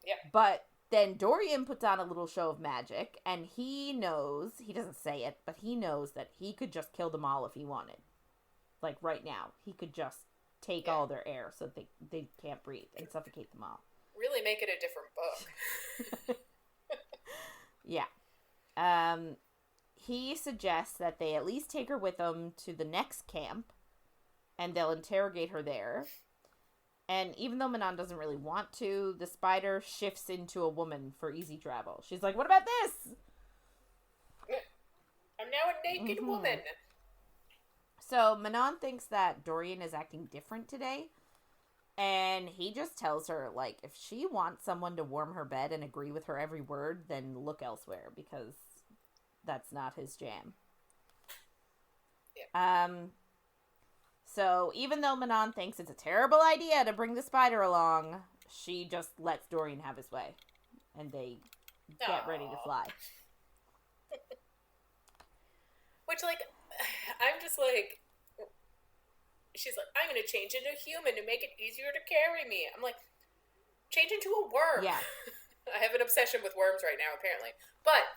B: Yeah.
A: But then Dorian puts on a little show of magic, and he knows, he doesn't say it, but he knows that he could just kill them all if he wanted. Like right now, he could just take all their air so they can't breathe and suffocate them all.
B: Really make it a different book.
A: Yeah. He suggests that they at least take her with them to the next camp, and they'll interrogate her there. And even though Manon doesn't really want to, the spider shifts into a woman for easy travel. She's like, what about this?
B: I'm now a naked woman.
A: So Manon thinks that Dorian is acting different today. And he just tells her, like, if she wants someone to warm her bed and agree with her every word, then look elsewhere, because that's not his jam.
B: Yeah.
A: So even though Manon thinks it's a terrible idea to bring the spider along, she just lets Dorian have his way. And they get ready to fly.
B: Which, like, I'm just like, she's like, I'm going to change into a human to make it easier to carry me. I'm like, change into a worm.
A: Yeah.
B: I have an obsession with worms right now, apparently. But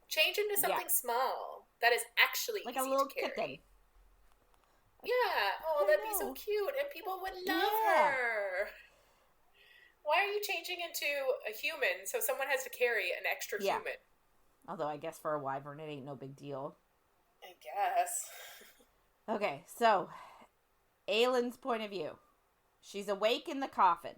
B: change into something small that is actually
A: like
B: easy
A: a little
B: to carry.
A: kitten.
B: Yeah. Oh, that'd be so cute. And people would love her. Why are you changing into a human so someone has to carry an extra human?
A: Although I guess for a wyvern it ain't no big deal.
B: I guess.
A: Okay, so Aelin's point of view. She's awake in the coffin.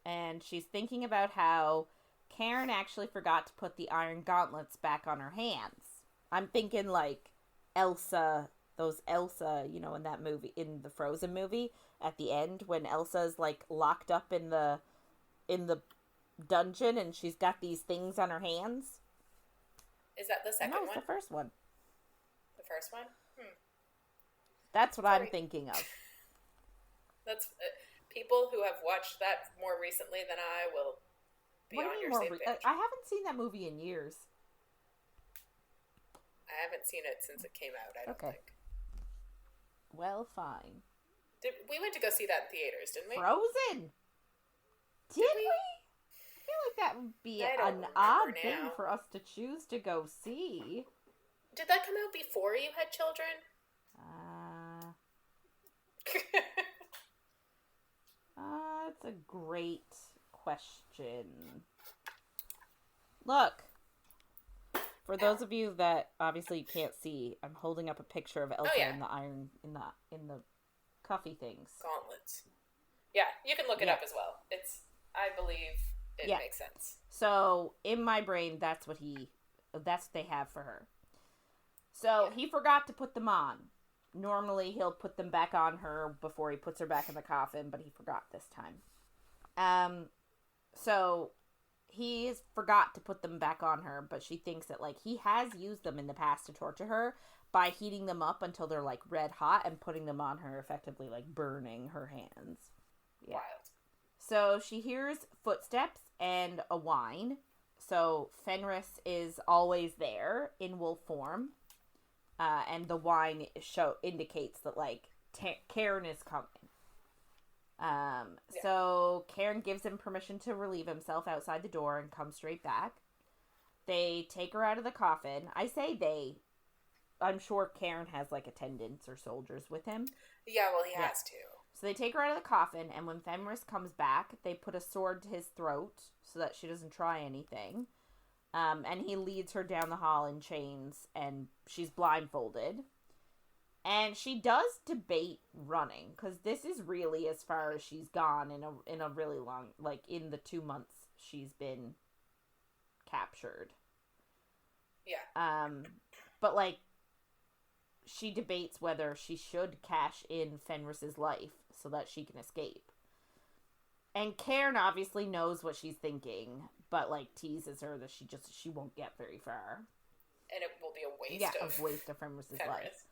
A: And she's thinking about how Karen actually forgot to put the iron gauntlets back on her hands. I'm thinking like Elsa, you know, in that movie, in the Frozen movie, at the end when Elsa's like locked up in the dungeon and she's got these things on her hands.
B: Is that the second one?
A: No, it's the first one.
B: The first one?
A: That's what I'm thinking of.
B: That's people who have watched that more recently than I will be on your same page.
A: I haven't seen that movie in years.
B: I haven't seen it since it came out, I don't think.
A: Well, fine.
B: We went to go see that in theaters, didn't we?
A: Frozen? Did we? I feel like that would be an odd thing for us to choose to go see.
B: Did that come out before you had children?
A: That's a great question. Look, for those of you that obviously you can't see, I'm holding up a picture of Elsa in the iron in the cuffy things.
B: Gauntlets. Yeah, you can look it up as well. I believe it makes sense.
A: So in my brain, that's what they have for her. So he forgot to put them on. Normally he'll put them back on her before he puts her back in the coffin, but he forgot this time. So he forgot to put them back on her, but she thinks that like he has used them in the past to torture her by heating them up until they're like red hot and putting them on her, effectively like burning her hands. Yeah.
B: Wild.
A: So she hears footsteps and a whine. So Fenris is always there in wolf form. And the whine indicates that, like, Karen is coming. So Karen gives him permission to relieve himself outside the door and come straight back. They take her out of the coffin. I say they. I'm sure Karen has, like, attendants or soldiers with him.
B: Yeah, well, he has to.
A: So they take her out of the coffin, and when Fenris comes back, they put a sword to his throat so that she doesn't try anything. And he leads her down the hall in chains, and she's blindfolded. And she does debate running, because this is really as far as she's gone in a really long, like, in the 2 months she's been captured.
B: Yeah.
A: But, like, she debates whether she should cash in Fenris's life so that she can escape. And Karen obviously knows what she's thinking, but, like, teases her that she won't get very far.
B: And it will be a waste
A: of Fenris's life.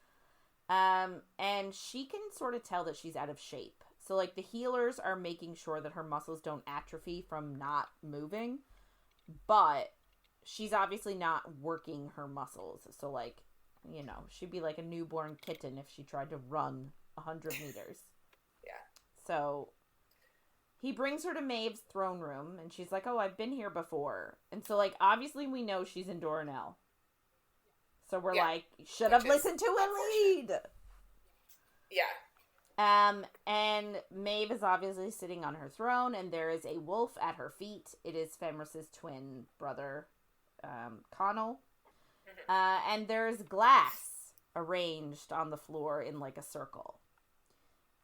A: And she can sort of tell that she's out of shape. So, like, the healers are making sure that her muscles don't atrophy from not moving, but she's obviously not working her muscles. So, like, you know, she'd be like a newborn kitten if she tried to run 100 meters.
B: Yeah.
A: So he brings her to Maeve's throne room, and she's like, oh, I've been here before. And so, like, obviously we know she's in Doranel. So we're like, should have listened to Elide.
B: Yeah.
A: And Maeve is obviously sitting on her throne, and there is a wolf at her feet. It is Fenris's twin brother, Connell. And there's glass arranged on the floor in like a circle.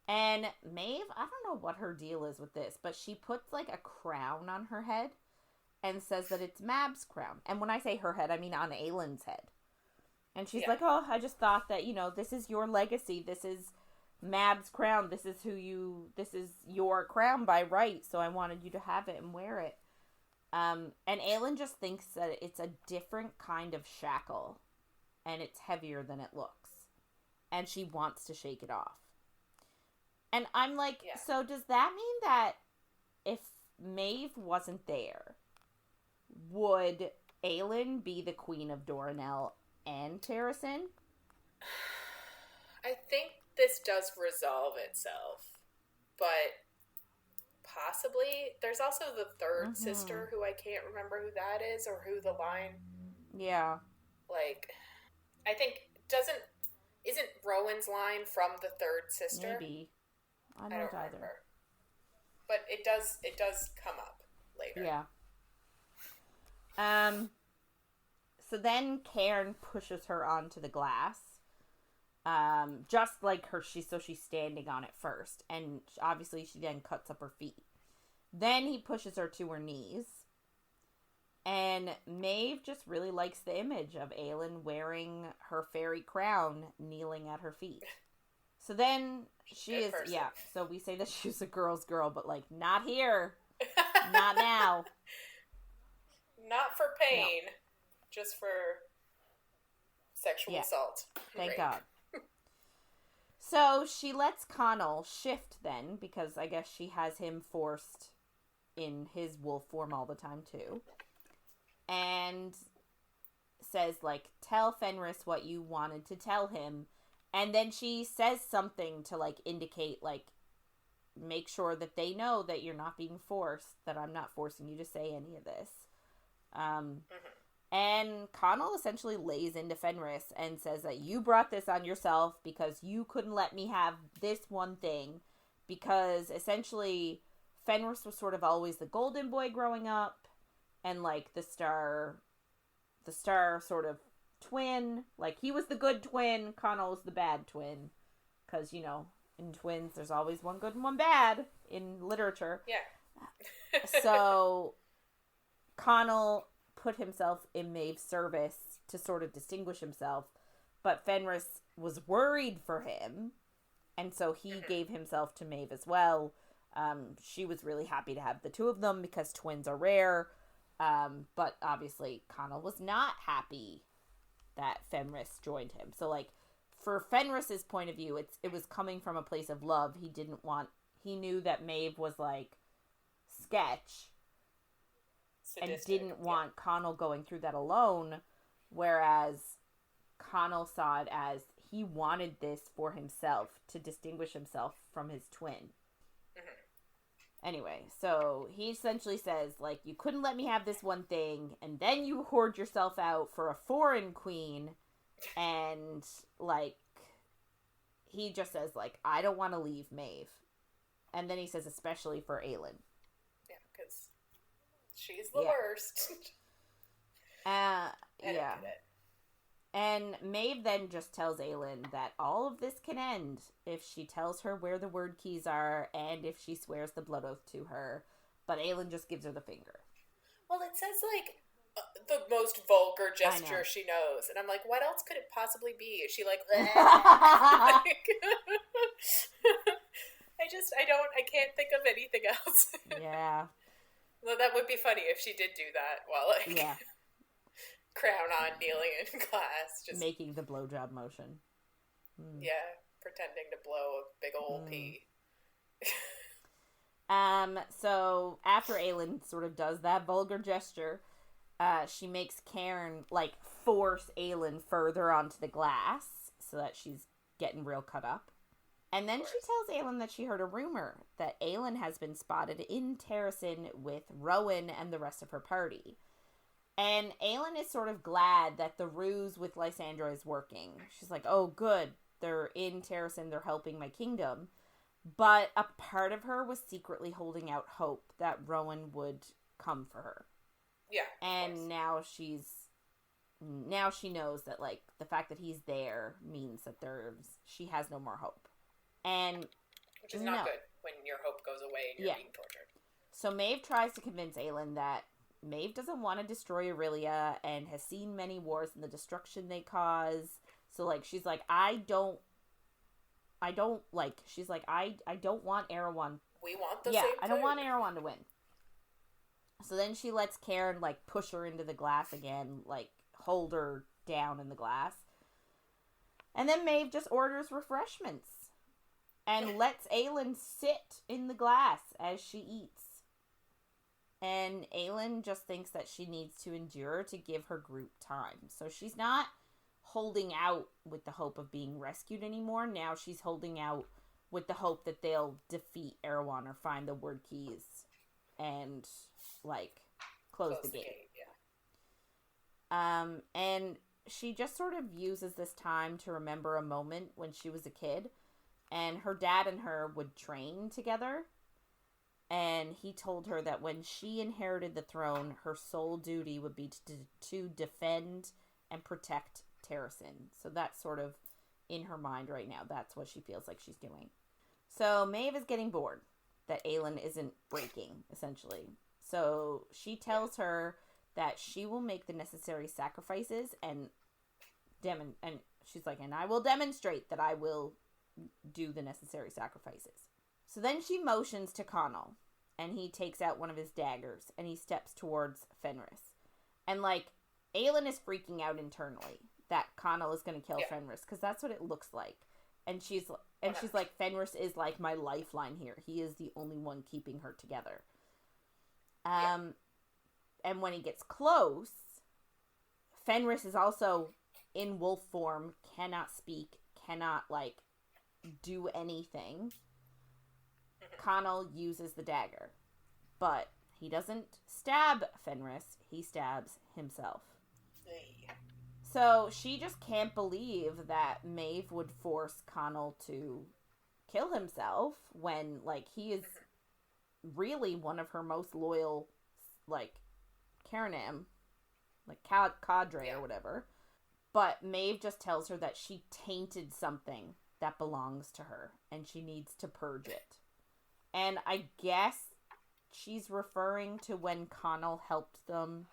A: And Maeve, I don't know what her deal is with this, but she puts like a crown on her head and says that it's Mab's crown. And when I say her head, I mean on Aelin's head. And she's like, oh, I just thought that, this is your legacy. This is Mab's crown. This is your crown by right. So I wanted you to have it and wear it. And Aelin just thinks that it's a different kind of shackle. And it's heavier than it looks. And she wants to shake it off. And I'm like, so does that mean that if Maeve wasn't there, would Aelin be the queen of Doranel and Terrasen?
B: I think this does resolve itself, but possibly. There's also the third sister who I can't remember who that is or who the line.
A: Yeah.
B: Like, I think isn't Rowan's line from the third sister?
A: Maybe. I don't
B: remember. But it does come up later.
A: Yeah. So then Cairn pushes her onto the glass. Just like her, she's standing on it first. And obviously she then cuts up her feet. Then he pushes her to her knees. And Maeve just really likes the image of Aelin wearing her fairy crown, kneeling at her feet. So then she is, so we say that she's a girl's girl, but like, not here. Not now.
B: Not for pain. No. Just for sexual assault.
A: Thank God. So she lets Connell shift then, because I guess she has him forced in his wolf form all the time too. And says, like, tell Fenris what you wanted to tell him. And then she says something to, like, indicate, like, make sure that they know that you're not being forced, that I'm not forcing you to say any of this. And Connell essentially lays into Fenris and says that you brought this on yourself because you couldn't let me have this one thing. Because essentially Fenris was sort of always the golden boy growing up and like the star sort of twin. Like he was the good twin, Connell was the bad twin. Because, in twins there's always one good and one bad in literature.
B: Yeah.
A: So Connell put himself in Maeve's service to sort of distinguish himself, but Fenris was worried for him, and so he gave himself to Maeve as well. She was really happy to have the two of them because twins are rare, but obviously Connell was not happy that Fenris joined him. So, like, for Fenris's point of view, it was coming from a place of love. He knew that Maeve was, like, sketch, sadistic, and didn't want Connell going through that alone, whereas Connell saw it as he wanted this for himself to distinguish himself from his twin. Anyway, so he essentially says, like, you couldn't let me have this one thing, and then you hoard yourself out for a foreign queen, and, like, he just says, like, I don't want to leave Maeve. And then he says, especially for Aelin. Yeah,
B: because she's the worst.
A: Yeah. And Maeve then just tells Aelin that all of this can end if she tells her where the word keys are and if she swears the blood oath to her. But Aelin just gives her the finger.
B: Well, it says, like, the most vulgar gesture she knows. And I'm like, what else could it possibly be? Is she like, like I can't think of anything else.
A: Yeah.
B: Well, that would be funny if she did do that while, like, crown on, kneeling in class. Just
A: making the blowjob motion.
B: Yeah, pretending to blow a big old pee.
A: So after Aelin sort of does that vulgar gesture, she makes Cairn, like, force Aelin further onto the glass so that she's getting real cut up. And then she tells Aelin that she heard a rumor that Aelin has been spotted in Terrasen with Rowan and the rest of her party. And Aelin is sort of glad that the ruse with Lysandra is working. She's like, oh, good. They're in Terrasen. They're helping my kingdom. But a part of her was secretly holding out hope that Rowan would come for her.
B: Yeah.
A: And now she knows that, like, the fact that he's there means that she has no more hope. And
B: which is not good when your hope goes away and you're being tortured.
A: So Maeve tries to convince Aelin that Maeve doesn't want to destroy Aurelia and has seen many wars and the destruction they cause. So, like, she's like, I don't want Erewhon.
B: We want the same thing.
A: I don't want Erewhon to win. So then she lets Cairn, like, push her into the glass again, like, hold her down in the glass. And then Maeve just orders refreshments and lets Aelin sit in the glass as she eats. And Aelin just thinks that she needs to endure to give her group time. So she's not holding out with the hope of being rescued anymore. Now she's holding out with the hope that they'll defeat Erewhon or find the word keys and, like, close the gate. And she just sort of uses this time to remember a moment when she was a kid, and her dad and her would train together, and he told her that when she inherited the throne, her sole duty would be to defend and protect Terrasen. So that's sort of in her mind right now. That's what she feels like she's doing. So Maeve is getting bored that Aelin isn't breaking, essentially. So she tells her that she will make the necessary sacrifices and she's like, and I will demonstrate that I will do the necessary sacrifices. So then she motions to Connell, and he takes out one of his daggers, and he steps towards Fenris. And, like, Aelin is freaking out internally that Connell is going to kill Fenris, because that's what it looks like. And she's like, Fenris is, like, my lifeline here. He is the only one keeping her together. And when he gets close, Fenris is also in wolf form, cannot speak, cannot, like, do anything. Connell uses the dagger, but he doesn't stab Fenris, he stabs himself. So she just can't believe that Maeve would force Connell to kill himself when, like, he is really one of her most loyal, like, Cairnem, like, cadre or whatever. But Maeve just tells her that she tainted something that belongs to her, and she needs to purge it. And I guess she's referring to when Connell helped them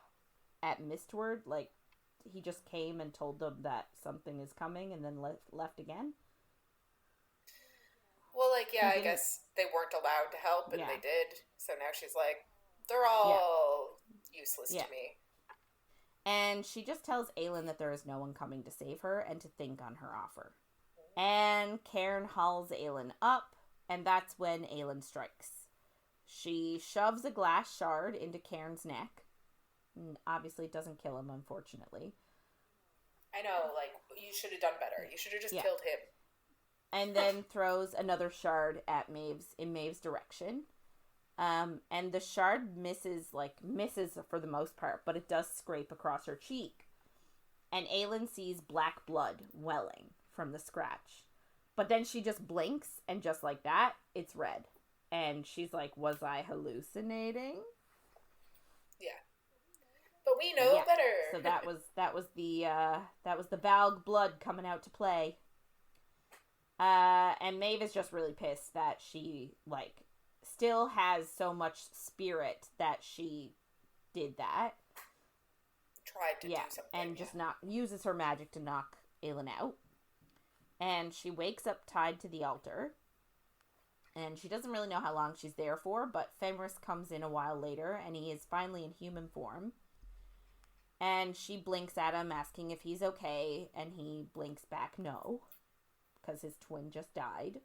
A: at Mistward. Like, he just came and told them that something is coming and then left again.
B: Well, like, I guess they weren't allowed to help, and they did. So now she's like, they're all useless to me.
A: And she just tells Aelin that there is no one coming to save her and to think on her offer. And Cairn hauls Aelin up, and that's when Aelin strikes. She shoves a glass shard into Cairn's neck. Obviously, it doesn't kill him, unfortunately.
B: I know, like, you should have done better. You should have just killed him.
A: And then throws another shard at Maeve's direction. And the shard misses for the most part, but it does scrape across her cheek. And Aelin sees black blood welling from the scratch. But then she just blinks, and just like that, it's red. And she's like, was I hallucinating?
B: Yeah. But we know better.
A: So that was the Valg blood coming out to play. And Maeve is just really pissed that she, like, still has so much spirit that she did that.
B: Tried to do something.
A: And just uses her magic to knock Aelin out. And she wakes up tied to the altar. And she doesn't really know how long she's there for, but Fenris comes in a while later, and he is finally in human form. And she blinks at him, asking if he's okay, and he blinks back no, because his twin just died.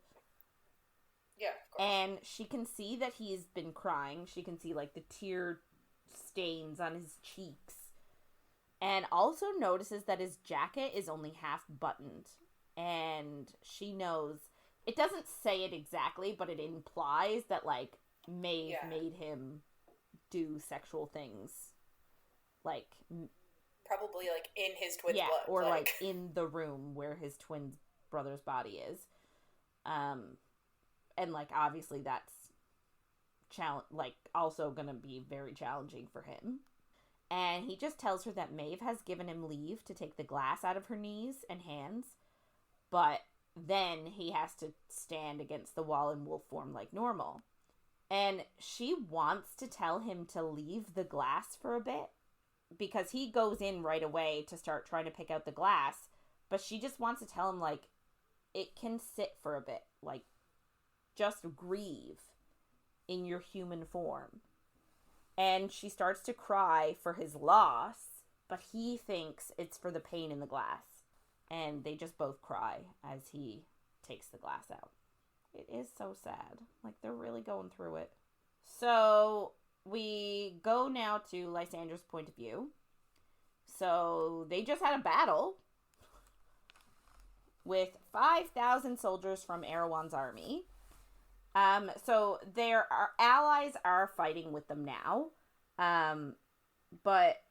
B: Yeah, of course.
A: And she can see that he's been crying. She can see, like, the tear stains on his cheeks. And also notices that his jacket is only half buttoned. And she knows, it doesn't say it exactly, but it implies that, like, Maeve made him do sexual things. Like,
B: probably, like, in his twin's blood.
A: Or, like, in the room where his twin brother's body is. And, like, obviously that's also gonna be very challenging for him. And he just tells her that Maeve has given him leave to take the glass out of her knees and hands, but then he has to stand against the wall in wolf form like normal. And she wants to tell him to leave the glass for a bit, because he goes in right away to start trying to pick out the glass, but she just wants to tell him, like, it can sit for a bit. Like, just grieve in your human form. And she starts to cry for his loss, but he thinks it's for the pain in the glass. And they just both cry as he takes the glass out. It is so sad. Like, they're really going through it. So, we go now to Lysandra's point of view. So, they just had a battle with 5,000 soldiers from Erewhon's army. So their allies are fighting with them now. But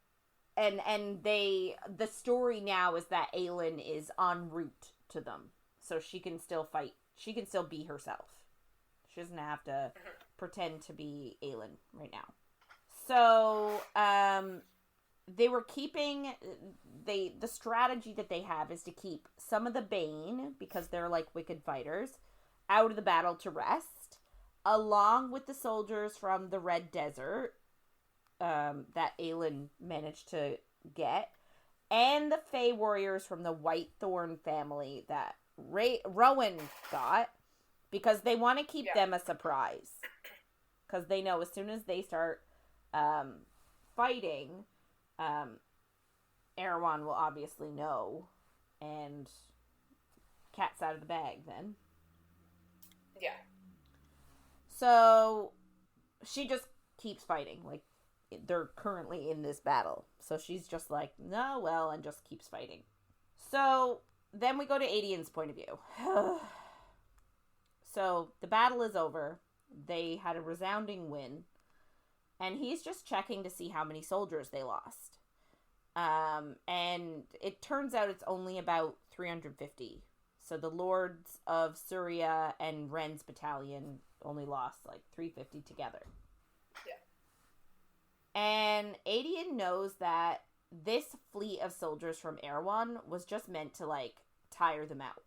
A: the story now is that Aelin is en route to them. So she can still fight. She can still be herself. She doesn't have to pretend to be Aelin right now. So, they were keeping, the strategy that they have is to keep some of the Bane, because they're like wicked fighters, out of the battle to rest, along with the soldiers from the Red Desert, that Aelin managed to get, and the Fey warriors from the White Thorn family that Rowan got, because they want to keep them a surprise. Because they know as soon as they start fighting, Erewhon will obviously know, and cat's out of the bag then.
B: Yeah.
A: So, she just keeps fighting. Like, they're currently in this battle. So she's just like, no, well, and just keeps fighting. So, then we go to Aedion's point of view. So, the battle is over. They had a resounding win. And he's just checking to see how many soldiers they lost. And it turns out it's only about 350. So the Lords of Surya and Ren's battalion only lost like 350 together. Yeah. And Aedion knows that this fleet of soldiers from Erewhon was just meant to, like, tire them out.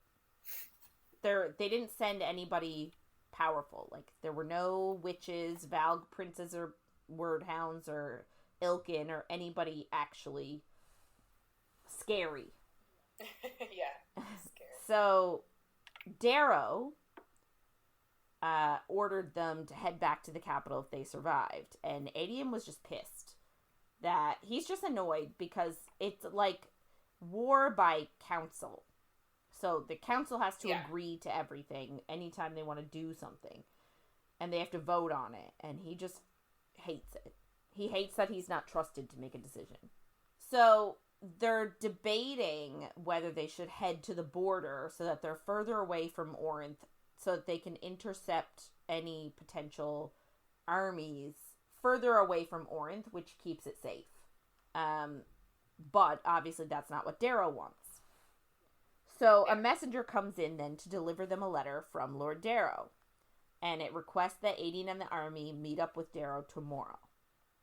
A: They didn't send anybody powerful. Like, there were no witches, Valg princes, or wordhounds, or Ilkin, or anybody actually scary.
B: Yeah, scary.
A: So, Darrow ordered them to head back to the capital if they survived. And Aedion was just pissed. That he's just annoyed because it's like war by council. So the council has to agree to everything anytime they want to do something. And they have to vote on it. And he just hates it. He hates that he's not trusted to make a decision. So they're debating whether they should head to the border so that they're further away from Orynth so that they can intercept any potential armies further away from Orynth, which keeps it safe. But obviously that's not what Darrow wants. So a messenger comes in then to deliver them a letter from Lord Darrow. And it requests that Aedion and the army meet up with Darrow tomorrow.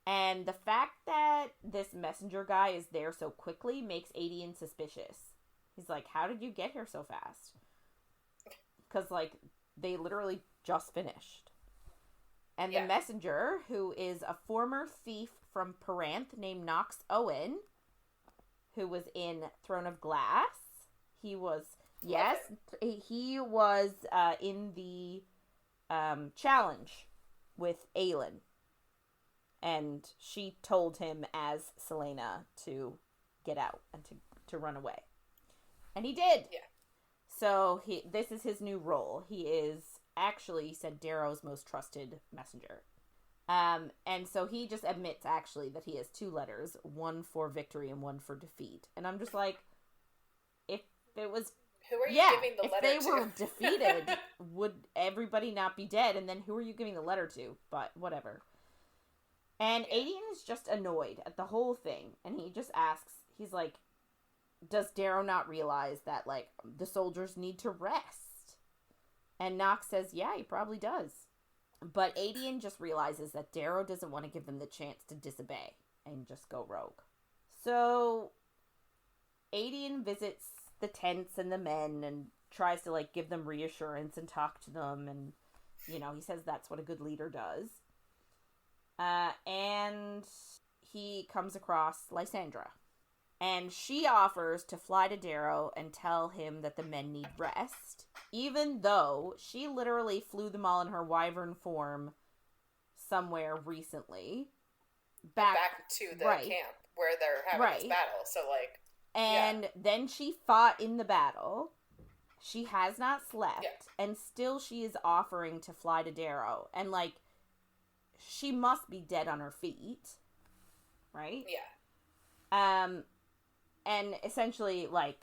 A: And the fact that this messenger guy is there so quickly makes Aedion suspicious. He's like, how did you get here so fast? Because, like, they literally just finished. And the messenger, who is a former thief from Perranth named Nox Owen, who was in Throne of Glass. He was, he was in the challenge with Aelin. And she told him as Selena to get out and to run away. And he did. Yeah. So this is his new role. He is actually, said, Darrow's most trusted messenger. And so he just admits, actually, that he has two letters, one for victory and one for defeat. And I'm just like, if it was...
B: Who are you giving the letter to?
A: If they were defeated, would everybody not be dead? And then who are you giving the letter to? But whatever. And Aedion is just annoyed at the whole thing. And he just asks, he's like, does Darrow not realize that, like, the soldiers need to rest? And Nox says, yeah, he probably does. But Aedion just realizes that Darrow doesn't want to give them the chance to disobey. and just go rogue. So Aedion visits the tents and the men and tries to, like, give them reassurance and talk to them, and, you know, he says that's what a good leader does. And he comes across Lysandra. And she offers to fly to Darrow and tell him that the men need rest, even though she literally flew them all in her wyvern form somewhere recently.
B: Back to the camp where they're having this battle. So, like... And
A: then she fought in the battle. She has not slept. Yeah. And still she is offering to fly to Darrow. And, like, she must be dead on her feet. Right?
B: Yeah.
A: And essentially, like,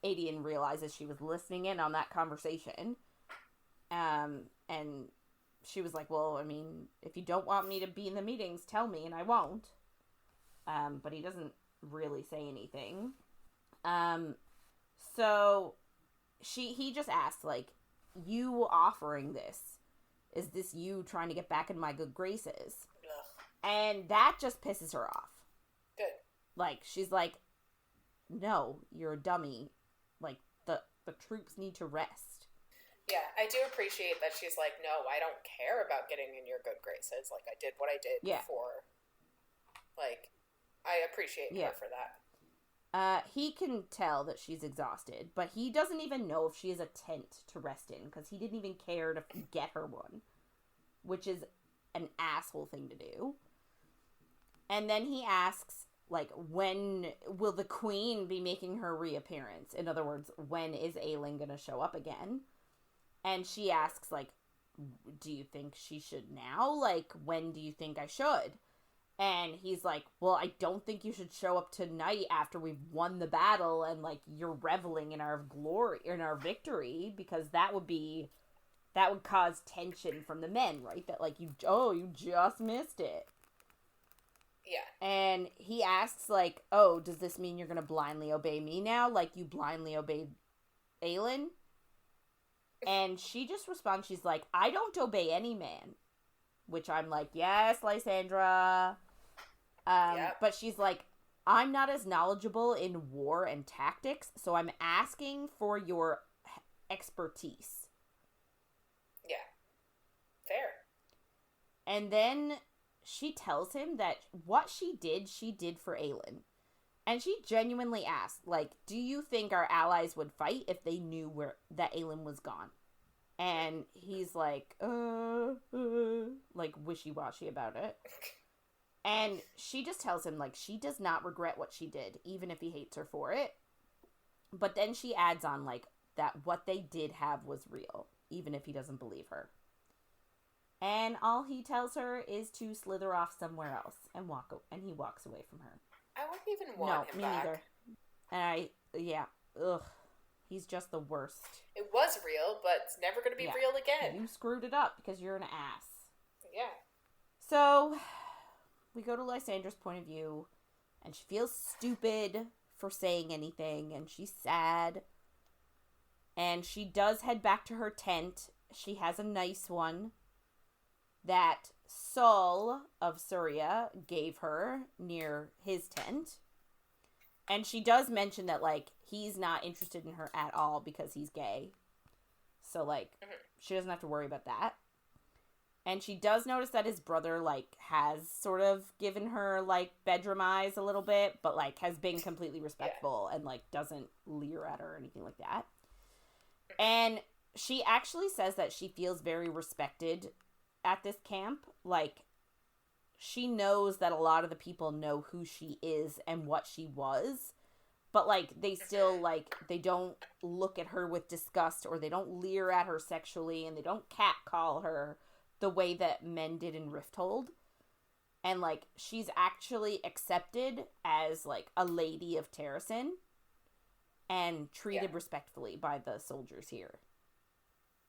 A: Aedion realizes she was listening in on that conversation. And she was like, well, I mean, if you don't want me to be in the meetings, tell me and I won't. But he doesn't really say anything. So he just asked, like, you offering this, is this you trying to get back in my good graces?
B: Ugh.
A: And that just pisses her off.
B: Good.
A: Like, she's like, no, you're a dummy. Like, the troops need to rest.
B: Yeah, I do appreciate that she's like, no, I don't care about getting in your good graces. Like, I did what I did before. Like, I appreciate her for that.
A: He can tell that she's exhausted, but he doesn't even know if she has a tent to rest in, because he didn't even care to get her one, which is an asshole thing to do. And then he asks, like, when will the queen be making her reappearance? In other words, when is Aelin gonna show up again? And she asks, like, do you think she should now? Like, when do you think I should? And he's like, well, I don't think you should show up tonight after we've won the battle and, like, you're reveling in our glory, in our victory, because that would cause tension from the men, right? That, like, you just missed it.
B: Yeah.
A: And he asks, like, oh, does this mean you're gonna blindly obey me now? Like you blindly obeyed Aelin? And she just responds, she's like, I don't obey any man. Which I'm like, yes, Lysandra. But she's like, I'm not as knowledgeable in war and tactics, so I'm asking for your expertise.
B: Yeah. Fair.
A: And then she tells him that what she did for Aelin. And she genuinely asked, like, do you think our allies would fight if they knew that Aelin was gone? And he's like, like, wishy-washy about it. And she just tells him, like, she does not regret what she did, even if he hates her for it. But then she adds on, like, that what they did have was real, even if he doesn't believe her. And all he tells her is to slither off somewhere else and he walks away from her.
B: I wouldn't even want him back.
A: No, me neither. And ugh. He's just the worst.
B: It was real, but it's never going to be real again.
A: You screwed it up because you're an ass.
B: Yeah.
A: So, we go to Lysandra's point of view, and she feels stupid for saying anything, and she's sad. And she does head back to her tent. She has a nice one that Saul of Surya gave her near his tent. And she does mention that, like, he's not interested in her at all because he's gay. So, like, she doesn't have to worry about that. And she does notice that his brother, like, has sort of given her, like, bedroom eyes a little bit, but, like, has been completely respectful and, like, doesn't leer at her or anything like that. And she actually says that she feels very respected at this camp. Like, she knows that a lot of the people know who she is and what she was, but, like, they still, like, they don't look at her with disgust, or they don't leer at her sexually, and they don't catcall her the way that men did in Rifthold. And, like, she's actually accepted as, like, a lady of Terrasen and treated respectfully by the soldiers here.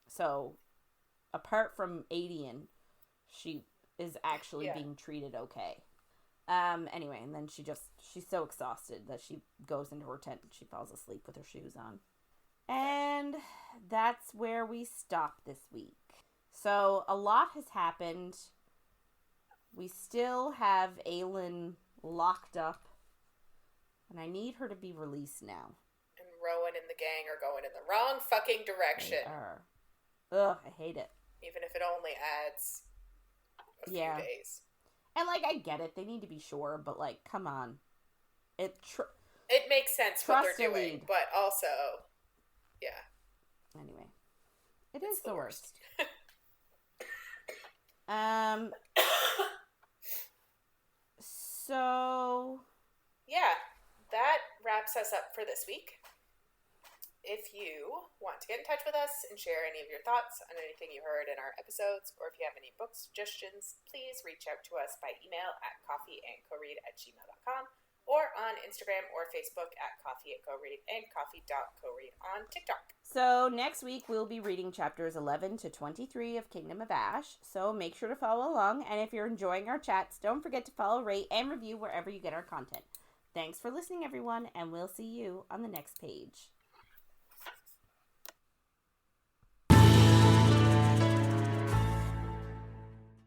A: So, apart from Aedion, she is actually being treated okay. Anyway, and then she's so exhausted that she goes into her tent and she falls asleep with her shoes on. And that's where we stop this week. So, a lot has happened. We still have Aelin locked up, and I need her to be released now.
B: And Rowan and the gang are going in the wrong fucking direction.
A: They are. Ugh, I hate it.
B: Even if it only adds a few days.
A: And, like, I get it. They need to be sure, but, like, come on. It
B: makes sense what they're doing, but also, yeah.
A: Anyway. It is the worst. So...
B: yeah, that wraps us up for this week. If you want to get in touch with us and share any of your thoughts on anything you heard in our episodes, or if you have any book suggestions, please reach out to us by email at coffeeandcoread@gmail.com or on Instagram or Facebook at coffeeatcoread and coffee.coread on TikTok.
A: So next week we'll be reading chapters 11 to 23 of Kingdom of Ash, so make sure to follow along, and if you're enjoying our chats, don't forget to follow, rate, and review wherever you get our content. Thanks for listening, everyone, and we'll see you on the next page.